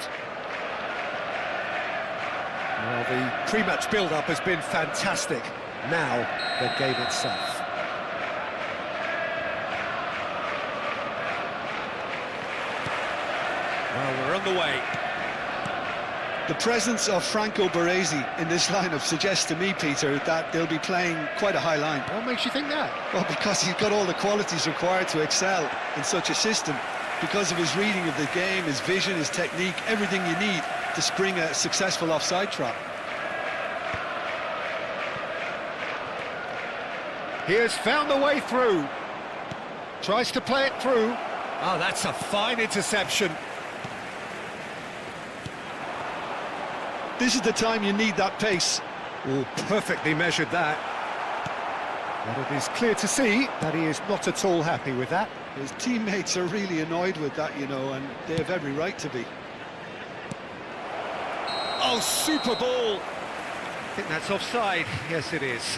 Well, the pre-match build-up has been fantastic. Now, the game itself. Well, we're on the way. The presence of Franco Baresi in this lineup suggests to me, Peter, that they'll be playing quite a high line. What makes you think that? Well, because he's got all the qualities required to excel in such a system. Because of his reading of the game, his vision, his technique, everything you need to spring a successful offside trap. He has found the way through. Tries to play it through. Oh, that's a fine interception. This is the time you need that pace. Oh, perfectly measured that. But it is clear to see that he is not at all happy with that. His teammates are really annoyed with that, you know, and they have every right to be. Oh, super ball! I think that's offside. Yes, it is.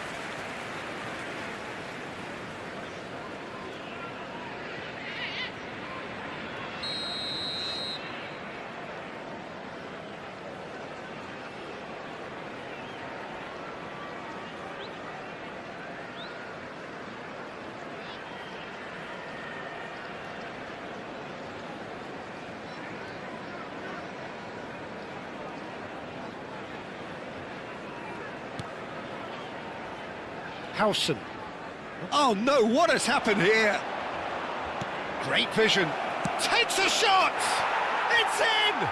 Howson. Oh no, what has happened here? Great vision. Takes a shot! It's in!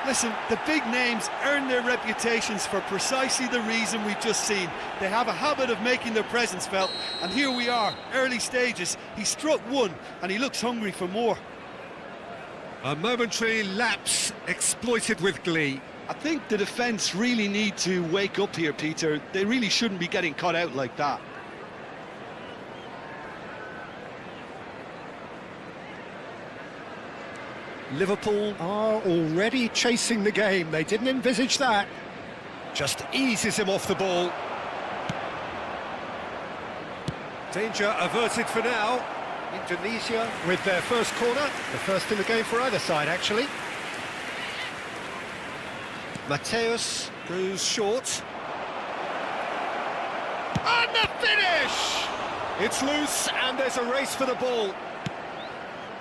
Listen, the big names earn their reputations for precisely the reason we've just seen. They have a habit of making their presence felt, and here we are, early stages. He struck one, and he looks hungry for more. A momentary lapse exploited with glee. I think the defence really need to wake up here, Peter. They really shouldn't be getting caught out like that. Liverpool are already chasing the game. They didn't envisage that. Just eases him off the ball. Danger averted for now. Indonesia with their first corner. The first in the game for either side, actually. Mateus goes short. And the finish! It's loose and there's a race for the ball.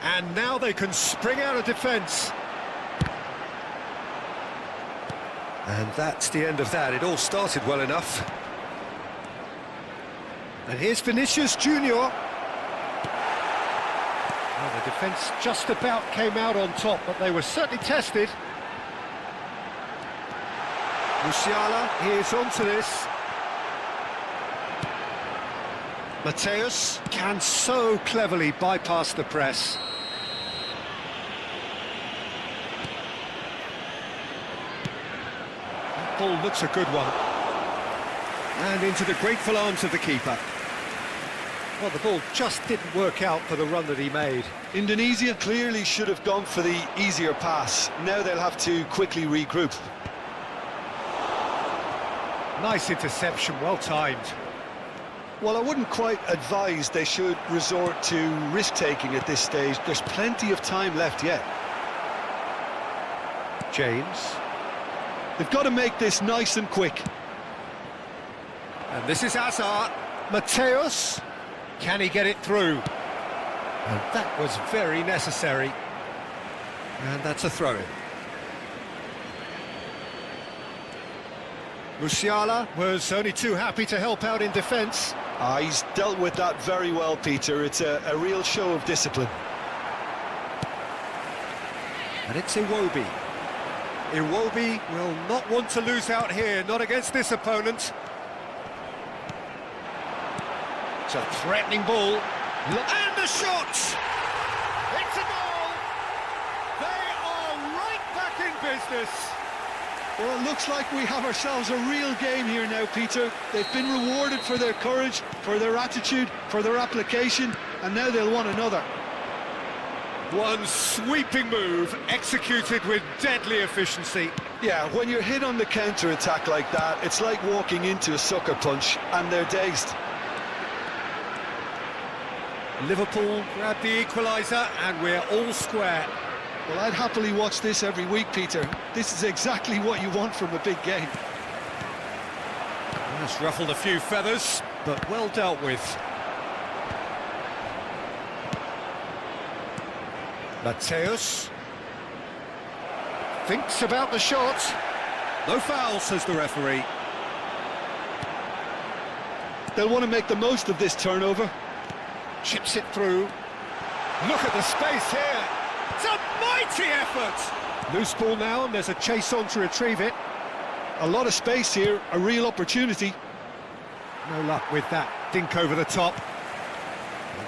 And now they can spring out of defence. And that's the end of that. It all started well enough. And here's Vinicius Junior. Well, the defence just about came out on top, but they were certainly tested. Musiala, he is onto this. Mateus can so cleverly bypass the press. That ball looks a good one. And into the grateful arms of the keeper. Well, the ball just didn't work out for the run that he made. Indonesia clearly should have gone for the easier pass. Now they'll have to quickly regroup. Nice interception, well timed. Well, I wouldn't quite advise they should resort to risk-taking at this stage. There's plenty of time left yet. James. They've got to make this nice and quick. And this is Hazard. Mateus. Can he get it through? And that was very necessary. And that's a throw-in. Musiala was only too happy to help out in defence. He's dealt with that very well, Peter. It's a real show of discipline. And it's Iwobi. Iwobi will not want to lose out here, not against this opponent. It's a threatening ball. And the shot! It's a goal! They are right back in business. Well, it looks like we have ourselves a real game here now, Peter. They've been rewarded for their courage, for their attitude, for their application, and now they'll want another. One sweeping move, executed with deadly efficiency. Yeah, when you're hit on the counter-attack like that, it's like walking into a sucker punch, and they're dazed. Liverpool grab the equaliser and we're all square. Well, I'd happily watch this every week, Peter. This is exactly what you want from a big game. That's ruffled a few feathers, but well dealt with. Mateus thinks about the shot. No foul, says the referee. They'll want to make the most of this turnover. Chips it through. Look at the space here. It's a mighty effort. Loose ball now, and there's a chase on to retrieve it. A lot of space here, a real opportunity. No luck with that dink over the top.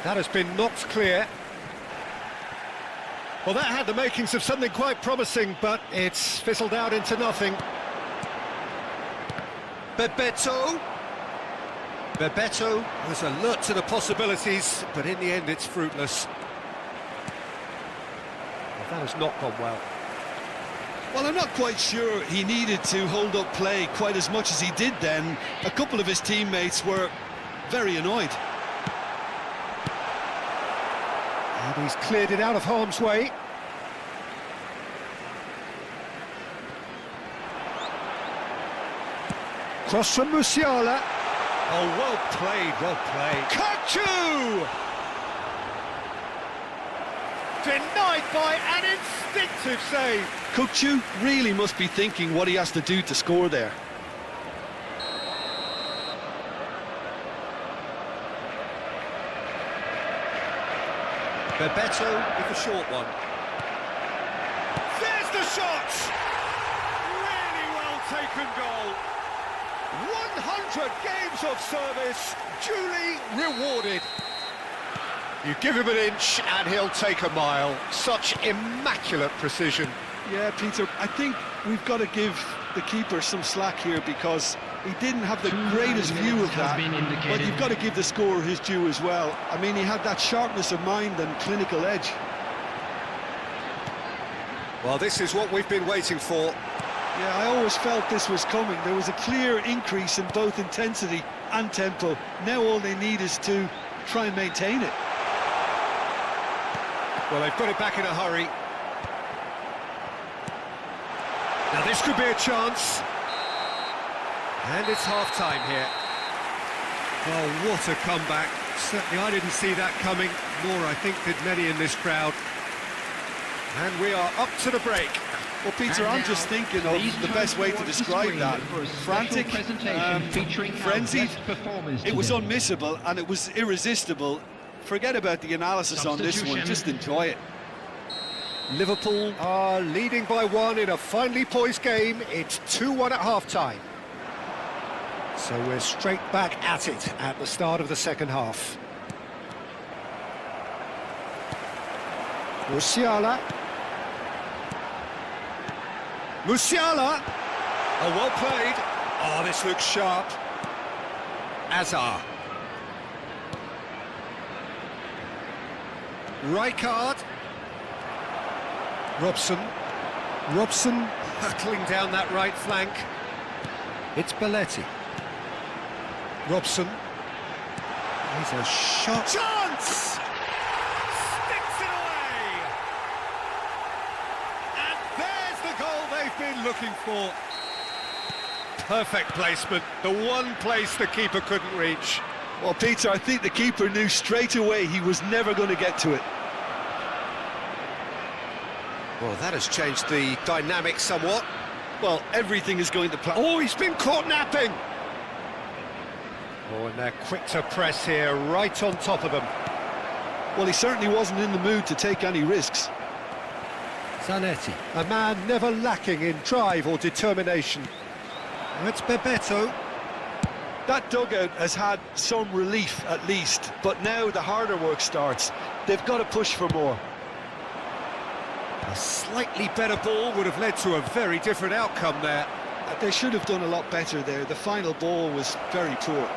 That has been knocked clear. Well, that had the makings of something quite promising, but it's fizzled out into nothing. Bebeto was alert to the possibilities, but in the end it's fruitless. That has not gone well. Well, I'm not quite sure he needed to hold up play quite as much as he did then. A couple of his teammates were very annoyed. And he's cleared it out of harm's way. Cross from Musiala. Oh, well played, well played. Kachu! Denied by an instinctive save. Kukçu really must be thinking what he has to do to score there. Bebeto with the short one. There's the shot! Really well taken goal. 100 games of service, duly rewarded. You give him an inch and he'll take a mile. Such immaculate precision. Yeah, Peter, I think we've got to give the keeper some slack here because he didn't have the greatest view of that, but you've got to give the scorer his due as well. I mean, he had that sharpness of mind and clinical edge. Well, this is what we've been waiting for. Yeah, I always felt this was coming. There was a clear increase in both intensity and tempo. Now all they need is to try and maintain it. Well, they've got it back in a hurry. Now this could be a chance. And it's half-time here. Oh, what a comeback. Certainly I didn't see that coming, nor I think did many in this crowd. And we are up to the break. Well, Peter, I'm just thinking of the best way to describe that. Frantic, frenzied. It was unmissable and it was irresistible. Forget about the analysis on this one, just enjoy it. Liverpool are leading by 1 in a finely poised game. It's 2-1 at half-time. So we're straight back at it at the start of the second half. Musiala. Oh, well played. Oh, this looks sharp. Azar. Rijkaard. Robson hurtling down that right flank. It's Belletti. Robson. He's a shot. Chance! Sticks it away! And there's the goal they've been looking for. Perfect placement. The one place the keeper couldn't reach. Well, Peter, I think the keeper knew straight away he was never going to get to it. Well, that has changed the dynamic somewhat. Well, everything is going to plan. Oh, he's been caught napping! Oh, and they're quick to press here, right on top of them. Well, he certainly wasn't in the mood to take any risks. Zanetti, a man never lacking in drive or determination. It's Bebeto. That dugout has had some relief, at least, but now the harder work starts. They've got to push for more. A slightly better ball would have led to a very different outcome there. They should have done a lot better there. The final ball was very poor.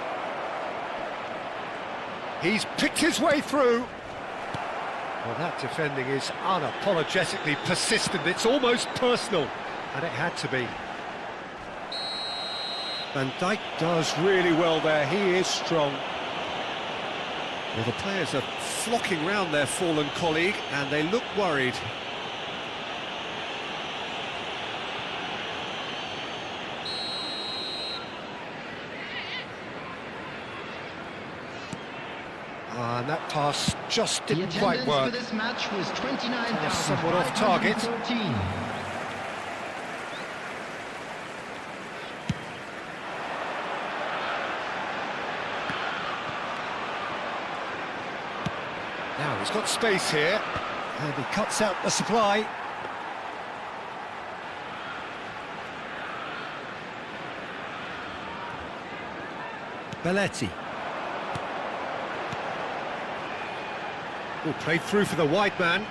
He's picked his way through. Well, that defending is unapologetically persistent. It's almost personal, and it had to be. Van Dijk does really well there. He is strong. Well, the players are flocking round their fallen colleague, and they look worried. And that pass just The didn't quite attendance for work. this match was 29,513. Somewhat off target. Now he's got space here, and he cuts out the supply. Belletti. Oh, played through for the wide man.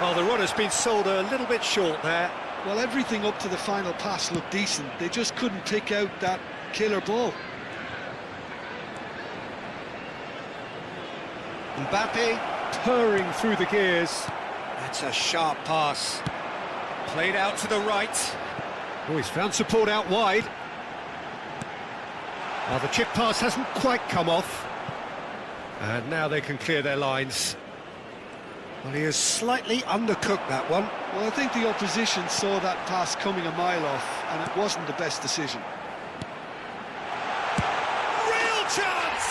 Well, the runner's been sold a little bit short there. Well, everything up to the final pass looked decent. They just couldn't pick out that killer ball. Mbappe purring through the gears. That's a sharp pass. Played out to the right. Oh, he's found support out wide. Well, the chip pass hasn't quite come off. And now they can clear their lines. Well, he has slightly undercooked that one. Well, I think the opposition saw that pass coming a mile off, and it wasn't the best decision. Real chance!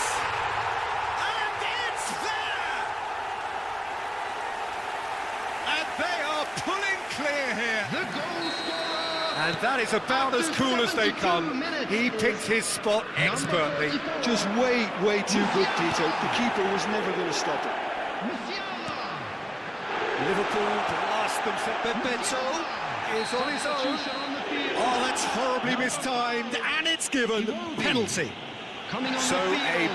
And it's there! And they are pulling clear here. The goal scorer! And that is about as cool as they come. He picked his spot expertly. Just way too good, Peter. The keeper was never going to stop it. Liverpool to last themselves. Bebeto is on his own. Oh, that's horribly mistimed, and it's given. Penalty. So a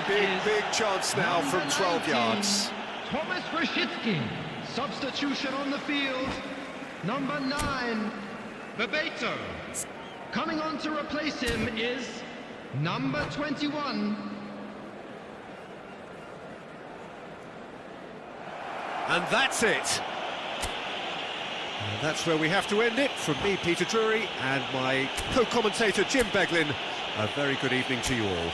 big chance now from 12 yards. Thomas Rashitsky. Substitution on the field. Number 9, Bebeto. Coming on to replace him is number 21. And that's it. And that's where we have to end it. From me, Peter Drury, and my co-commentator, Jim Beglin. A very good evening to you all.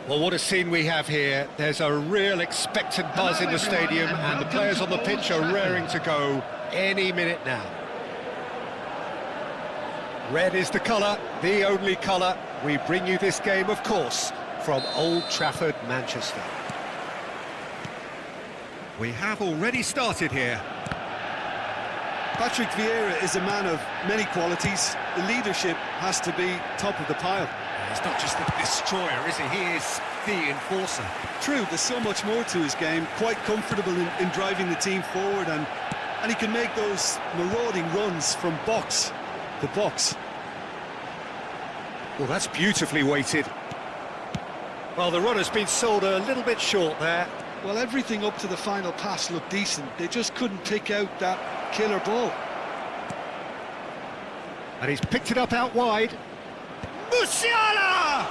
Well, what a scene we have here. There's a real expectant buzz in the stadium, and the players on the pitch are raring to go any minute now. Red is the colour, the only colour. We bring you this game, of course, from Old Trafford, Manchester. We have already started here. Patrick Vieira is a man of many qualities. The leadership has to be top of the pile. He's not just the destroyer, is he? He is the enforcer. True, there's so much more to his game. Quite comfortable in driving the team forward, and he can make those marauding runs from box to box. Well, that's beautifully weighted. Well, the run has been sold a little bit short there. Well, everything up to the final pass looked decent. They just couldn't pick out that killer ball. And he's picked it up out wide. Musiala!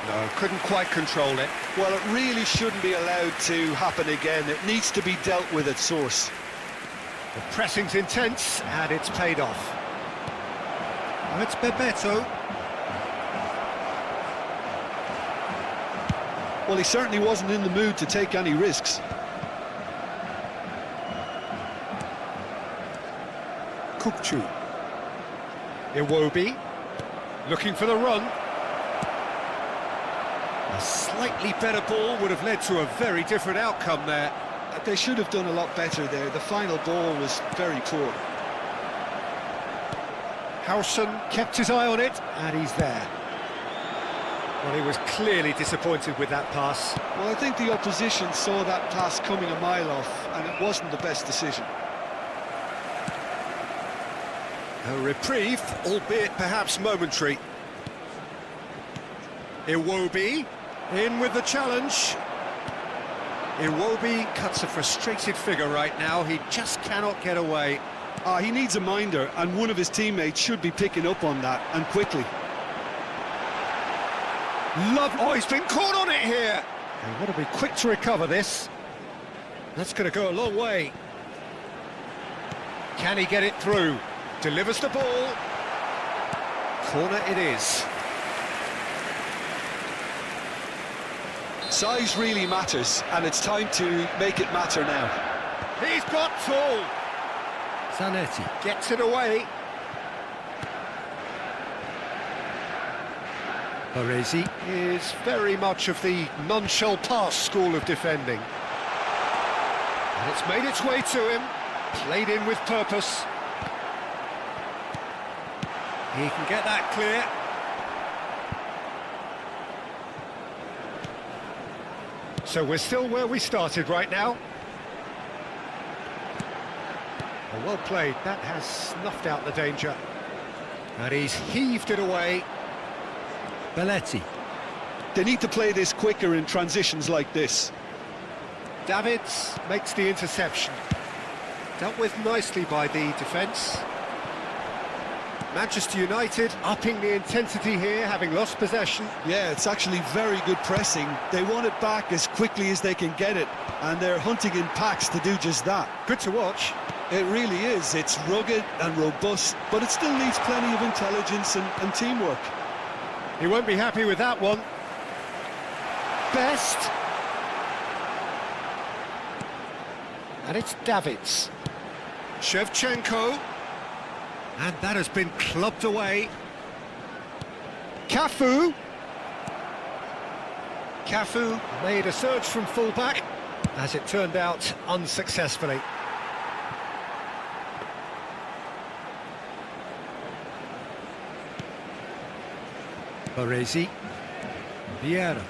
No, couldn't quite control it. Well, it really shouldn't be allowed to happen again. It needs to be dealt with at source. The pressing's intense, and it's paid off. Now it's Bebeto. Well, he certainly wasn't in the mood to take any risks. Kukçu. Iwobi. Looking for the run. A slightly better ball would have led to a very different outcome there. They should have done a lot better there. The final ball was very poor. Howson kept his eye on it, and he's there. Well, he was clearly disappointed with that pass. Well, I think the opposition saw that pass coming a mile off, and it wasn't the best decision. A reprieve, albeit perhaps momentary. Iwobi, in with the challenge. Iwobi cuts a frustrated figure right now. He just cannot get away. He needs a minder, and one of his teammates should be picking up on that, and quickly. Oh, he's been caught on it here. They want to be quick to recover this. That's going to go a long way. Can he get it through? Delivers the ball. Corner it is. Size really matters, and it's time to make it matter now. He's got tall. Zanetti gets it away. Baresi is very much of the non-shell pass school of defending. And it's made its way to him. Played in with purpose. He can get that clear. So we're still where we started right now. Well played, that has snuffed out the danger. And he's heaved it away. Belletti. They need to play this quicker in transitions like this. Davids makes the interception. Dealt with nicely by the defence. Manchester United upping the intensity here, having lost possession. Yeah, it's actually very good pressing. They want it back as quickly as they can get it, and they're hunting in packs to do just that. Good to watch. It really is. It's rugged and robust, but it still needs plenty of intelligence and teamwork. He won't be happy with that one. Best. And it's Davids. Shevchenko. And that has been clubbed away. Cafu. Cafu made a surge from full-back, as it turned out unsuccessfully. Baresi. Vieira.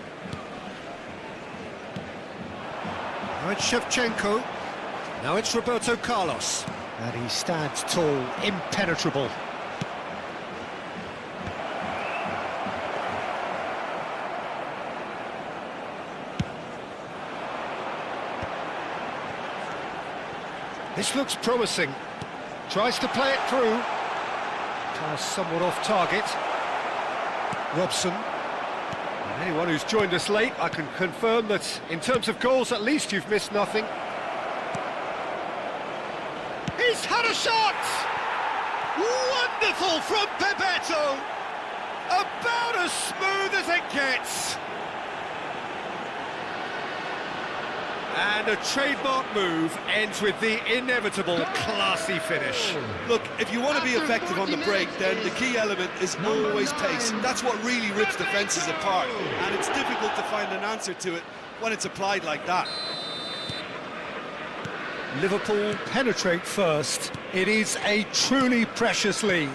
Now it's Shevchenko. Now it's Roberto Carlos. And he stands tall, impenetrable. This looks promising. Tries to play it through. Pass somewhat off target. Robson. And anyone who's joined us late, I can confirm that in terms of goals, at least you've missed nothing. He's had a shot! Wonderful from Bebeto! About as smooth as it gets! And a trademark move ends with the inevitable classy finish. Look, if you want to be effective on the break, then the key element is always pace. That's what really rips defences apart, and it's difficult to find an answer to it when it's applied like that. Liverpool penetrate first. It is a truly precious lead.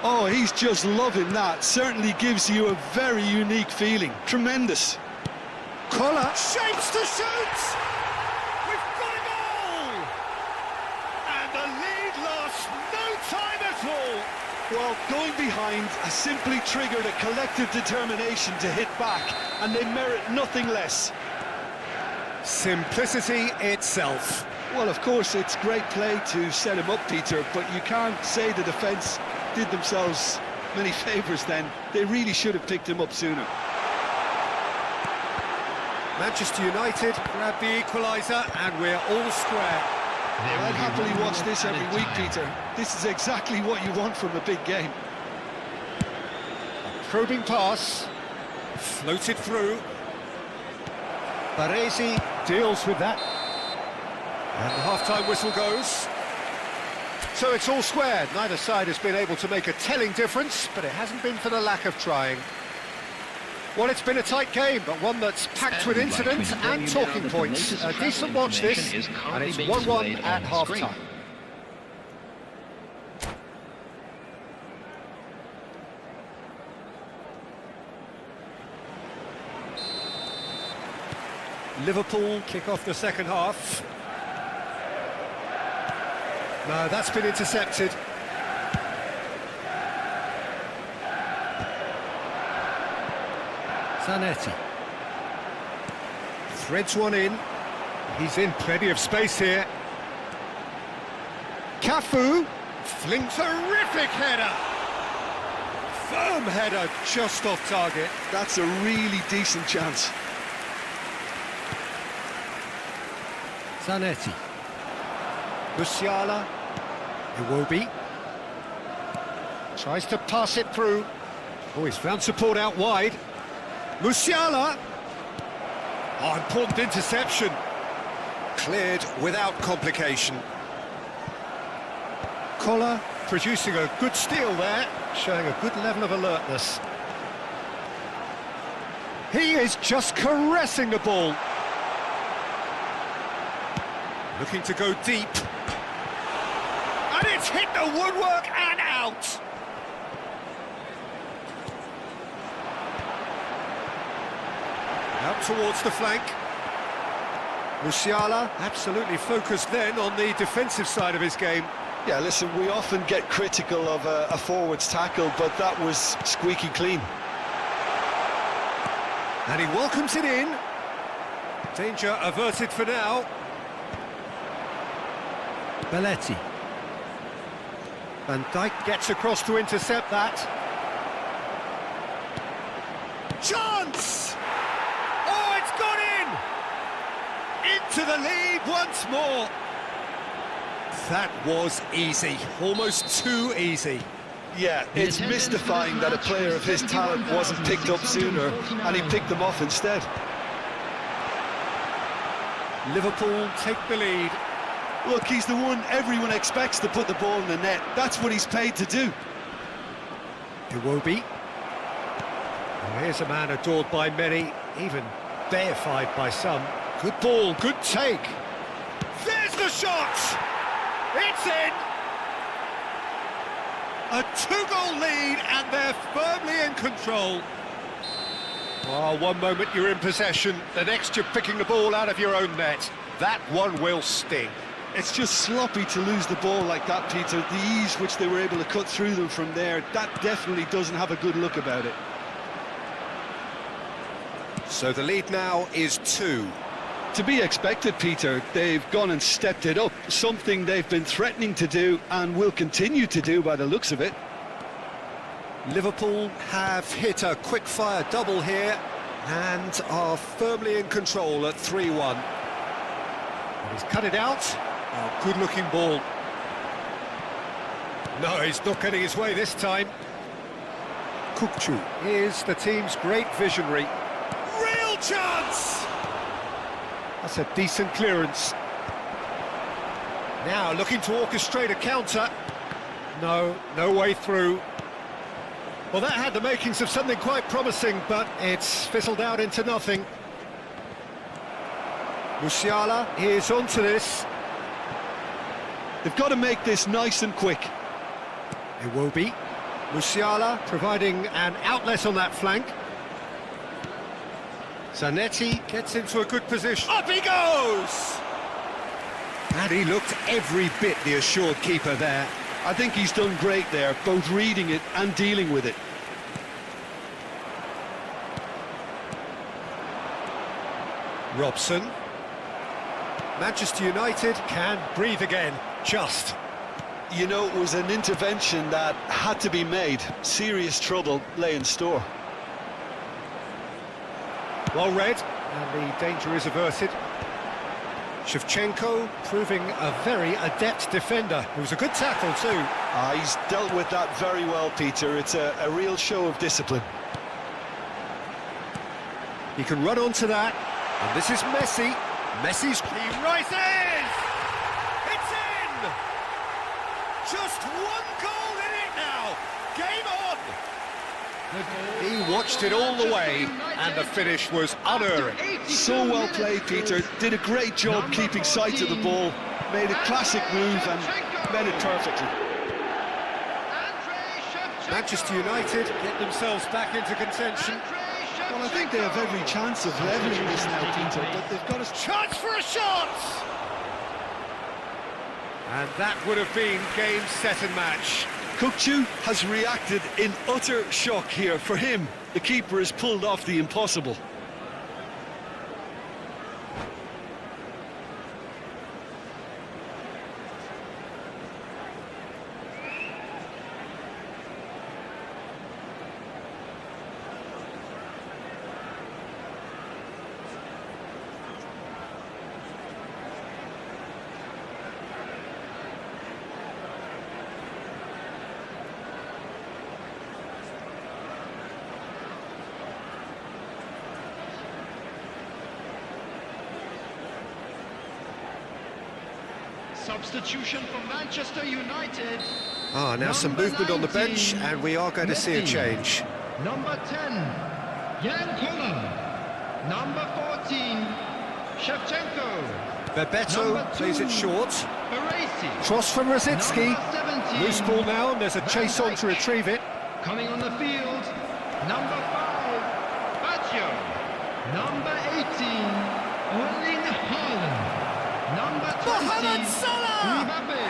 Oh, he's just loving that. Certainly gives you a very unique feeling. Tremendous. Kalah shapes to shoot! We've got a goal! And the lead lasts no time at all. Well, going behind has simply triggered a collective determination to hit back, and they merit nothing less. Simplicity itself. Well, of course, it's great play to set him up, Peter, but you can't say the defence did themselves many favours then. They really should have picked him up sooner. Manchester United grab the equaliser, and we're all square. I'd happily watch this every week, Peter. This is exactly what you want from a big game. Probing pass, floated through. Baresi deals with that. And the half-time whistle goes. So it's all square. Neither side has been able to make a telling difference, but it hasn't been for the lack of trying. Well, it's been a tight game, but one that's packed with incidents and talking points. A decent watch this, and it's 1-1 at half-time. Liverpool kick off the second half. No, that's been intercepted. Zanetti threads one in. He's in plenty of space here. Cafu flings a terrific header. Firm header just off target. That's a really decent chance. Zanetti. Musiala. Iwobi. Tries to pass it through. Oh, he's found support out wide. Musiala! Oh, important interception. Cleared without complication. Kalah producing a good steal there, showing a good level of alertness. He is just caressing the ball. Looking to go deep. And it's hit the woodwork and out! Out towards the flank. Musiala absolutely focused then on the defensive side of his game. Yeah, listen, we often get critical of a forward's tackle, but that was squeaky clean. And he welcomes it in. Danger averted for now. Belletti. Van Dijk gets across to intercept that. Chance! Oh, it's gone in! Into the lead once more. That was easy, almost too easy. Yeah, it's mystifying that a player of his talent wasn't picked up sooner, and he picked them off instead. Liverpool take the lead. Look, he's the one everyone expects to put the ball in the net. That's what he's paid to do. Iwobi. Oh, here's a man adored by many, even deified by some. Good ball, good take. There's the shot! It's in! A two-goal lead, and they're firmly in control. Oh, one moment you're in possession, the next you're picking the ball out of your own net. That one will sting. It's just sloppy to lose the ball like that, Peter. The ease which they were able to cut through them from there, that definitely doesn't have a good look about it. So the lead now is 2. To be expected, Peter. They've gone and stepped it up, something they've been threatening to do and will continue to do by the looks of it. Liverpool have hit a quick-fire double here and are firmly in control at 3-1. And he's cut it out. Oh, good-looking ball. No, he's not getting his way this time. Kukçu is the team's great visionary. Real chance! That's a decent clearance. Now looking to orchestrate a counter. No way through. Well, that had the makings of something quite promising, but it's fizzled out into nothing. Musiala is onto this. They've got to make this nice and quick. It will be. Musiala providing an outlet on that flank. Zanetti gets into a good position. Up he goes! And he looked every bit the assured keeper there. I think he's done great there, both reading it and dealing with it. Robson. Manchester United can breathe again, just. You know, it was an intervention that had to be made. Serious trouble lay in store. Well read, and the danger is averted. Shevchenko proving a very adept defender. It was a good tackle too. He's dealt with that very well, Peter. It's a real show of discipline. He can run onto that, and this is Messi. Messi's... He rises! It's in! Just one goal in it now! Game on! He watched it all the way, and the finish was unerring. So well played, Peter. Did a great job keeping sight of the ball. Made a classic move and made it perfectly. Manchester United get themselves back into contention. Well, I think they have every chance of levelling this now, Peter, but they've got a chance for a shot! And that would have been game, set and match. Kukçu has reacted in utter shock here. For him, the keeper has pulled off the impossible. Substitution for Manchester United. Now some movement on the bench, and we are going to see a change. Number 10, Kalah. Number 14, Shevchenko. Bebeto plays it short. Baresi. Cross from Rosicki. Number 17, Loose ball now, and there's a chase on to retrieve it. Coming on the field, number 5, Baccio. Number 18, Erling Haaland. Number 20, Mbappe.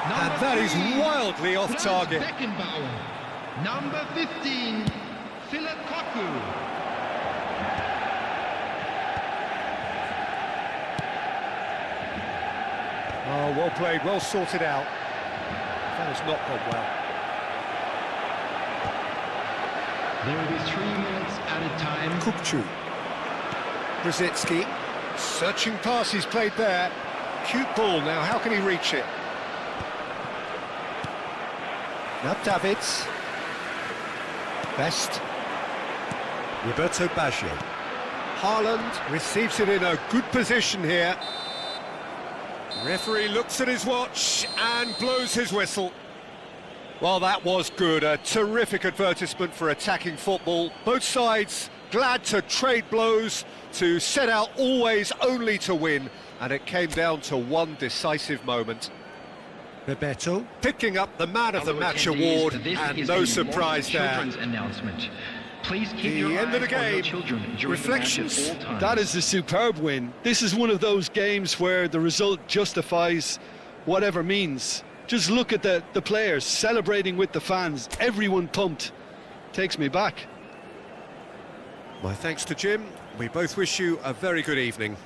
And that is wildly off target. Beckenbauer. Number 15, Philip Koku. Oh, well played, well sorted out. That has not gone well. There will be 3 minutes at a time. Kukçu. Rosicki. Searching pass he's played there. Cute ball now, how can he reach it? Now Davids. Best. Roberto Baggio. Haaland receives it in a good position here. Referee looks at his watch and blows his whistle. Well, that was good. A terrific advertisement for attacking football. Both sides glad to trade blows, to set out always only to win, and it came down to one decisive moment. Bebeto picking up the Man of the Match award, and no surprise there. Please keep the your end of the game. Reflections. That is a superb win. This is one of those games where the result justifies whatever means. Just look at the players celebrating with the fans. Everyone pumped. Takes me back. My thanks to Jim. We both wish you a very good evening.